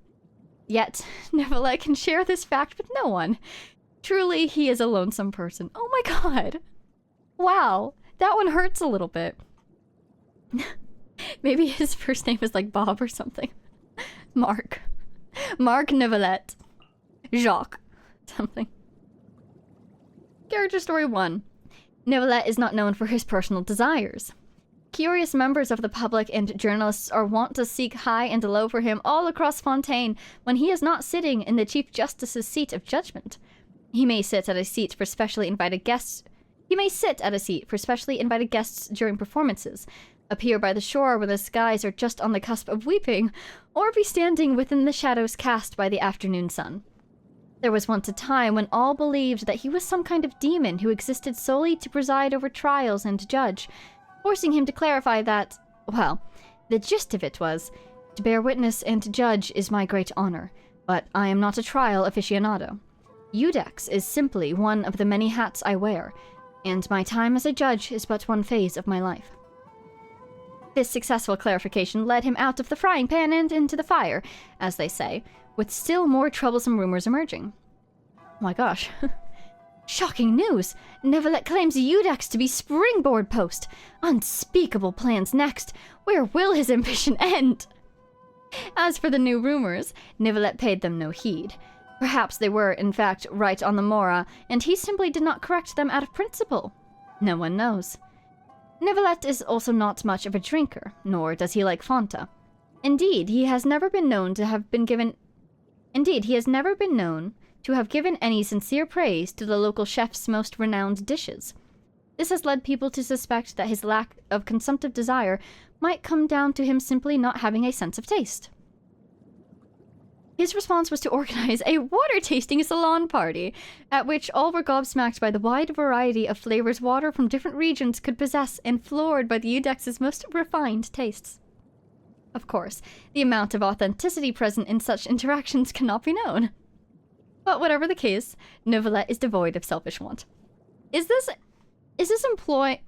Yet, Neuvillette can share this fact with no one. Truly, he is a lonesome person. Oh my god! Wow, that one hurts a little bit. Maybe his first name is like Bob or something. Mark. Mark Neuvillette. Jacques. Something. Character story 1. Neuvillette is not known for his personal desires. Curious members of the public and journalists are wont to seek high and low for him all across Fontaine when he is not sitting in the Chief Justice's seat of judgment. He may sit at a seat for specially invited guests. He may sit at a seat for specially invited guests during performances, appear by the shore when the skies are just on the cusp of weeping, or be standing within the shadows cast by the afternoon sun. There was once a time when all believed that he was some kind of demon who existed solely to preside over trials and judge, forcing him to clarify that, well, the gist of it was, to bear witness and to judge is my great honor, but I am not a trial aficionado. Judex is simply one of the many hats I wear, and my time as a judge is but one phase of my life. This successful clarification led him out of the frying pan and into the fire, as they say, with still more troublesome rumors emerging. Oh my gosh. Shocking news! Neuvillette claims Judex to be springboard post. Unspeakable plans next. Where will his ambition end? As for the new rumors, Neuvillette paid them no heed. Perhaps they were, in fact, right on the mora, and he simply did not correct them out of principle. No one knows. Neuvillette is also not much of a drinker, nor does he like Fanta. Indeed, he has never been known to have given any sincere praise to the local chef's most renowned dishes. This has led people to suspect that his lack of consumptive desire might come down to him simply not having a sense of taste. His response was to organize a water-tasting salon party, at which all were gobsmacked by the wide variety of flavors water from different regions could possess and floored by the Eudex's most refined tastes. Of course, the amount of authenticity present in such interactions cannot be known. But whatever the case, Neuvillette is devoid of selfish want. Is this implying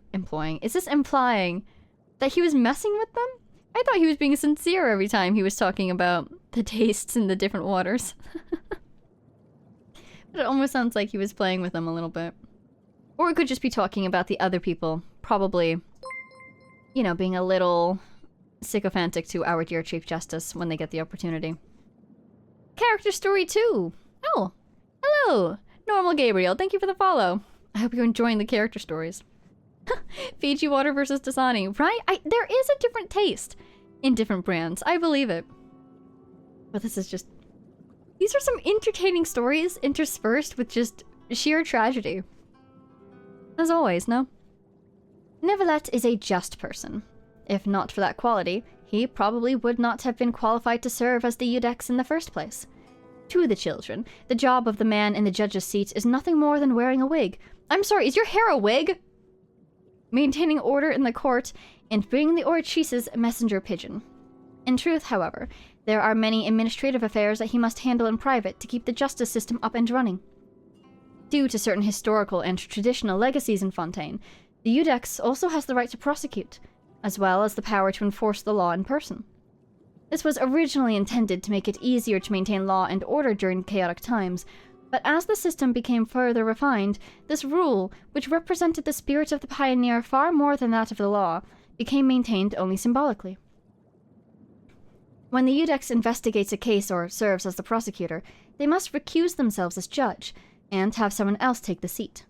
that he was messing with them? I thought he was being sincere every time he was talking about the tastes in the different waters. But it almost sounds like he was playing with them a little bit. Or it could just be talking about the other people. Probably, you know, being a little sycophantic to our dear Chief Justice when they get the opportunity. Character story 2! Oh, hello! Normal Gabriel, thank you for the follow. I hope you're enjoying the character stories. Fiji water versus Dasani, right? There is a different taste in different brands. I believe it. But this is just... These are some entertaining stories interspersed with just sheer tragedy. As always, no? Neuvillette is a just person. If not for that quality, he probably would not have been qualified to serve as the Eudex in the first place. To the children, the job of the man in the judge's seat is nothing more than wearing a wig. I'm sorry, is your hair a wig? Maintaining order in the court, and bringing the Orchise's messenger pigeon. In truth, however, there are many administrative affairs that he must handle in private to keep the justice system up and running. Due to certain historical and traditional legacies in Fontaine, the Eudex also has the right to prosecute, as well as the power to enforce the law in person. This was originally intended to make it easier to maintain law and order during chaotic times, but as the system became further refined, this rule, which represented the spirit of the pioneer far more than that of the law, became maintained only symbolically. When the Eudex investigates a case or serves as the prosecutor, they must recuse themselves as judge, and have someone else take the seat.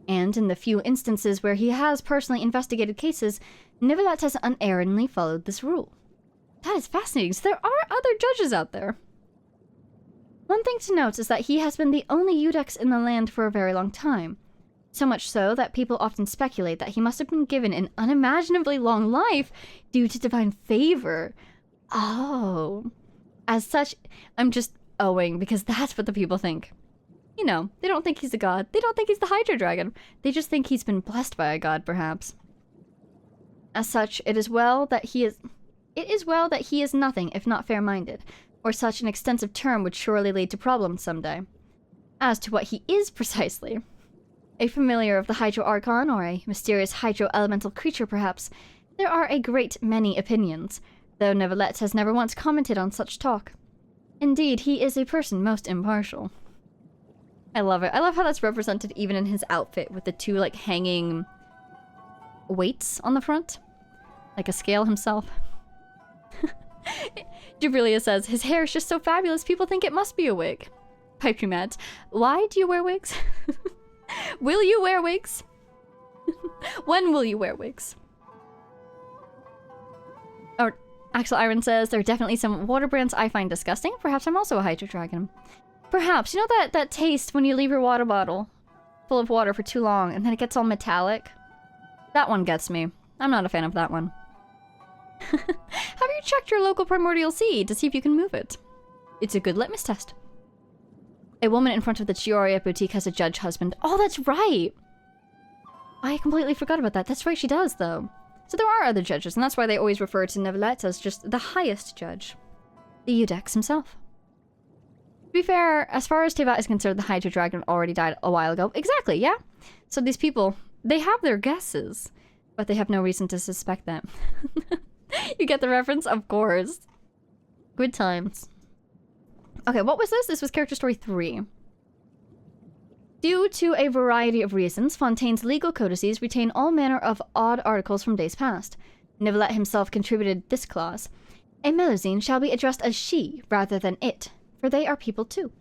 And in the few instances where he has personally investigated cases, Neuvillette has unerringly followed this rule. That is fascinating, so there are other judges out there. One thing to note is that he has been the only Eudex in the land for a very long time. So much so that people often speculate that he must have been given an unimaginably long life due to divine favor. Oh. As such, I'm just owing because that's what the people think. You know, they don't think he's a god. They don't think he's the Hydra Dragon. They just think he's been blessed by a god, perhaps. As such, it is well that he is nothing if not fair-minded, or such an extensive term would surely lead to problems someday. As to what he is precisely, a familiar of the Hydro Archon, or a mysterious hydro-elemental creature perhaps, there are a great many opinions, though Neuvillette has never once commented on such talk. Indeed, he is a person most impartial. I love it. I love how that's represented even in his outfit, with the two, like, hanging weights on the front. Like a scale himself. Jubilia says, his hair is just so fabulous, people think it must be a wig. Pipe you mad. Why do you wear wigs? Will you wear wigs? When will you wear wigs? Or, Axel Iron says, there are definitely some water brands I find disgusting. Perhaps I'm also a Hydro Dragon. Perhaps. You know that taste when you leave your water bottle full of water for too long and then it gets all metallic? That one gets me. I'm not a fan of that one. Have you checked your local primordial sea to see if you can move it? It's a good litmus test. A woman in front of the Chioria boutique has a judge husband. Oh, that's right! I completely forgot about that. That's right, she does, though. So there are other judges, and that's why they always refer to Neuvillette as just the highest judge. The Eudex himself. To be fair, as far as Tevat is concerned, the Hydro Dragon already died a while ago. Exactly, yeah? So these people, they have their guesses, but they have no reason to suspect them. You get the reference? Of course. Good times. Okay, what was this? This was character story 3. Due to a variety of reasons, Fontaine's legal codices retain all manner of odd articles from days past. Neuvillette himself contributed this clause. A Melusine shall be addressed as she, rather than it, for they are people too.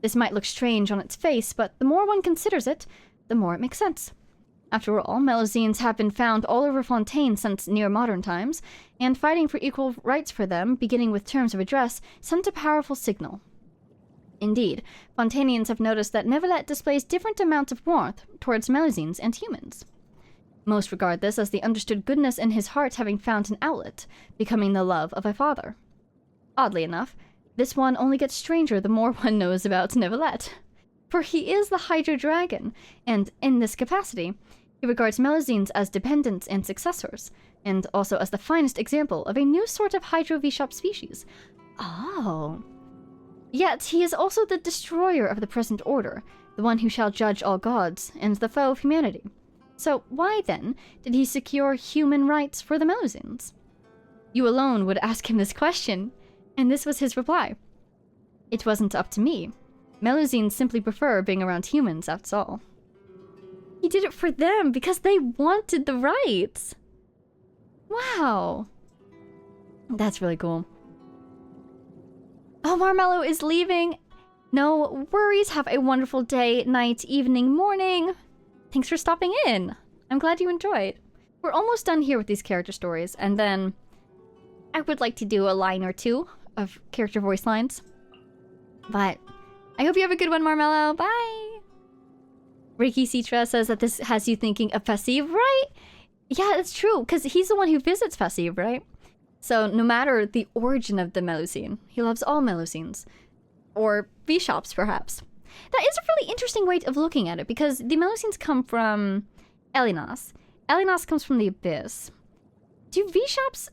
This might look strange on its face, but the more one considers it, the more it makes sense. After all, Melusines have been found all over Fontaine since near modern times, and fighting for equal rights for them, beginning with terms of address, sent a powerful signal. Indeed, Fontainians have noticed that Neuvillette displays different amounts of warmth towards Melusines and humans. Most regard this as the understood goodness in his heart having found an outlet, becoming the love of a father. Oddly enough, this one only gets stranger the more one knows about Neuvillette. For he is the Hydro Dragon, and in this capacity, he regards Melusines as dependents and successors, and also as the finest example of a new sort of Hydro V-Shop species. Oh. Yet he is also the destroyer of the present order, the one who shall judge all gods, and the foe of humanity. So why, then, did he secure human rights for the Melusines? You alone would ask him this question, and this was his reply. It wasn't up to me. Melusines simply prefer being around humans, that's all. He did it for them because they wanted the rights. Wow. That's really cool. Oh, Marmello is leaving. No worries. Have a wonderful day, night, evening, morning. Thanks for stopping in. I'm glad you enjoyed. We're almost done here with these character stories, and then I would like to do a line or two of character voice lines. But I hope you have a good one, Marmello. Bye! Reiki Citra says that this has you thinking of Passive, right? Yeah, it's true, because he's the one who visits Passive, right? So no matter the origin of the Melusine, he loves all Melusines. Or V-Shops, perhaps. That is a really interesting way of looking at it, because the Melusines come from Elinas. Elinas comes from the Abyss. Do V-Shops...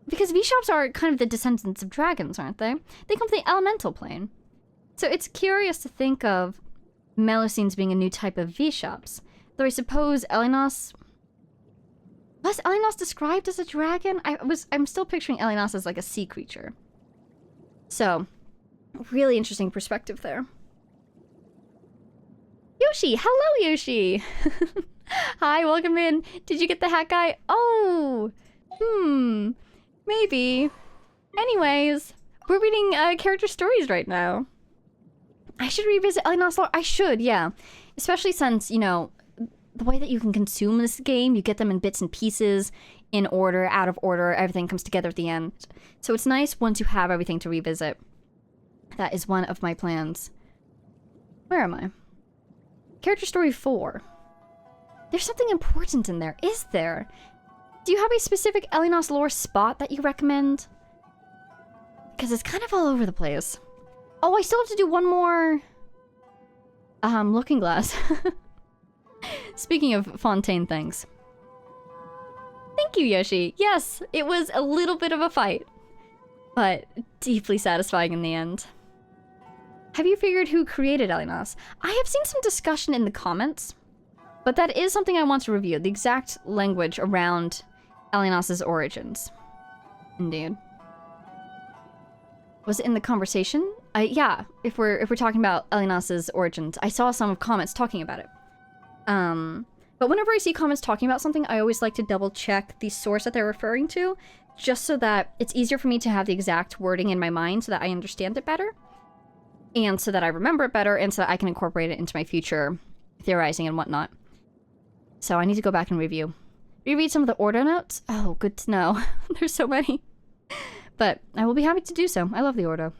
Because V-Shops are kind of the descendants of dragons, aren't they? They come from the elemental plane. So it's curious to think of Melusines being a new type of V-Shops. Though I suppose Elinas... Was Elinas described as a dragon? I'm still picturing Elinas as like a sea creature. So, really interesting perspective there. Yoshi! Hello, Yoshi! Hi, welcome in. Did you get the hat guy? Oh! Maybe. Anyways, we're reading character stories right now. I should revisit Elinas lore. I should, yeah. Especially since, you know, the way that you can consume this game, you get them in bits and pieces, in order, out of order, everything comes together at the end. So it's nice once you have everything to revisit. That is one of my plans. Where am I? Character story 4. There's something important in there, is there? Do you have a specific Elinas lore spot that you recommend? Because it's kind of all over the place. Oh, I still have to do one more... looking glass. Speaking of Fontaine things. Thank you, Yoshi. Yes, it was a little bit of a fight. But deeply satisfying in the end. Have you figured who created Elinas? I have seen some discussion in the comments. But that is something I want to review. The exact language around Elinas' origins. Indeed. Was it in the conversation? Yeah, if we're talking about Elinas' origins. I saw some comments talking about it. But whenever I see comments talking about something, I always like to double check the source that they're referring to, just so that it's easier for me to have the exact wording in my mind so that I understand it better, and so that I remember it better, and so that I can incorporate it into my future theorizing and whatnot. So I need to go back and reread some of the order notes. Oh, good to know. There's so many. But I will be happy to do so. I love the order.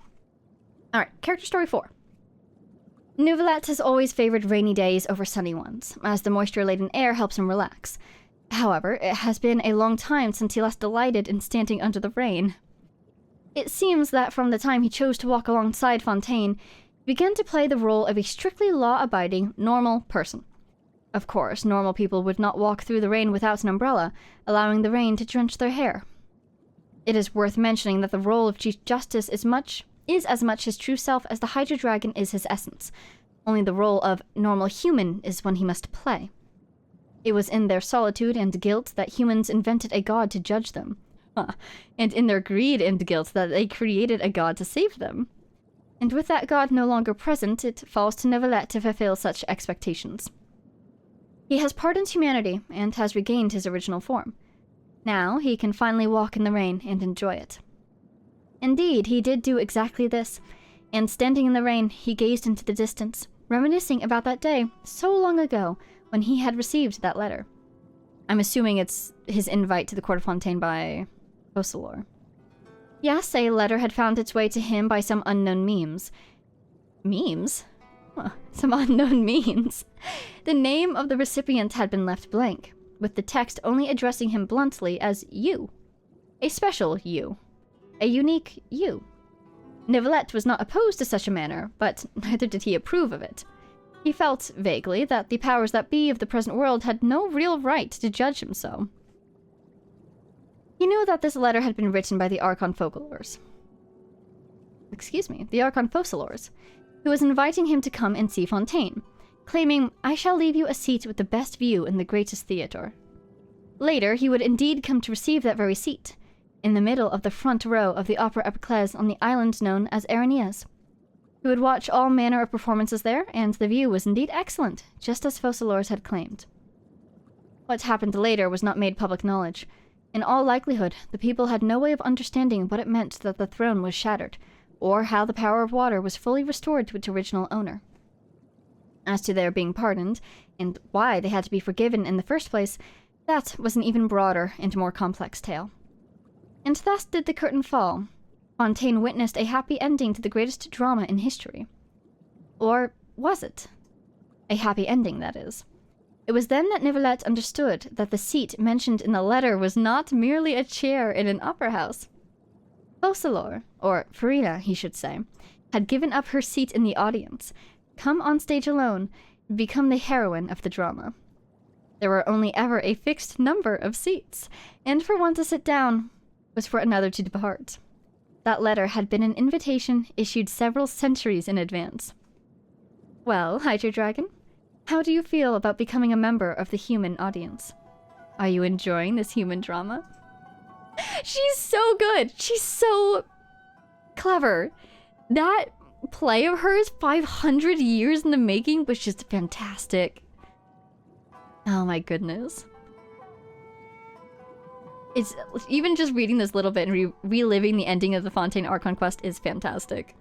Alright, character story 4. Neuvillette has always favored rainy days over sunny ones, as the moisture-laden air helps him relax. However, it has been a long time since he last delighted in standing under the rain. It seems that from the time he chose to walk alongside Fontaine, he began to play the role of a strictly law-abiding, normal person. Of course, normal people would not walk through the rain without an umbrella, allowing the rain to drench their hair. It is worth mentioning that the role of Chief Justice is as much his true self as the Hydro Dragon is his essence. Only the role of normal human is one he must play. It was in their solitude and guilt that humans invented a god to judge them. And in their greed and guilt that they created a god to save them. And with that god no longer present, it falls to Neuvillette to fulfill such expectations. He has pardoned humanity and has regained his original form. Now he can finally walk in the rain and enjoy it. Indeed, he did do exactly this, and standing in the rain, he gazed into the distance, reminiscing about that day so long ago when he had received that letter. I'm assuming it's his invite to the Court of Fontaine by Focalors. Yes, a letter had found its way to him by some unknown means. Memes? Huh, some unknown means. The name of the recipient had been left blank, with the text only addressing him bluntly as you. A special you. A unique you. Neuvillette was not opposed to such a manner, but neither did he approve of it. He felt, vaguely, that the powers that be of the present world had no real right to judge him so. He knew that this letter had been written by the Archon Focalors. The Archon Focalors, who was inviting him to come and see Fontaine, claiming, "I shall leave you a seat with the best view in the greatest theatre." Later, he would indeed come to receive that very seat, in the middle of the front row of the Opera Epiclese on the island known as Araneas. He would watch all manner of performances there, and the view was indeed excellent, just as Focalors had claimed. What happened later was not made public knowledge. In all likelihood, the people had no way of understanding what it meant that the throne was shattered, or how the power of water was fully restored to its original owner. As to their being pardoned, and why they had to be forgiven in the first place, that was an even broader and more complex tale. And thus did the curtain fall. Fontaine witnessed a happy ending to the greatest drama in history. Or was it? A happy ending, that is. It was then that Neuvillette understood that the seat mentioned in the letter was not merely a chair in an opera house. Focalors, or Farina, he should say, had given up her seat in the audience, come on stage alone, and become the heroine of the drama. There were only ever a fixed number of seats, and for one to sit down was for another to depart. That letter had been an invitation issued several centuries in advance. Well, Hydro Dragon, how do you feel about becoming a member of the human audience? Are you enjoying this human drama? She's so good! She's so clever! That play of hers, 500 years in the making, was just fantastic. Oh my goodness. It's even just reading this little bit and reliving the ending of the Fontaine Archon quest is fantastic.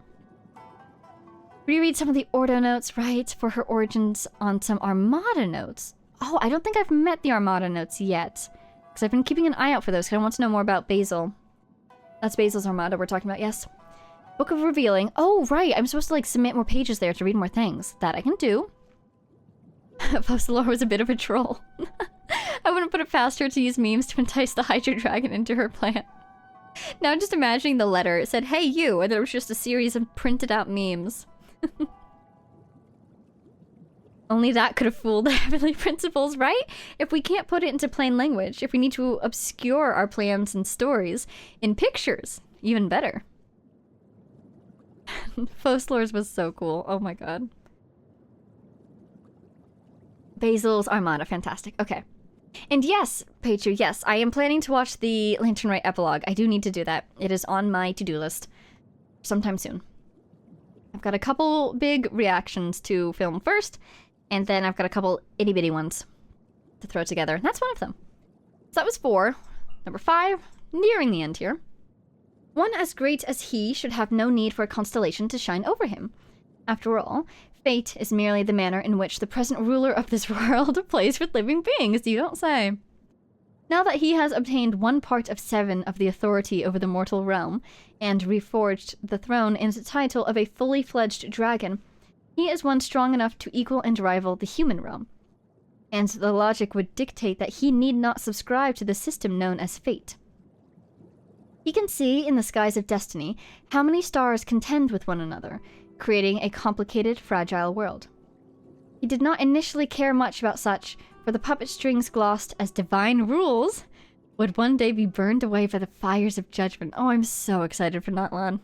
Reread some of the Ordo notes, right, for her origins on some Armada notes. Oh, I don't think I've met the Armada notes yet, because I've been keeping an eye out for those, because I want to know more about Basil. That's Basil's Armada we're talking about, yes. Book of Revealing. Oh, right, I'm supposed to, like, submit more pages there to read more things. That I can do. Focalors was a bit of a troll. I wouldn't put it past her to use memes to entice the Hydro Dragon into her plan. Now I'm just imagining the letter. It said, "Hey, you," and there was just a series of printed out memes. Only that could have fooled the Heavenly Principles, right? If we can't put it into plain language, if we need to obscure our plans and stories in pictures, even better. Focalors was so cool. Oh my god. Basil's Armada, fantastic. Okay. And yes, Peichu, yes, I am planning to watch the Lantern Rite epilogue. I do need to do that. It is on my to-do list sometime soon. I've got a couple big reactions to film first, and then I've got a couple itty-bitty ones to throw together. That's one of them. So that was 4. Number 5, nearing the end here. One as great as he should have no need for a constellation to shine over him. After all, fate is merely the manner in which the present ruler of this world plays with living beings, you don't say. Now that he has obtained 1 part of 7 of the authority over the mortal realm, and reforged the throne and title of a fully fledged dragon, he is one strong enough to equal and rival the human realm. And the logic would dictate that he need not subscribe to the system known as fate. He can see in the skies of destiny how many stars contend with one another, creating a complicated, fragile world. He did not initially care much about such, for the puppet strings glossed as divine rules would one day be burned away by the fires of judgment. Oh, I'm so excited for Natlan.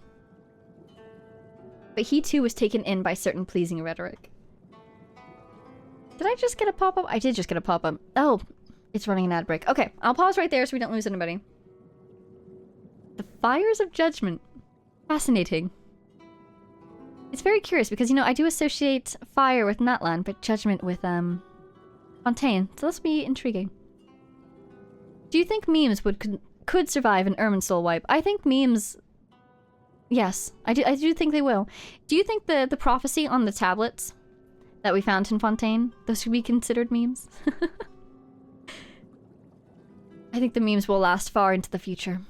But he too was taken in by certain pleasing rhetoric. Did I just get a pop-up? I did just get a pop-up. Oh, it's running an ad break. Okay, I'll pause right there so we don't lose anybody. The fires of judgment. Fascinating. It's very curious because, you know, I do associate fire with Natlan, but judgment with, Fontaine. So this will be intriguing. Do you think memes could survive an Irminsul wipe? I think memes... Yes, I do think they will. Do you think the prophecy on the tablets that we found in Fontaine, those should be considered memes? I think the memes will last far into the future.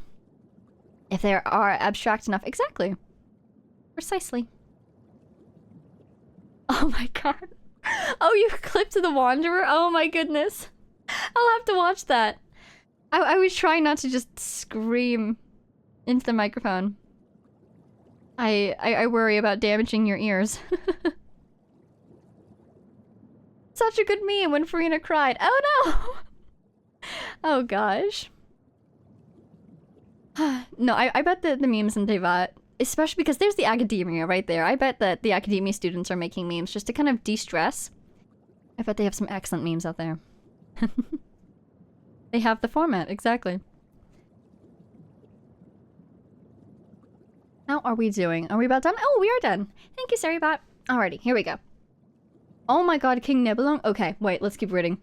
If they are abstract enough. Exactly. Precisely. Oh my god. Oh, you clipped the Wanderer? Oh my goodness. I'll have to watch that. I was trying not to just scream into the microphone. I worry about damaging your ears. Such a good meme when Farina cried. Oh no! Oh gosh. No, I bet the memes in Neuvillette, especially because there's the academia right there. I bet that the academia students are making memes just to kind of de-stress. I bet they have some excellent memes out there. They have the format, exactly. How are we doing? Are we about done? Oh, we are done. Thank you, Saribot. Alrighty, here we go. Oh my god, King Nibelung? Okay, wait, let's keep reading.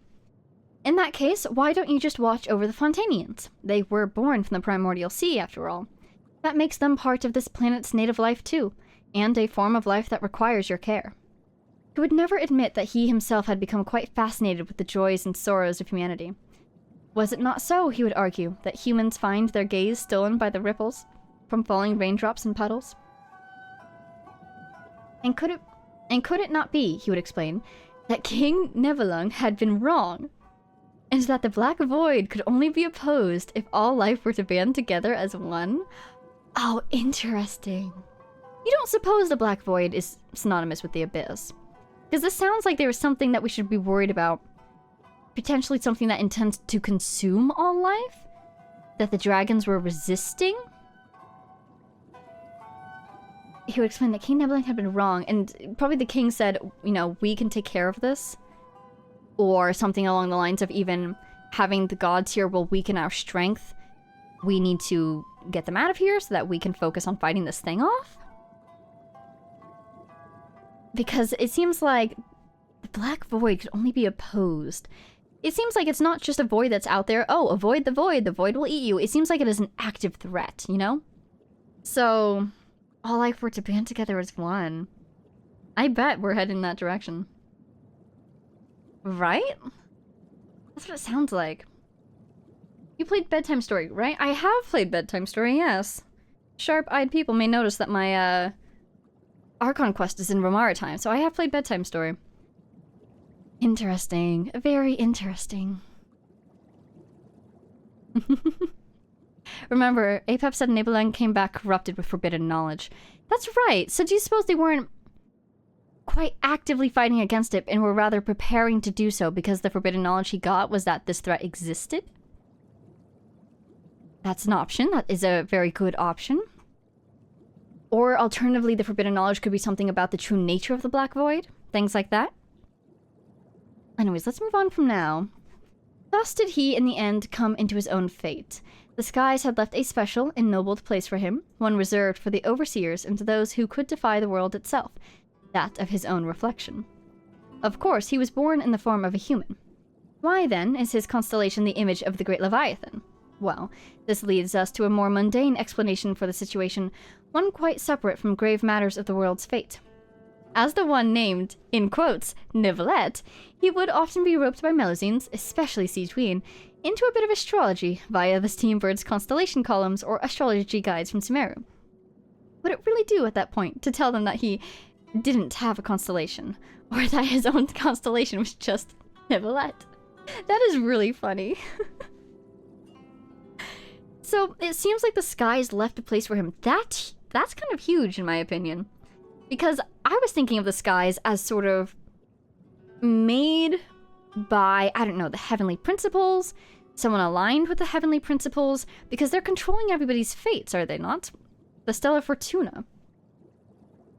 In that case, why don't you just watch over the Fontanians? They were born from the primordial sea, after all. That makes them part of this planet's native life, too, and a form of life that requires your care. He would never admit that he himself had become quite fascinated with the joys and sorrows of humanity. Was it not so, he would argue, that humans find their gaze stolen by the ripples from falling raindrops and puddles? And could it not be, he would explain, that King Nibelung had been wrong, and that the Black Void could only be opposed if all life were to band together as one? Oh, interesting. You don't suppose the Black Void is synonymous with the Abyss? Because this sounds like there is something that we should be worried about. Potentially something that intends to consume all life? That the dragons were resisting? He would explain that King Nibelung had been wrong, and probably the king said, you know, we can take care of this. Or something along the lines of even having the gods here will weaken our strength. We need to get them out of here so that we can focus on fighting this thing off. Because it seems like the Black Void could only be opposed. It seems like it's not just a void that's out there. Oh, avoid the void will eat you. It seems like it is an active threat, you know? So, all life were to band together as one. I bet we're heading in that direction. Right? That's what it sounds like. You played Bedtime Story, right? I have played Bedtime Story, yes. Sharp-eyed people may notice that my, Archon quest is in Romara time, so I have played Bedtime Story. Interesting. Very interesting. Remember, Apep said Nibelung came back corrupted with forbidden knowledge. That's right. So do you suppose they weren't quite actively fighting against it and were rather preparing to do so because the forbidden knowledge he got was that this threat existed? That's an option. That is a very good option. Or alternatively, the forbidden knowledge could be something about the true nature of the Black Void. Things like that. Anyways, let's move on from now. Thus did he, in the end, come into his own fate. The skies had left a special, ennobled place for him, one reserved for the overseers and to those who could defy the world itself, that of his own reflection. Of course, he was born in the form of a human. Why, then, is his constellation the image of the great Leviathan? Well, this leads us to a more mundane explanation for the situation, one quite separate from grave matters of the world's fate. As the one named, in quotes, Neuvillette, he would often be roped by Melusines, especially Siegewien, into a bit of astrology via the Steambird's constellation columns or astrology guides from Sumeru. Would it really do at that point to tell them that he didn't have a constellation, or that his own constellation was just Neuvillette? That is really funny. So, it seems like the skies left a place for him. That's kind of huge, in my opinion. Because I was thinking of the skies as sort of made by, I don't know, the heavenly principles, someone aligned with the heavenly principles, because they're controlling everybody's fates, are they not? The Stellar Fortuna.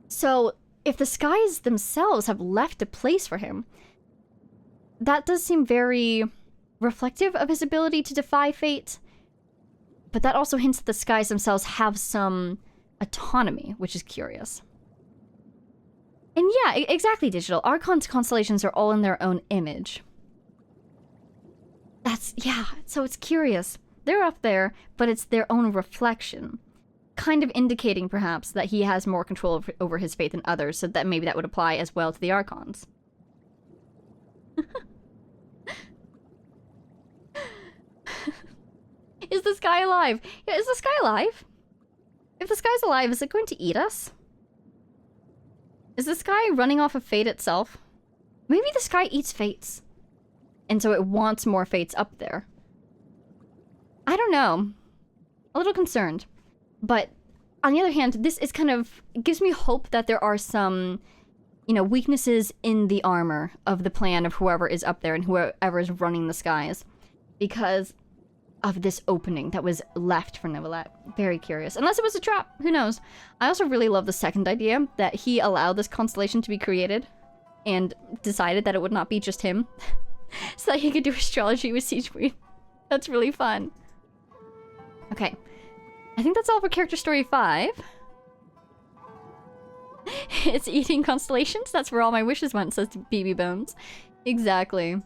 So, if the skies themselves have left a place for him, that does seem very reflective of his ability to defy fate. But that also hints that the skies themselves have some autonomy, which is curious. And yeah, exactly, Digital. Archon's constellations are all in their own image. Yeah, so it's curious. They're up there, but it's their own reflection. Kind of indicating, perhaps, that he has more control over his fate than others, so that maybe that would apply as well to the Archons. Is the sky alive? Yeah, is the sky alive? If the sky's alive, is it going to eat us? Is the sky running off of fate itself? Maybe the sky eats fates. And so it wants more fates up there. I don't know. A little concerned. But on the other hand, this is kind of... It gives me hope that there are some, you know, weaknesses in the armor of the plan of whoever is up there and whoever is running the skies. Because of this opening that was left for Neuvillette. Very curious. Unless it was a trap. Who knows? I also really love the second idea that he allowed this constellation to be created and decided that it would not be just him. So that he could do astrology with Siege Queen. That's really fun. Okay. I think that's all for character story 5. It's eating constellations? That's where all my wishes went, says BB Bones. Exactly.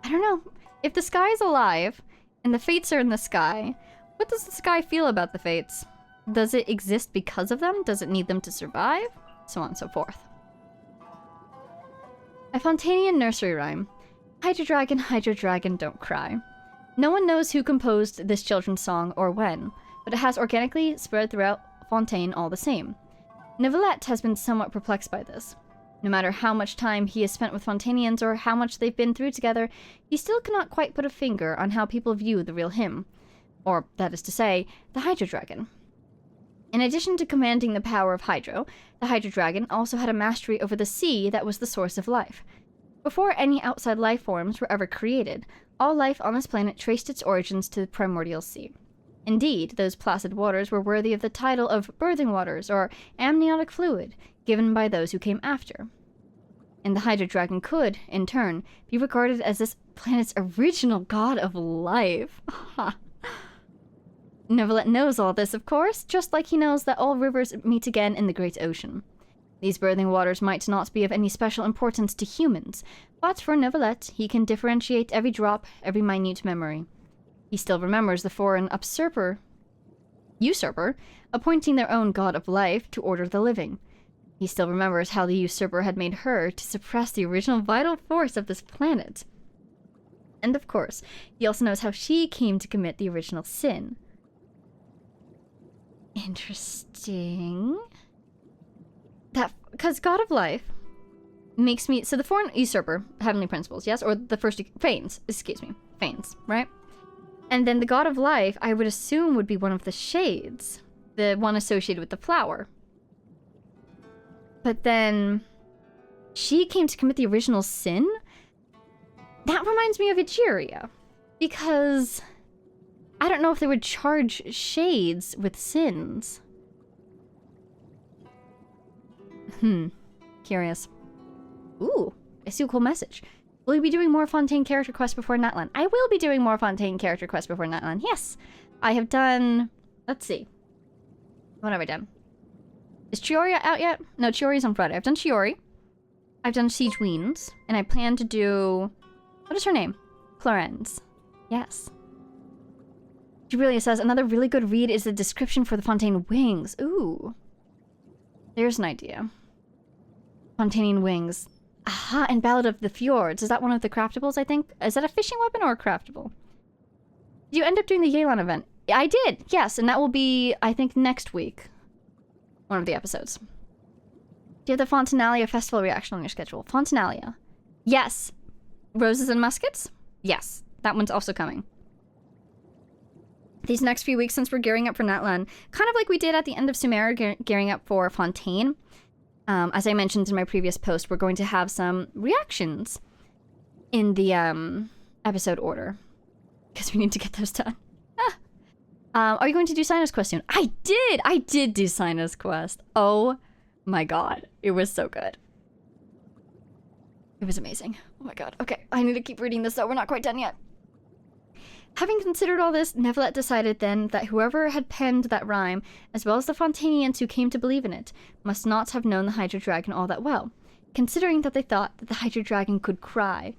I don't know. If the sky is alive, and the fates are in the sky, what does the sky feel about the fates? Does it exist because of them? Does it need them to survive? So on and so forth. A Fontanian nursery rhyme. Hydro dragon, don't cry. No one knows who composed this children's song or when, but it has organically spread throughout Fontaine all the same. Neuvillette has been somewhat perplexed by this. No matter how much time he has spent with Fontanians or how much they've been through together, he still cannot quite put a finger on how people view the real him. Or, that is to say, the Hydro Dragon. In addition to commanding the power of Hydro, the Hydro Dragon also had a mastery over the sea that was the source of life. Before any outside life forms were ever created, all life on this planet traced its origins to the primordial sea. Indeed, those placid waters were worthy of the title of birthing waters or amniotic fluid, given by those who came after. And the Hydro Dragon could, in turn, be regarded as this planet's original god of life. Neuvillette knows all this, of course, just like he knows that all rivers meet again in the great ocean. These birthing waters might not be of any special importance to humans, but for Neuvillette, he can differentiate every drop, every minute memory. He still remembers the foreign usurper, appointing their own god of life to order the living. He still remembers how the usurper had made her to suppress the original vital force of this planet. And of course, he also knows how she came to commit the original sin. Interesting. That, because God of Life makes me, so the foreign usurper, heavenly principles, yes? Or the first, Fanes, right? And then the God of Life, I would assume would be one of the shades, the one associated with the flower. But then, she came to commit the original sin? That reminds me of Egeria, because I don't know if they would charge shades with sins. Curious. Ooh, I see a cool message. Will you be doing more Fontaine character quests before Natlan? I will be doing more Fontaine character quests before Natlan. Yes. I have done... Let's see. What have I done? Is Chiori out yet? No, Chiori's on Friday. I've done Chiori. I've done Siege Queens. And I plan to do... What is her name? Clarence. Yes. Jubilia says, another really good read is the description for the Fontaine wings. Ooh. There's an idea. Fontanian wings. Aha, and Ballad of the Fjords. Is that one of the craftables, I think? Is that a fishing weapon or a craftable? Did you end up doing the Yelan event? I did, yes, and that will be, I think, next week. One of the episodes. Do you have the Fontanalia festival reaction on your schedule? Fontanalia. Yes. Roses and Muskets? Yes. That one's also coming. These next few weeks, since we're gearing up for Natlan, kind of like we did at the end of Sumeru, gearing up for Fontaine, as I mentioned in my previous post, we're going to have some reactions in the episode order. Because we need to get those done. Are you going to do Sinus Quest soon? I did do Sinus Quest. Oh my god. It was so good. It was amazing. Oh my god. Okay, I need to keep reading this though. We're not quite done yet. Having considered all this, Neuvillette decided then that whoever had penned that rhyme, as well as the Fontanians who came to believe in it, must not have known the Hydro Dragon all that well, considering that they thought that the Hydro Dragon could cry.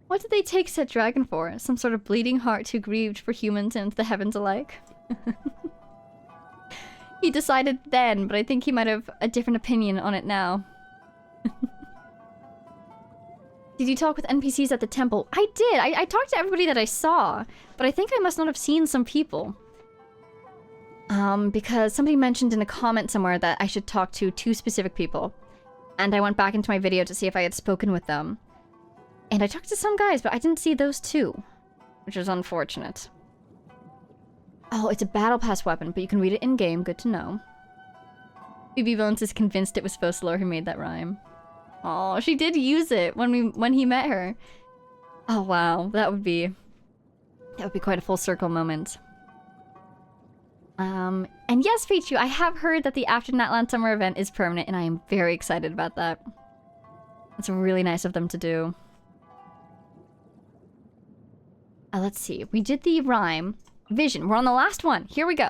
What did they take said dragon for? Some sort of bleeding heart who grieved for humans and the heavens alike? He decided then, but I think he might have a different opinion on it now. Did you talk with NPCs at the temple? I did! I talked to everybody that I saw, but I think I must not have seen some people. Because somebody mentioned in a comment somewhere that I should talk to 2 specific people. And I went back into my video to see if I had spoken with them. And I talked to some guys, but I didn't see those two, which is unfortunate. Oh, it's a battle pass weapon, but you can read it in-game. Good to know. Phoebe Bones is convinced it was Focalor who made that rhyme. Oh, she did use it when he met her. Oh wow, that would be quite a full circle moment. And yes, Pichu, I have heard that the After Natlan Summer event is permanent, and I am very excited about that. It's really nice of them to do. Let's see. We did the rhyme. Vision. We're on the last one. Here we go.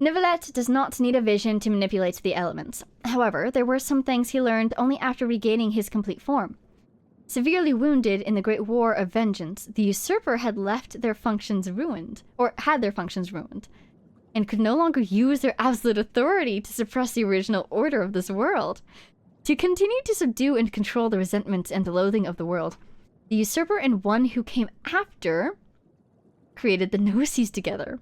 Neuvillette does not need a vision to manipulate the elements. However, there were some things he learned only after regaining his complete form. Severely wounded in the Great War of Vengeance, the usurper had left their functions ruined, and could no longer use their absolute authority to suppress the original order of this world. To continue to subdue and control the resentments and the loathing of the world, the usurper and one who came after created the Gnosis together.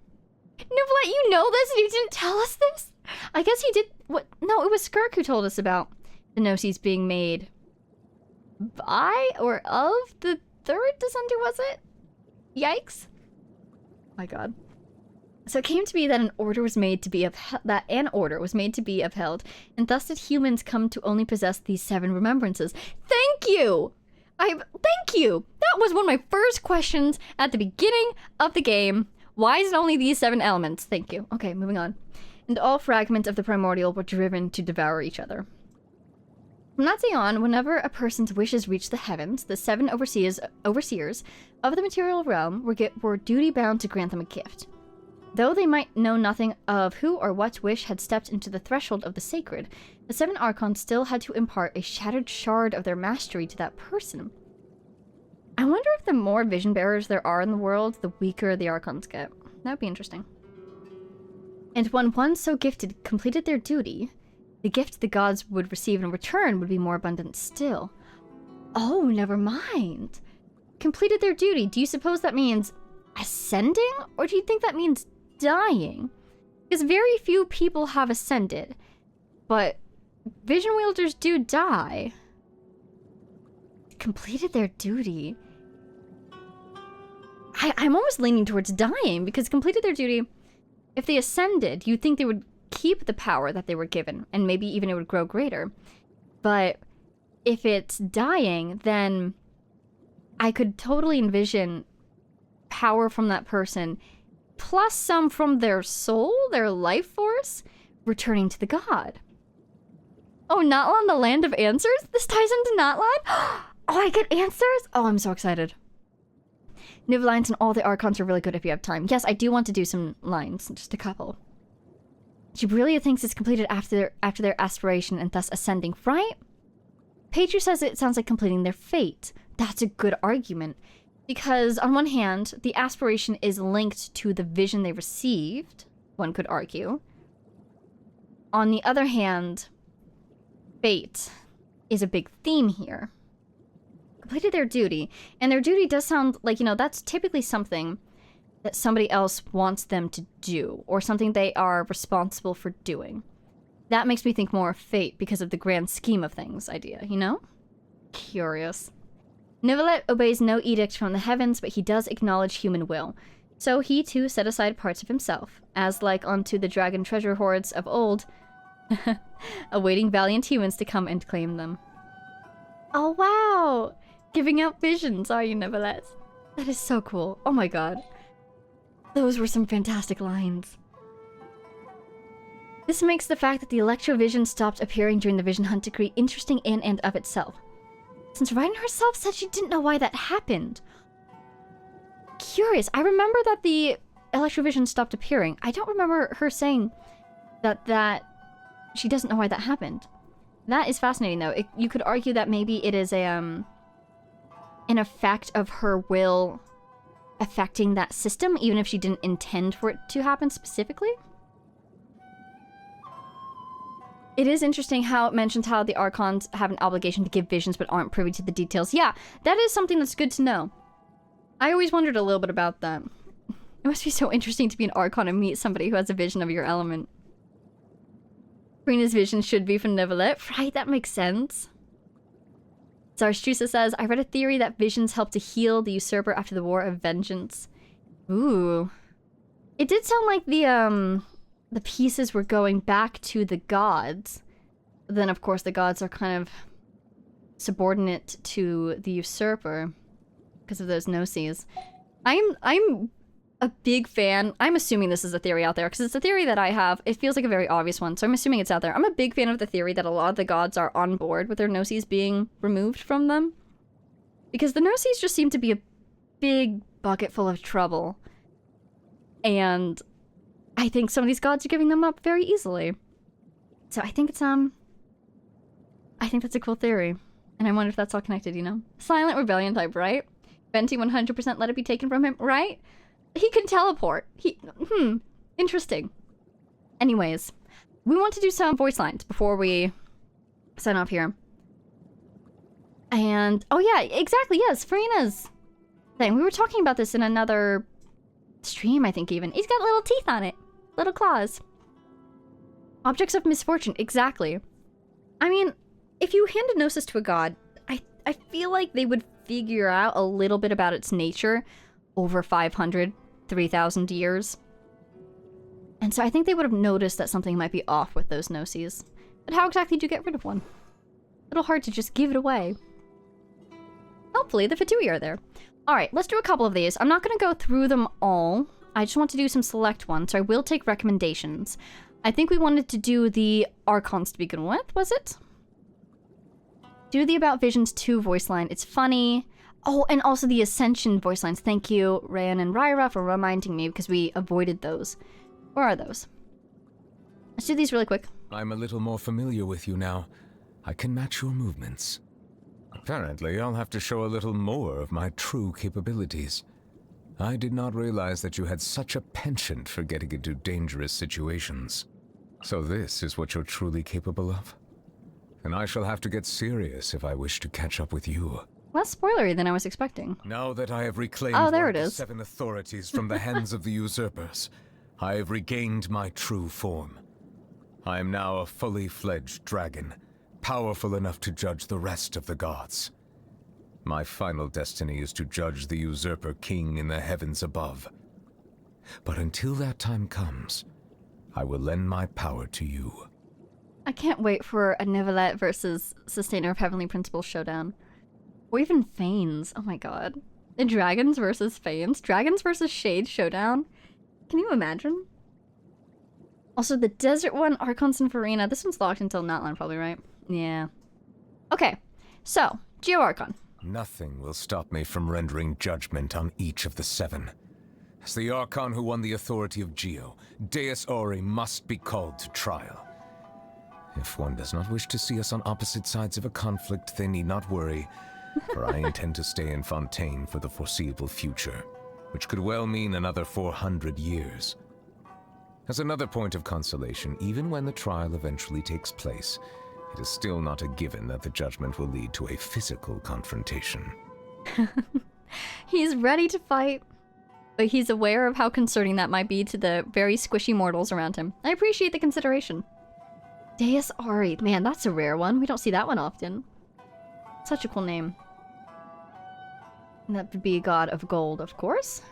Neuvillette, you know this and you didn't tell us this? I guess he did. What? No, it was Skirk who told us about the Gnosis being made by or of the third descender, was it? Yikes. My god. So it came to be that an order was made to be upheld, and thus did humans come to only possess these 7 remembrances. Thank you! Thank you! That was one of my first questions at the beginning of the game. Why is it only these 7 elements? Thank you. Okay, moving on. And all fragments of the primordial were driven to devour each other. From that day on, whenever a person's wishes reached the heavens, the 7 overseers of the material realm were duty-bound to grant them a gift. Though they might know nothing of who or what wish had stepped into the threshold of the sacred, the 7 Archons still had to impart a shattered shard of their mastery to that person. I wonder if the more vision bearers there are in the world, the weaker the Archons get. That would be interesting. And when one so gifted completed their duty, the gift the gods would receive in return would be more abundant still. Oh, never mind. Completed their duty. Do you suppose that means ascending? Or do you think that means dying? Because very few people have ascended. But vision wielders do die. Completed their duty. I'm almost leaning towards dying, because completed their duty, if they ascended, you'd think they would keep the power that they were given, and maybe even it would grow greater. But if it's dying, then I could totally envision power from that person, plus some from their soul, their life force, returning to the god. Oh, Natlan, the land of answers? This ties into Natlan? Oh, I get answers? Oh, I'm so excited. Niv lines and all the Archons are really good if you have time. Yes, I do want to do some lines, just a couple. Jubilia thinks it's completed after their aspiration and thus ascending, right? Pedro says it sounds like completing their fate. That's a good argument. Because on one hand, the aspiration is linked to the vision they received, one could argue. On the other hand, fate is a big theme here. Completed their duty, and their duty does sound like, you know, that's typically something that somebody else wants them to do, or something they are responsible for doing. That makes me think more of fate because of the grand scheme of things idea, you know? Curious. Neuvillette obeys no edict from the heavens, but he does acknowledge human will. So he too set aside parts of himself, as like unto the dragon treasure hoards of old, awaiting valiant humans to come and claim them. Oh wow! Giving out visions, are you, Neuvillette? That is so cool. Oh my god. Those were some fantastic lines. This makes the fact that the Electrovision stopped appearing during the Vision Hunt decree interesting in and of itself. Since Raiden herself said she didn't know why that happened. Curious. I remember that the Electrovision stopped appearing. I don't remember her saying that she doesn't know why that happened. That is fascinating, though. You could argue that maybe it is an effect of her will affecting that system, even if she didn't intend for it to happen specifically. It is interesting how it mentions how the Archons have an obligation to give visions but aren't privy to the details. Yeah, that is something that's good to know. I always wondered a little bit about that. It must be so interesting to be an Archon and meet somebody who has a vision of your element. Karina's vision should be from Neuvillette. Right, that makes sense. Zarstrusa says, I read a theory that visions help to heal the usurper after the War of Vengeance. Ooh. It did sound like the pieces were going back to the gods. Then, of course, the gods are kind of subordinate to the usurper because of those gnosis. I'm a big fan. I'm assuming this is a theory out there because it's a theory that I have. It feels like a very obvious one, so I'm assuming it's out there. I'm a big fan of the theory that a lot of the gods are on board with their gnosis being removed from them. Because the gnosis just seem to be a big bucket full of trouble. And I think some of these gods are giving them up very easily. So I think it's, I think that's a cool theory. And I wonder if that's all connected, you know? Silent rebellion type, right? Venti 100% let it be taken from him, right? He can teleport. Interesting. Anyways, we want to do some voice lines before we sign off here. And, oh yeah, exactly, yes, Farina's thing. We were talking about this in another stream, I think even. He's got little teeth on it. Little claws. Objects of misfortune, exactly. I mean, if you hand a gnosis to a god, I feel like they would figure out a little bit about its nature over 500, 3,000 years. And so I think they would have noticed that something might be off with those gnosis. But how exactly do you get rid of one? A little hard to just give it away. Hopefully the Fatui are there. Alright, let's do a couple of these. I'm not going to go through them all. I just want to do some select ones, so I will take recommendations. I think we wanted to do the Archons to begin with, was it? Do the About Visions 2 voice line. It's funny. Oh, and also the Ascension voice lines. Thank you, Ryan and Ryra, for reminding me because we avoided those. Where are those? Let's do these really quick. I'm a little more familiar with you now. I can match your movements. Apparently, I'll have to show a little more of my true capabilities. I did not realize that you had such a penchant for getting into dangerous situations. So this is what you're truly capable of? And I shall have to get serious if I wish to catch up with you. Less spoilery than I was expecting. Now that I have reclaimed the 7 authorities from the hands of the usurpers, I have regained my true form. I am now a fully fledged dragon, powerful enough to judge the rest of the gods. My final destiny is to judge the usurper king in the heavens above. But until that time comes, I will lend my power to you. I can't wait for a Neuvillette versus Sustainer of Heavenly Principles showdown. Or even Fanes. Oh my god. The Dragons versus Fanes. Dragons versus Shade showdown. Can you imagine? Also, the Desert one, Archons and Farina. This one's locked until Natlan, probably, right? Yeah. Okay. So, Geo Archon. Nothing will stop me from rendering judgment on each of the 7. As the Archon who won the authority of Geo, Deus Ori must be called to trial. If one does not wish to see us on opposite sides of a conflict, they need not worry, for I intend to stay in Fontaine for the foreseeable future, which could well mean another 400 years. As another point of consolation, even when the trial eventually takes place, it is still not a given that the judgment will lead to a physical confrontation. He's ready to fight, but he's aware of how concerning that might be to the very squishy mortals around him. I appreciate the consideration. Deus Ori. Man, that's a rare one. We don't see that one often. Such a cool name. And that would be a god of gold, of course.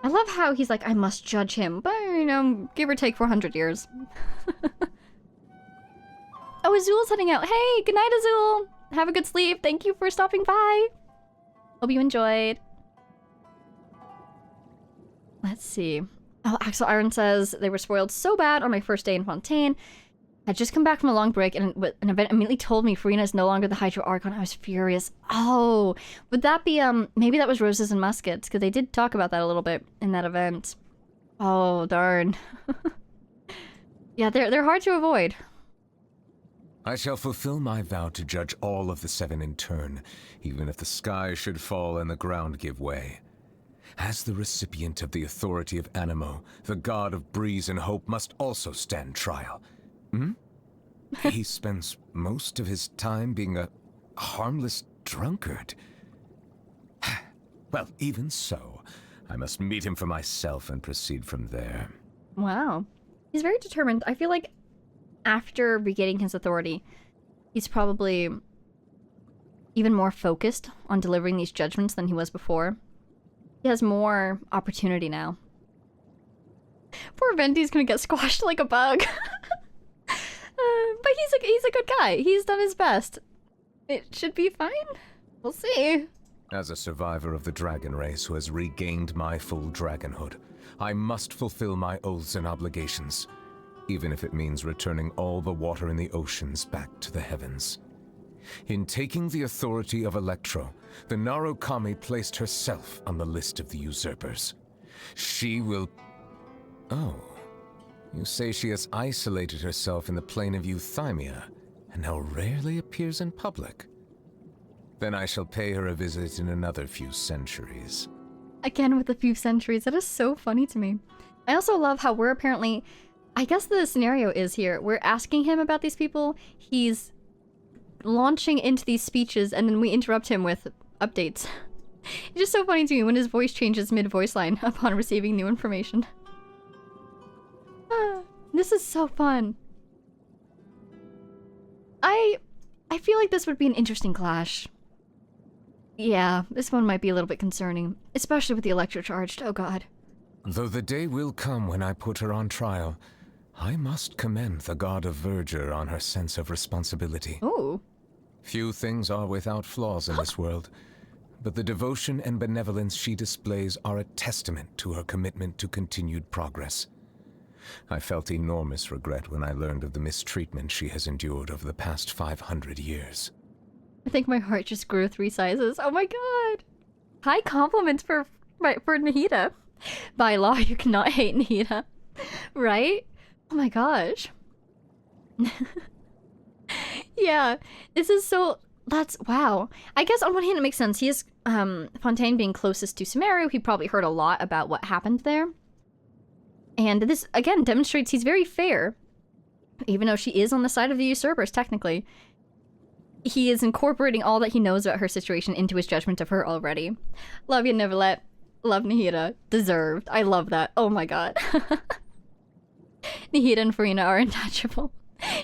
I love how he's like, I must judge him, but, you know, give or take 400 years. Oh, Azul's heading out. Hey, good night, Azul. Have a good sleep. Thank you for stopping by. Hope you enjoyed. Let's see. Oh, Axel Iron says, they were spoiled so bad on my first day in Fontaine. I just come back from a long break and an event immediately told me Farina is no longer the Hydro Archon. I was furious. Oh, would that be, maybe that was Roses and Muskets, because they did talk about that a little bit in that event. Oh, darn. Yeah, they're hard to avoid. I shall fulfill my vow to judge all of the 7 in turn, even if the sky should fall and the ground give way. As the recipient of the authority of Animo, the god of breeze and hope must also stand trial. He spends most of his time being a harmless drunkard. Well, even so, I must meet him for myself and proceed from there. Wow. He's very determined. I feel like after regaining his authority, he's probably even more focused on delivering these judgments than he was before. He has more opportunity now. Poor Vendi's gonna get squashed like a bug. But he's a good guy. He's done his best. It should be fine. We'll see. As a survivor of the dragon race who has regained my full dragonhood, I must fulfill my oaths and obligations, even if it means returning all the water in the oceans back to the heavens. In taking the authority of Electro, the Narukami placed herself on the list of the usurpers. She will... Oh. You say she has isolated herself in the plane of Euthymia, and now rarely appears in public. Then I shall pay her a visit in another few centuries. Again with a few centuries. That is so funny to me. I also love how we're apparently... I guess the scenario is here. We're asking him about these people. He's launching into these speeches, and then we interrupt him with updates. It's just so funny to me when his voice changes mid-voice line upon receiving new information. This is so fun. I feel like this would be an interesting clash. Yeah, this one might be a little bit concerning, especially with the electrocharged. Oh god. Though the day will come when I put her on trial, I must commend the god of verdure on her sense of responsibility. Ooh. Few things are without flaws in this world, but the devotion and benevolence she displays are a testament to her commitment to continued progress. I felt enormous regret when I learned of the mistreatment she has endured over the past 500 years. I think my heart just grew 3 sizes. Oh my god! High compliments for Nahida. By law, you cannot hate Nahida. Right? Oh my gosh. Yeah, this is so... That's... Wow. I guess on one hand it makes sense. He is, Fontaine being closest to Sumeru, he probably heard a lot about what happened there. And this, again, demonstrates he's very fair. Even though she is on the side of the usurpers, technically. He is incorporating all that he knows about her situation into his judgment of her already. Love you, Neuvillette. Love Nahida. Deserved. I love that. Oh my god. Nahida and Farina are untouchable.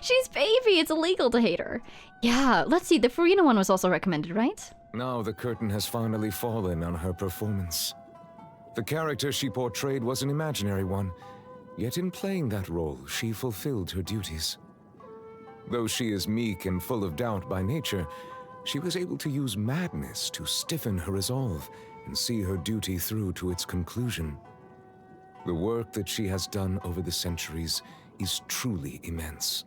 She's baby. It's illegal to hate her. Yeah, let's see. The Farina one was also recommended, right? Now the curtain has finally fallen on her performance. The character she portrayed was an imaginary one, yet in playing that role, she fulfilled her duties. Though she is meek and full of doubt by nature, she was able to use madness to stiffen her resolve and see her duty through to its conclusion. The work that she has done over the centuries is truly immense.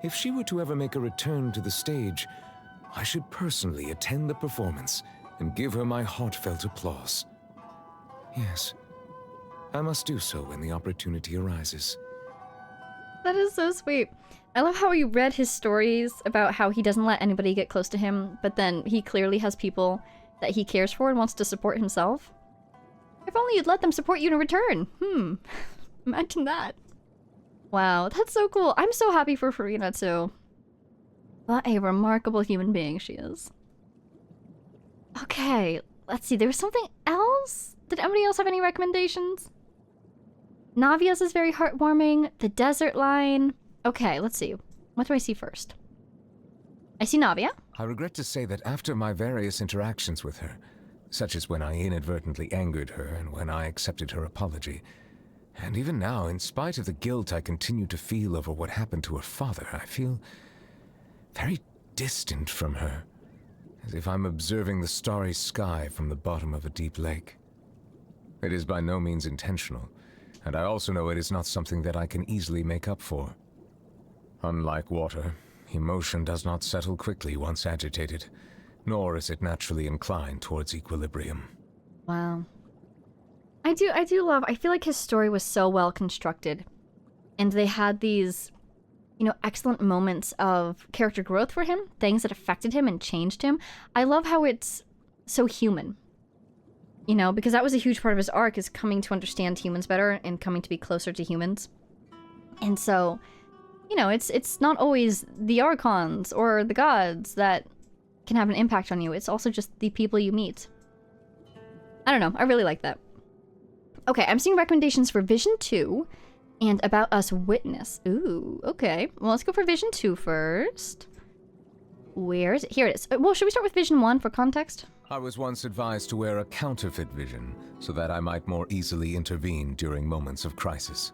If she were to ever make a return to the stage, I should personally attend the performance and give her my heartfelt applause. Yes, I must do so when the opportunity arises. That is so sweet. I love how he read his stories about how he doesn't let anybody get close to him, but then he clearly has people that he cares for and wants to support himself. If only you'd let them support you in return. Imagine that. Wow, that's so cool. I'm so happy for Farina too. What a remarkable human being she is. Okay, let's see. There was something else? Did anybody else have any recommendations? Navia's is very heartwarming. The desert line. Okay, let's see. What do I see first? I see Navia. I regret to say that after my various interactions with her, such as when I inadvertently angered her and when I accepted her apology, and even now, in spite of the guilt I continue to feel over what happened to her father, I feel very distant from her, as if I'm observing the starry sky from the bottom of a deep lake. It is by no means intentional, and I also know it is not something that I can easily make up for. Unlike water, emotion does not settle quickly once agitated, nor is it naturally inclined towards equilibrium. Wow. I do love, I feel like his story was so well constructed, and they had these, you know, excellent moments of character growth for him, things that affected him and changed him. I love how it's so human. You know, because that was a huge part of his arc, is coming to understand humans better and coming to be closer to humans. And so, you know, it's not always the Archons or the gods that can have an impact on you. It's also just the people you meet. I don't know. I really like that. Okay, I'm seeing recommendations for Vision 2 and About Us Witness. Ooh, okay. Well, let's go for Vision 2 first. Where is it? Here it is. Well, should we start with Vision 1 for context? I was once advised to wear a counterfeit vision so that I might more easily intervene during moments of crisis.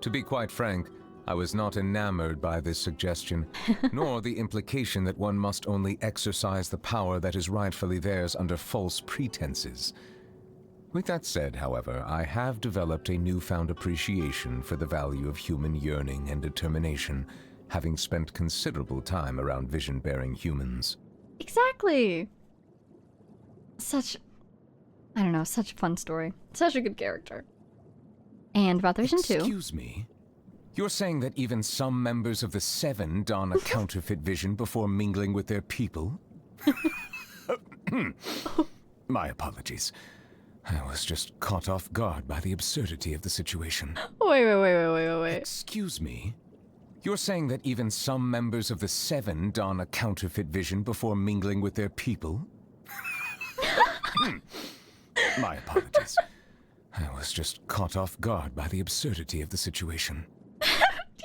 To be quite frank, I was not enamored by this suggestion, nor the implication that one must only exercise the power that is rightfully theirs under false pretenses. With that said, however, I have developed a newfound appreciation for the value of human yearning and determination, having spent considerable time around vision-bearing humans. Exactly. Such, I don't know, such a fun story. Such a good character. And about the Vision 2. Excuse me? You're saying that even some members of the Seven don a counterfeit vision before mingling with their people? My apologies. I was just caught off guard by the absurdity of the situation. Wait. Excuse me? You're saying that even some members of the Seven don a counterfeit vision before mingling with their people? My apologies. I was just caught off guard by the absurdity of the situation.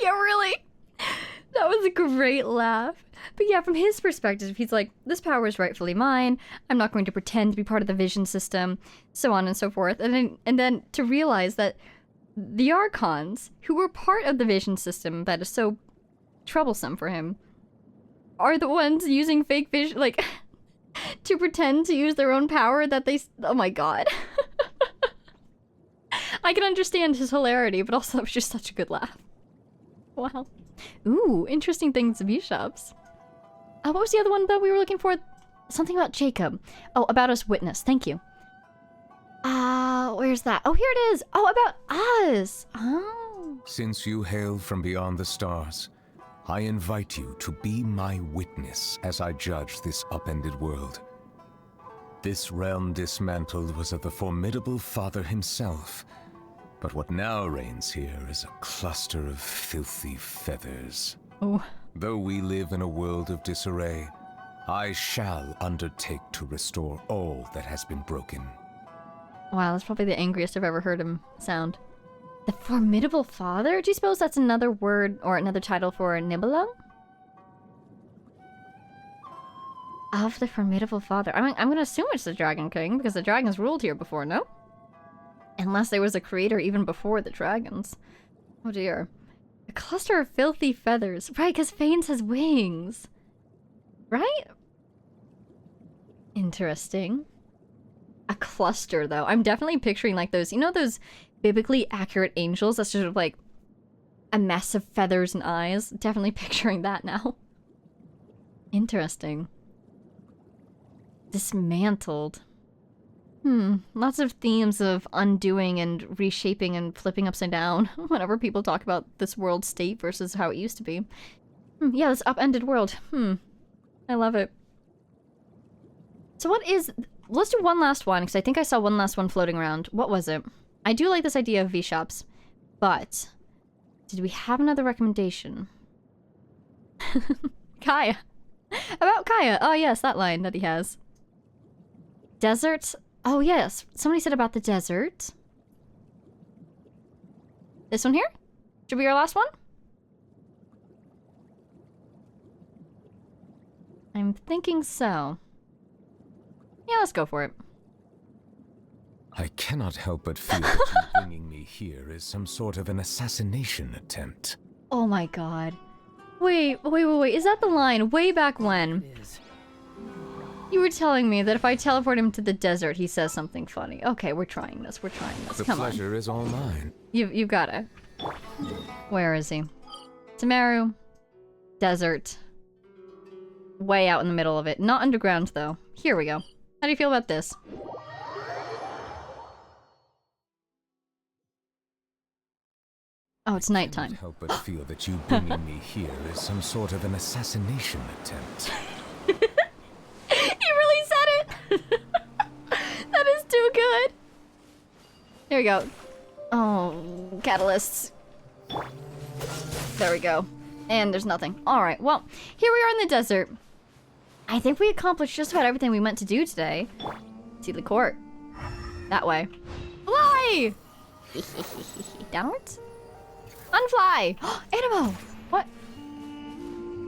Yeah, really? That was a great laugh. But yeah, from his perspective, he's like, this power is rightfully mine. I'm not going to pretend to be part of the vision system, so on and so forth. And then to realize that the Archons, who were part of the vision system that is so troublesome for him, are the ones using fake vision, like, to pretend to use their own power that they... Oh my god. I can understand his hilarity, but also it was just such a good laugh. Wow. Ooh, interesting things to V-Shops. What was the other one that we were looking for? Something about Jacob. Oh, about us witness. Thank you. Where's that? Oh, here it is. Oh, about us. Oh. Since you hail from beyond the stars, I invite you to be my witness as I judge this upended world. This realm dismantled was of the formidable Father himself, but what now reigns here is a cluster of filthy feathers. Oh. Though we live in a world of disarray, I shall undertake to restore all that has been broken. Wow, that's probably the angriest I've ever heard him sound. The Formidable Father? Do you suppose that's another word or another title for Nibelung? Of the Formidable Father. I'm gonna assume it's the Dragon King, because the dragons ruled here before, no? Unless there was a creator even before the dragons. Oh dear. A cluster of filthy feathers. Right, because Fanes has wings. Right? Interesting. A cluster, though. I'm definitely picturing like those, you know those biblically accurate angels? That's sort of like a mess of feathers and eyes. Definitely picturing that now. Interesting. Dismantled. Lots of themes of undoing and reshaping and flipping upside down whenever people talk about this world's state versus how it used to be. Yeah, this upended world. I love it. So what is... Let's do one last one, because I think I saw one last one floating around. What was it? I do like this idea of V-Shops, but... Did we have another recommendation? Kaya. About Kaya. Oh yes, that line that he has. Deserts. Oh yes, somebody said about the desert. This one here? Should be our last one? I'm thinking so. Yeah, let's go for it. I cannot help but feel that you bringing me here is some sort of an assassination attempt. Oh my god. Wait. Is that the line way back when? It is. You were telling me that if I teleport him to the desert, he says something funny. Okay, we're trying this. The Come pleasure on. is all mine. You've got it. Where is he? Tamaru. Desert. Way out in the middle of it. Not underground, though. Here we go. How do you feel about this? Oh, it's nighttime. I cannot help but feel that you bringing me here is some sort of an assassination attempt. He really said it! That is too good! There we go. Oh, catalysts. There we go. And there's nothing. Alright, well, here we are in the desert. I think we accomplished just about everything we meant to do today. See the court. That way. Fly! Downwards? Unfly! Animo!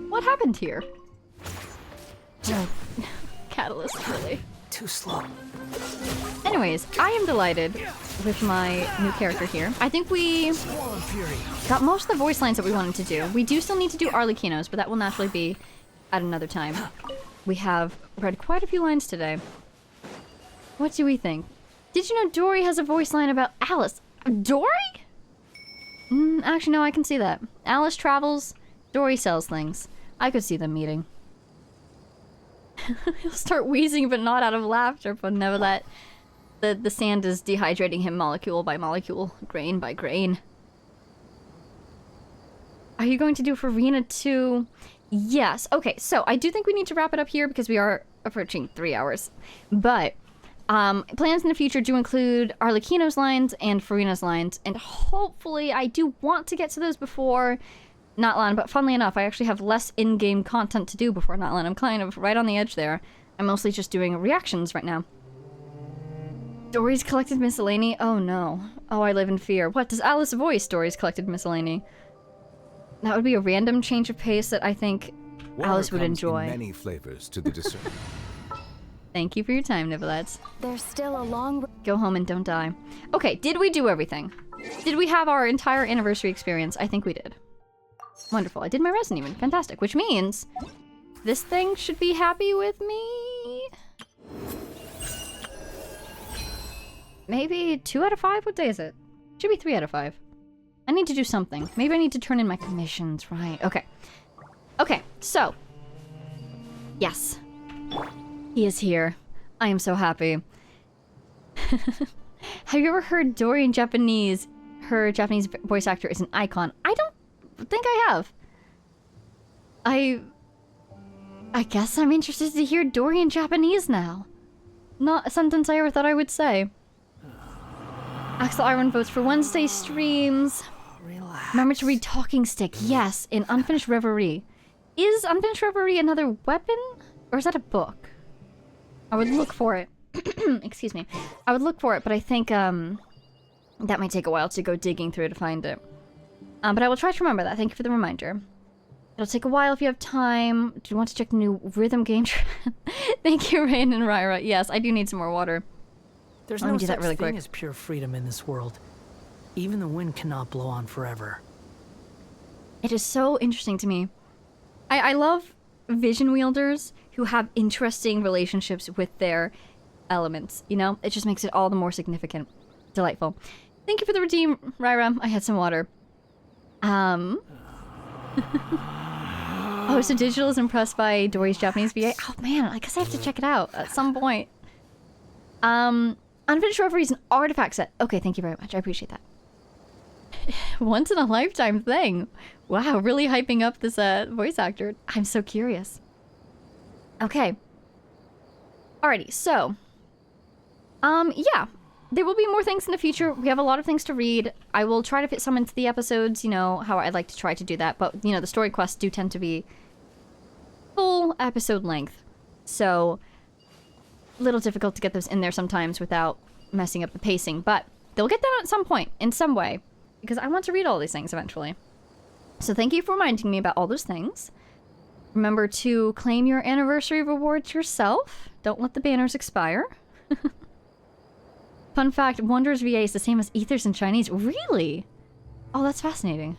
What happened here? Catalyst, really. Too slow. Anyways, I am delighted with my new character here. I think we got most of the voice lines that we wanted to do. We do still need to do Arlecchino's, but that will naturally be at another time. We have read quite a few lines today. What do we think? Did you know Dory has a voice line about Alice? Dory? Actually, no, I can see that. Alice travels, Dory sells things. I could see them meeting. He'll start wheezing, but not out of laughter, but never that the sand is dehydrating him molecule by molecule, grain by grain. Are you going to do Farina too? Yes. Okay, so I do think we need to wrap it up here because we are approaching 3 hours. But plans in the future do include Arlecchino's lines and Farina's lines, and hopefully I do want to get to those before Notland, but funnily enough, I actually have less in-game content to do before Notland. I'm kind of right on the edge there. I'm mostly just doing reactions right now. Dory's collected miscellany? Oh no. Oh, I live in fear. What, does Alice voice Dory's collected miscellany? That would be a random change of pace that I think Alice would enjoy. In many flavors to the discernment. Thank you for your time, Neuvillette. There's still a long... Go home and don't die. Okay, did we do everything? Did we have our entire anniversary experience? I think we did. Wonderful. I did my resin even. Fantastic. Which means this thing should be happy with me. Maybe 2 out of 5? What day is it? Should be 3 out of 5. I need to do something. Maybe I need to turn in my commissions, right? Okay. Okay, so. Yes. He is here. I am so happy. Have you ever heard Dory in Japanese? Her Japanese voice actor is an icon. I don't think I have. I guess I'm interested to hear Dory in Japanese now. Not a sentence I ever thought I would say. Axel Iron votes for Wednesday streams. Relax. Remember to read Talking Stick. Yes, in Unfinished Reverie. Is Unfinished Reverie another weapon? Or is that a book? I would look for it. Excuse me. I would look for it, but I think that might take a while to go digging through to find it. But I will try to remember that. Thank you for the reminder. It'll take a while if you have time. Do you want to check the new rhythm game? Thank you, Rain and Ryra. Yes, I do need some more water. There's Let me no do that such really thing quick. as pure freedom in this world. Even the wind cannot blow on forever. It is so interesting to me. I love vision wielders who have interesting relationships with their elements, you know? It just makes it all the more significant. Delightful. Thank you for the redeem, Ryra. I had some water. Oh, so Digital is impressed by Dory's Japanese VA? Oh man, I guess I have to check it out at some point. Unfinished Reverie is an artifact set. Okay, thank you very much. I appreciate that. Once in a lifetime thing. Wow, really hyping up this voice actor. I'm so curious. Okay. Alrighty, so. Yeah. There will be more things in the future. We have a lot of things to read. I will try to fit some into the episodes, you know, how I'd like to try to do that. But, you know, the story quests do tend to be full episode length. So, a little difficult to get those in there sometimes without messing up the pacing. But they'll get that at some point, in some way. Because I want to read all these things eventually. So thank you for reminding me about all those things. Remember to claim your anniversary rewards yourself. Don't let the banners expire. Fun fact, Wanderer's VA is the same as Aether's in Chinese. Really? Oh, that's fascinating.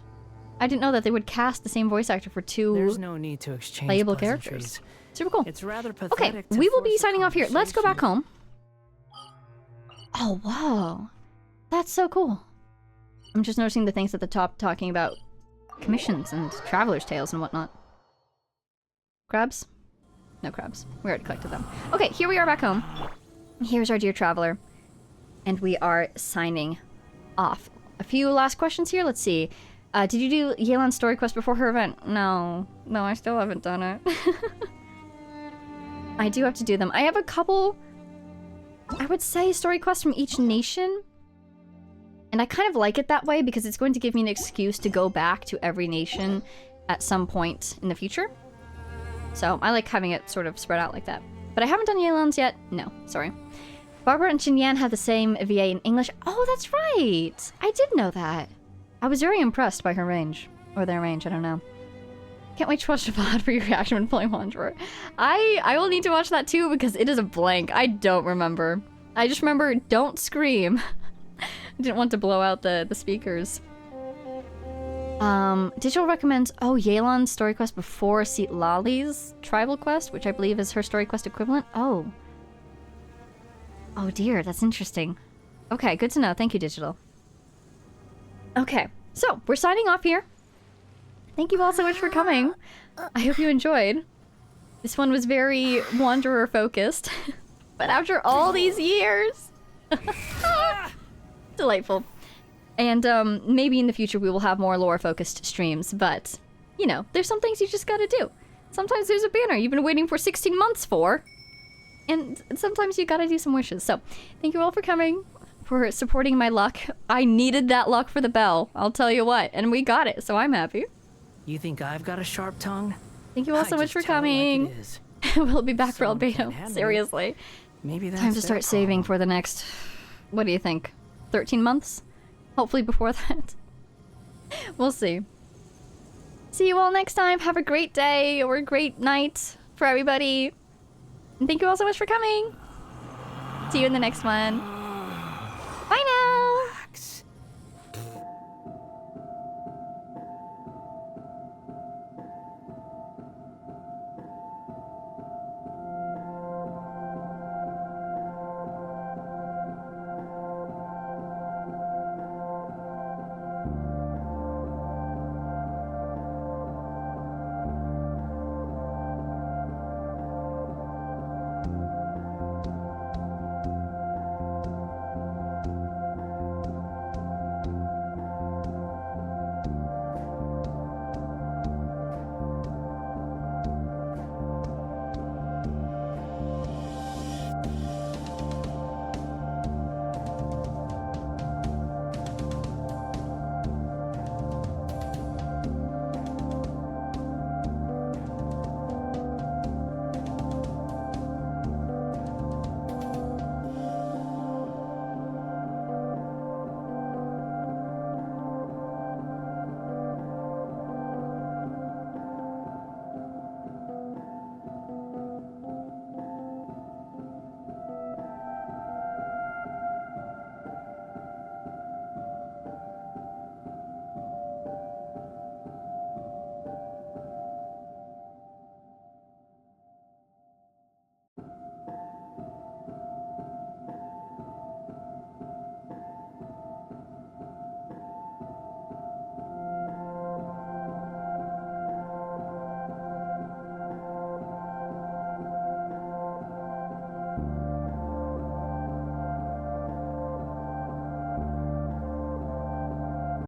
I didn't know that they would cast the same voice actor for two There's no need to exchange playable pleasantries. characters. Super cool. It's rather Okay, pathetic to we will be force a signing off here. Let's go back conversation. home. Oh, wow. That's so cool. I'm just noticing the things at the top talking about commissions and traveler's tales and whatnot. Crabs? No crabs. We already collected them. Okay, here we are back home. Here's our dear traveler. And we are signing off. A few last questions here. Let's see. Did you do Yelan's story quest before her event? No. No, I still haven't done it. I do have to do them. I have a couple, I would say, story quests from each nation. And I kind of like it that way because it's going to give me an excuse to go back to every nation at some point in the future. So I like having it sort of spread out like that. But I haven't done Yelan's yet. No, sorry. Barbara and Xinyan have the same VA in English. Oh, that's right. I did know that. I was very impressed by her range. Or their range, I don't know. Can't wait to watch the VOD for your reaction when playing Wanderer. I will need to watch that too because it is a blank. I don't remember. I just remember don't scream. I didn't want to blow out the speakers. Digital recommends, oh, Yelan's story quest before Seat Lali's tribal quest, which I believe is her story quest equivalent. Oh. Oh dear, that's interesting. Okay, good to know. Thank you, Digital. Okay, so we're signing off here. Thank you all so much for coming. I hope you enjoyed. This one was very Wanderer focused. But after all these years... Delightful. And maybe in the future we will have more lore-focused streams, but, you know, there's some things you just gotta do. Sometimes there's a banner you've been waiting for 16 months for, and sometimes you gotta do some wishes. So, thank you all for coming, for supporting my luck. I needed that luck for the bell, I'll tell you what, and we got it, so I'm happy. You think I've got a sharp tongue? Thank you all so much for coming. We'll be back for Albedo, seriously. Maybe that's time to start saving for the next, what do you think, 13 months? Hopefully before that. We'll see. See you all next time. Have a great day or a great night for everybody. And thank you all so much for coming. See you in the next one.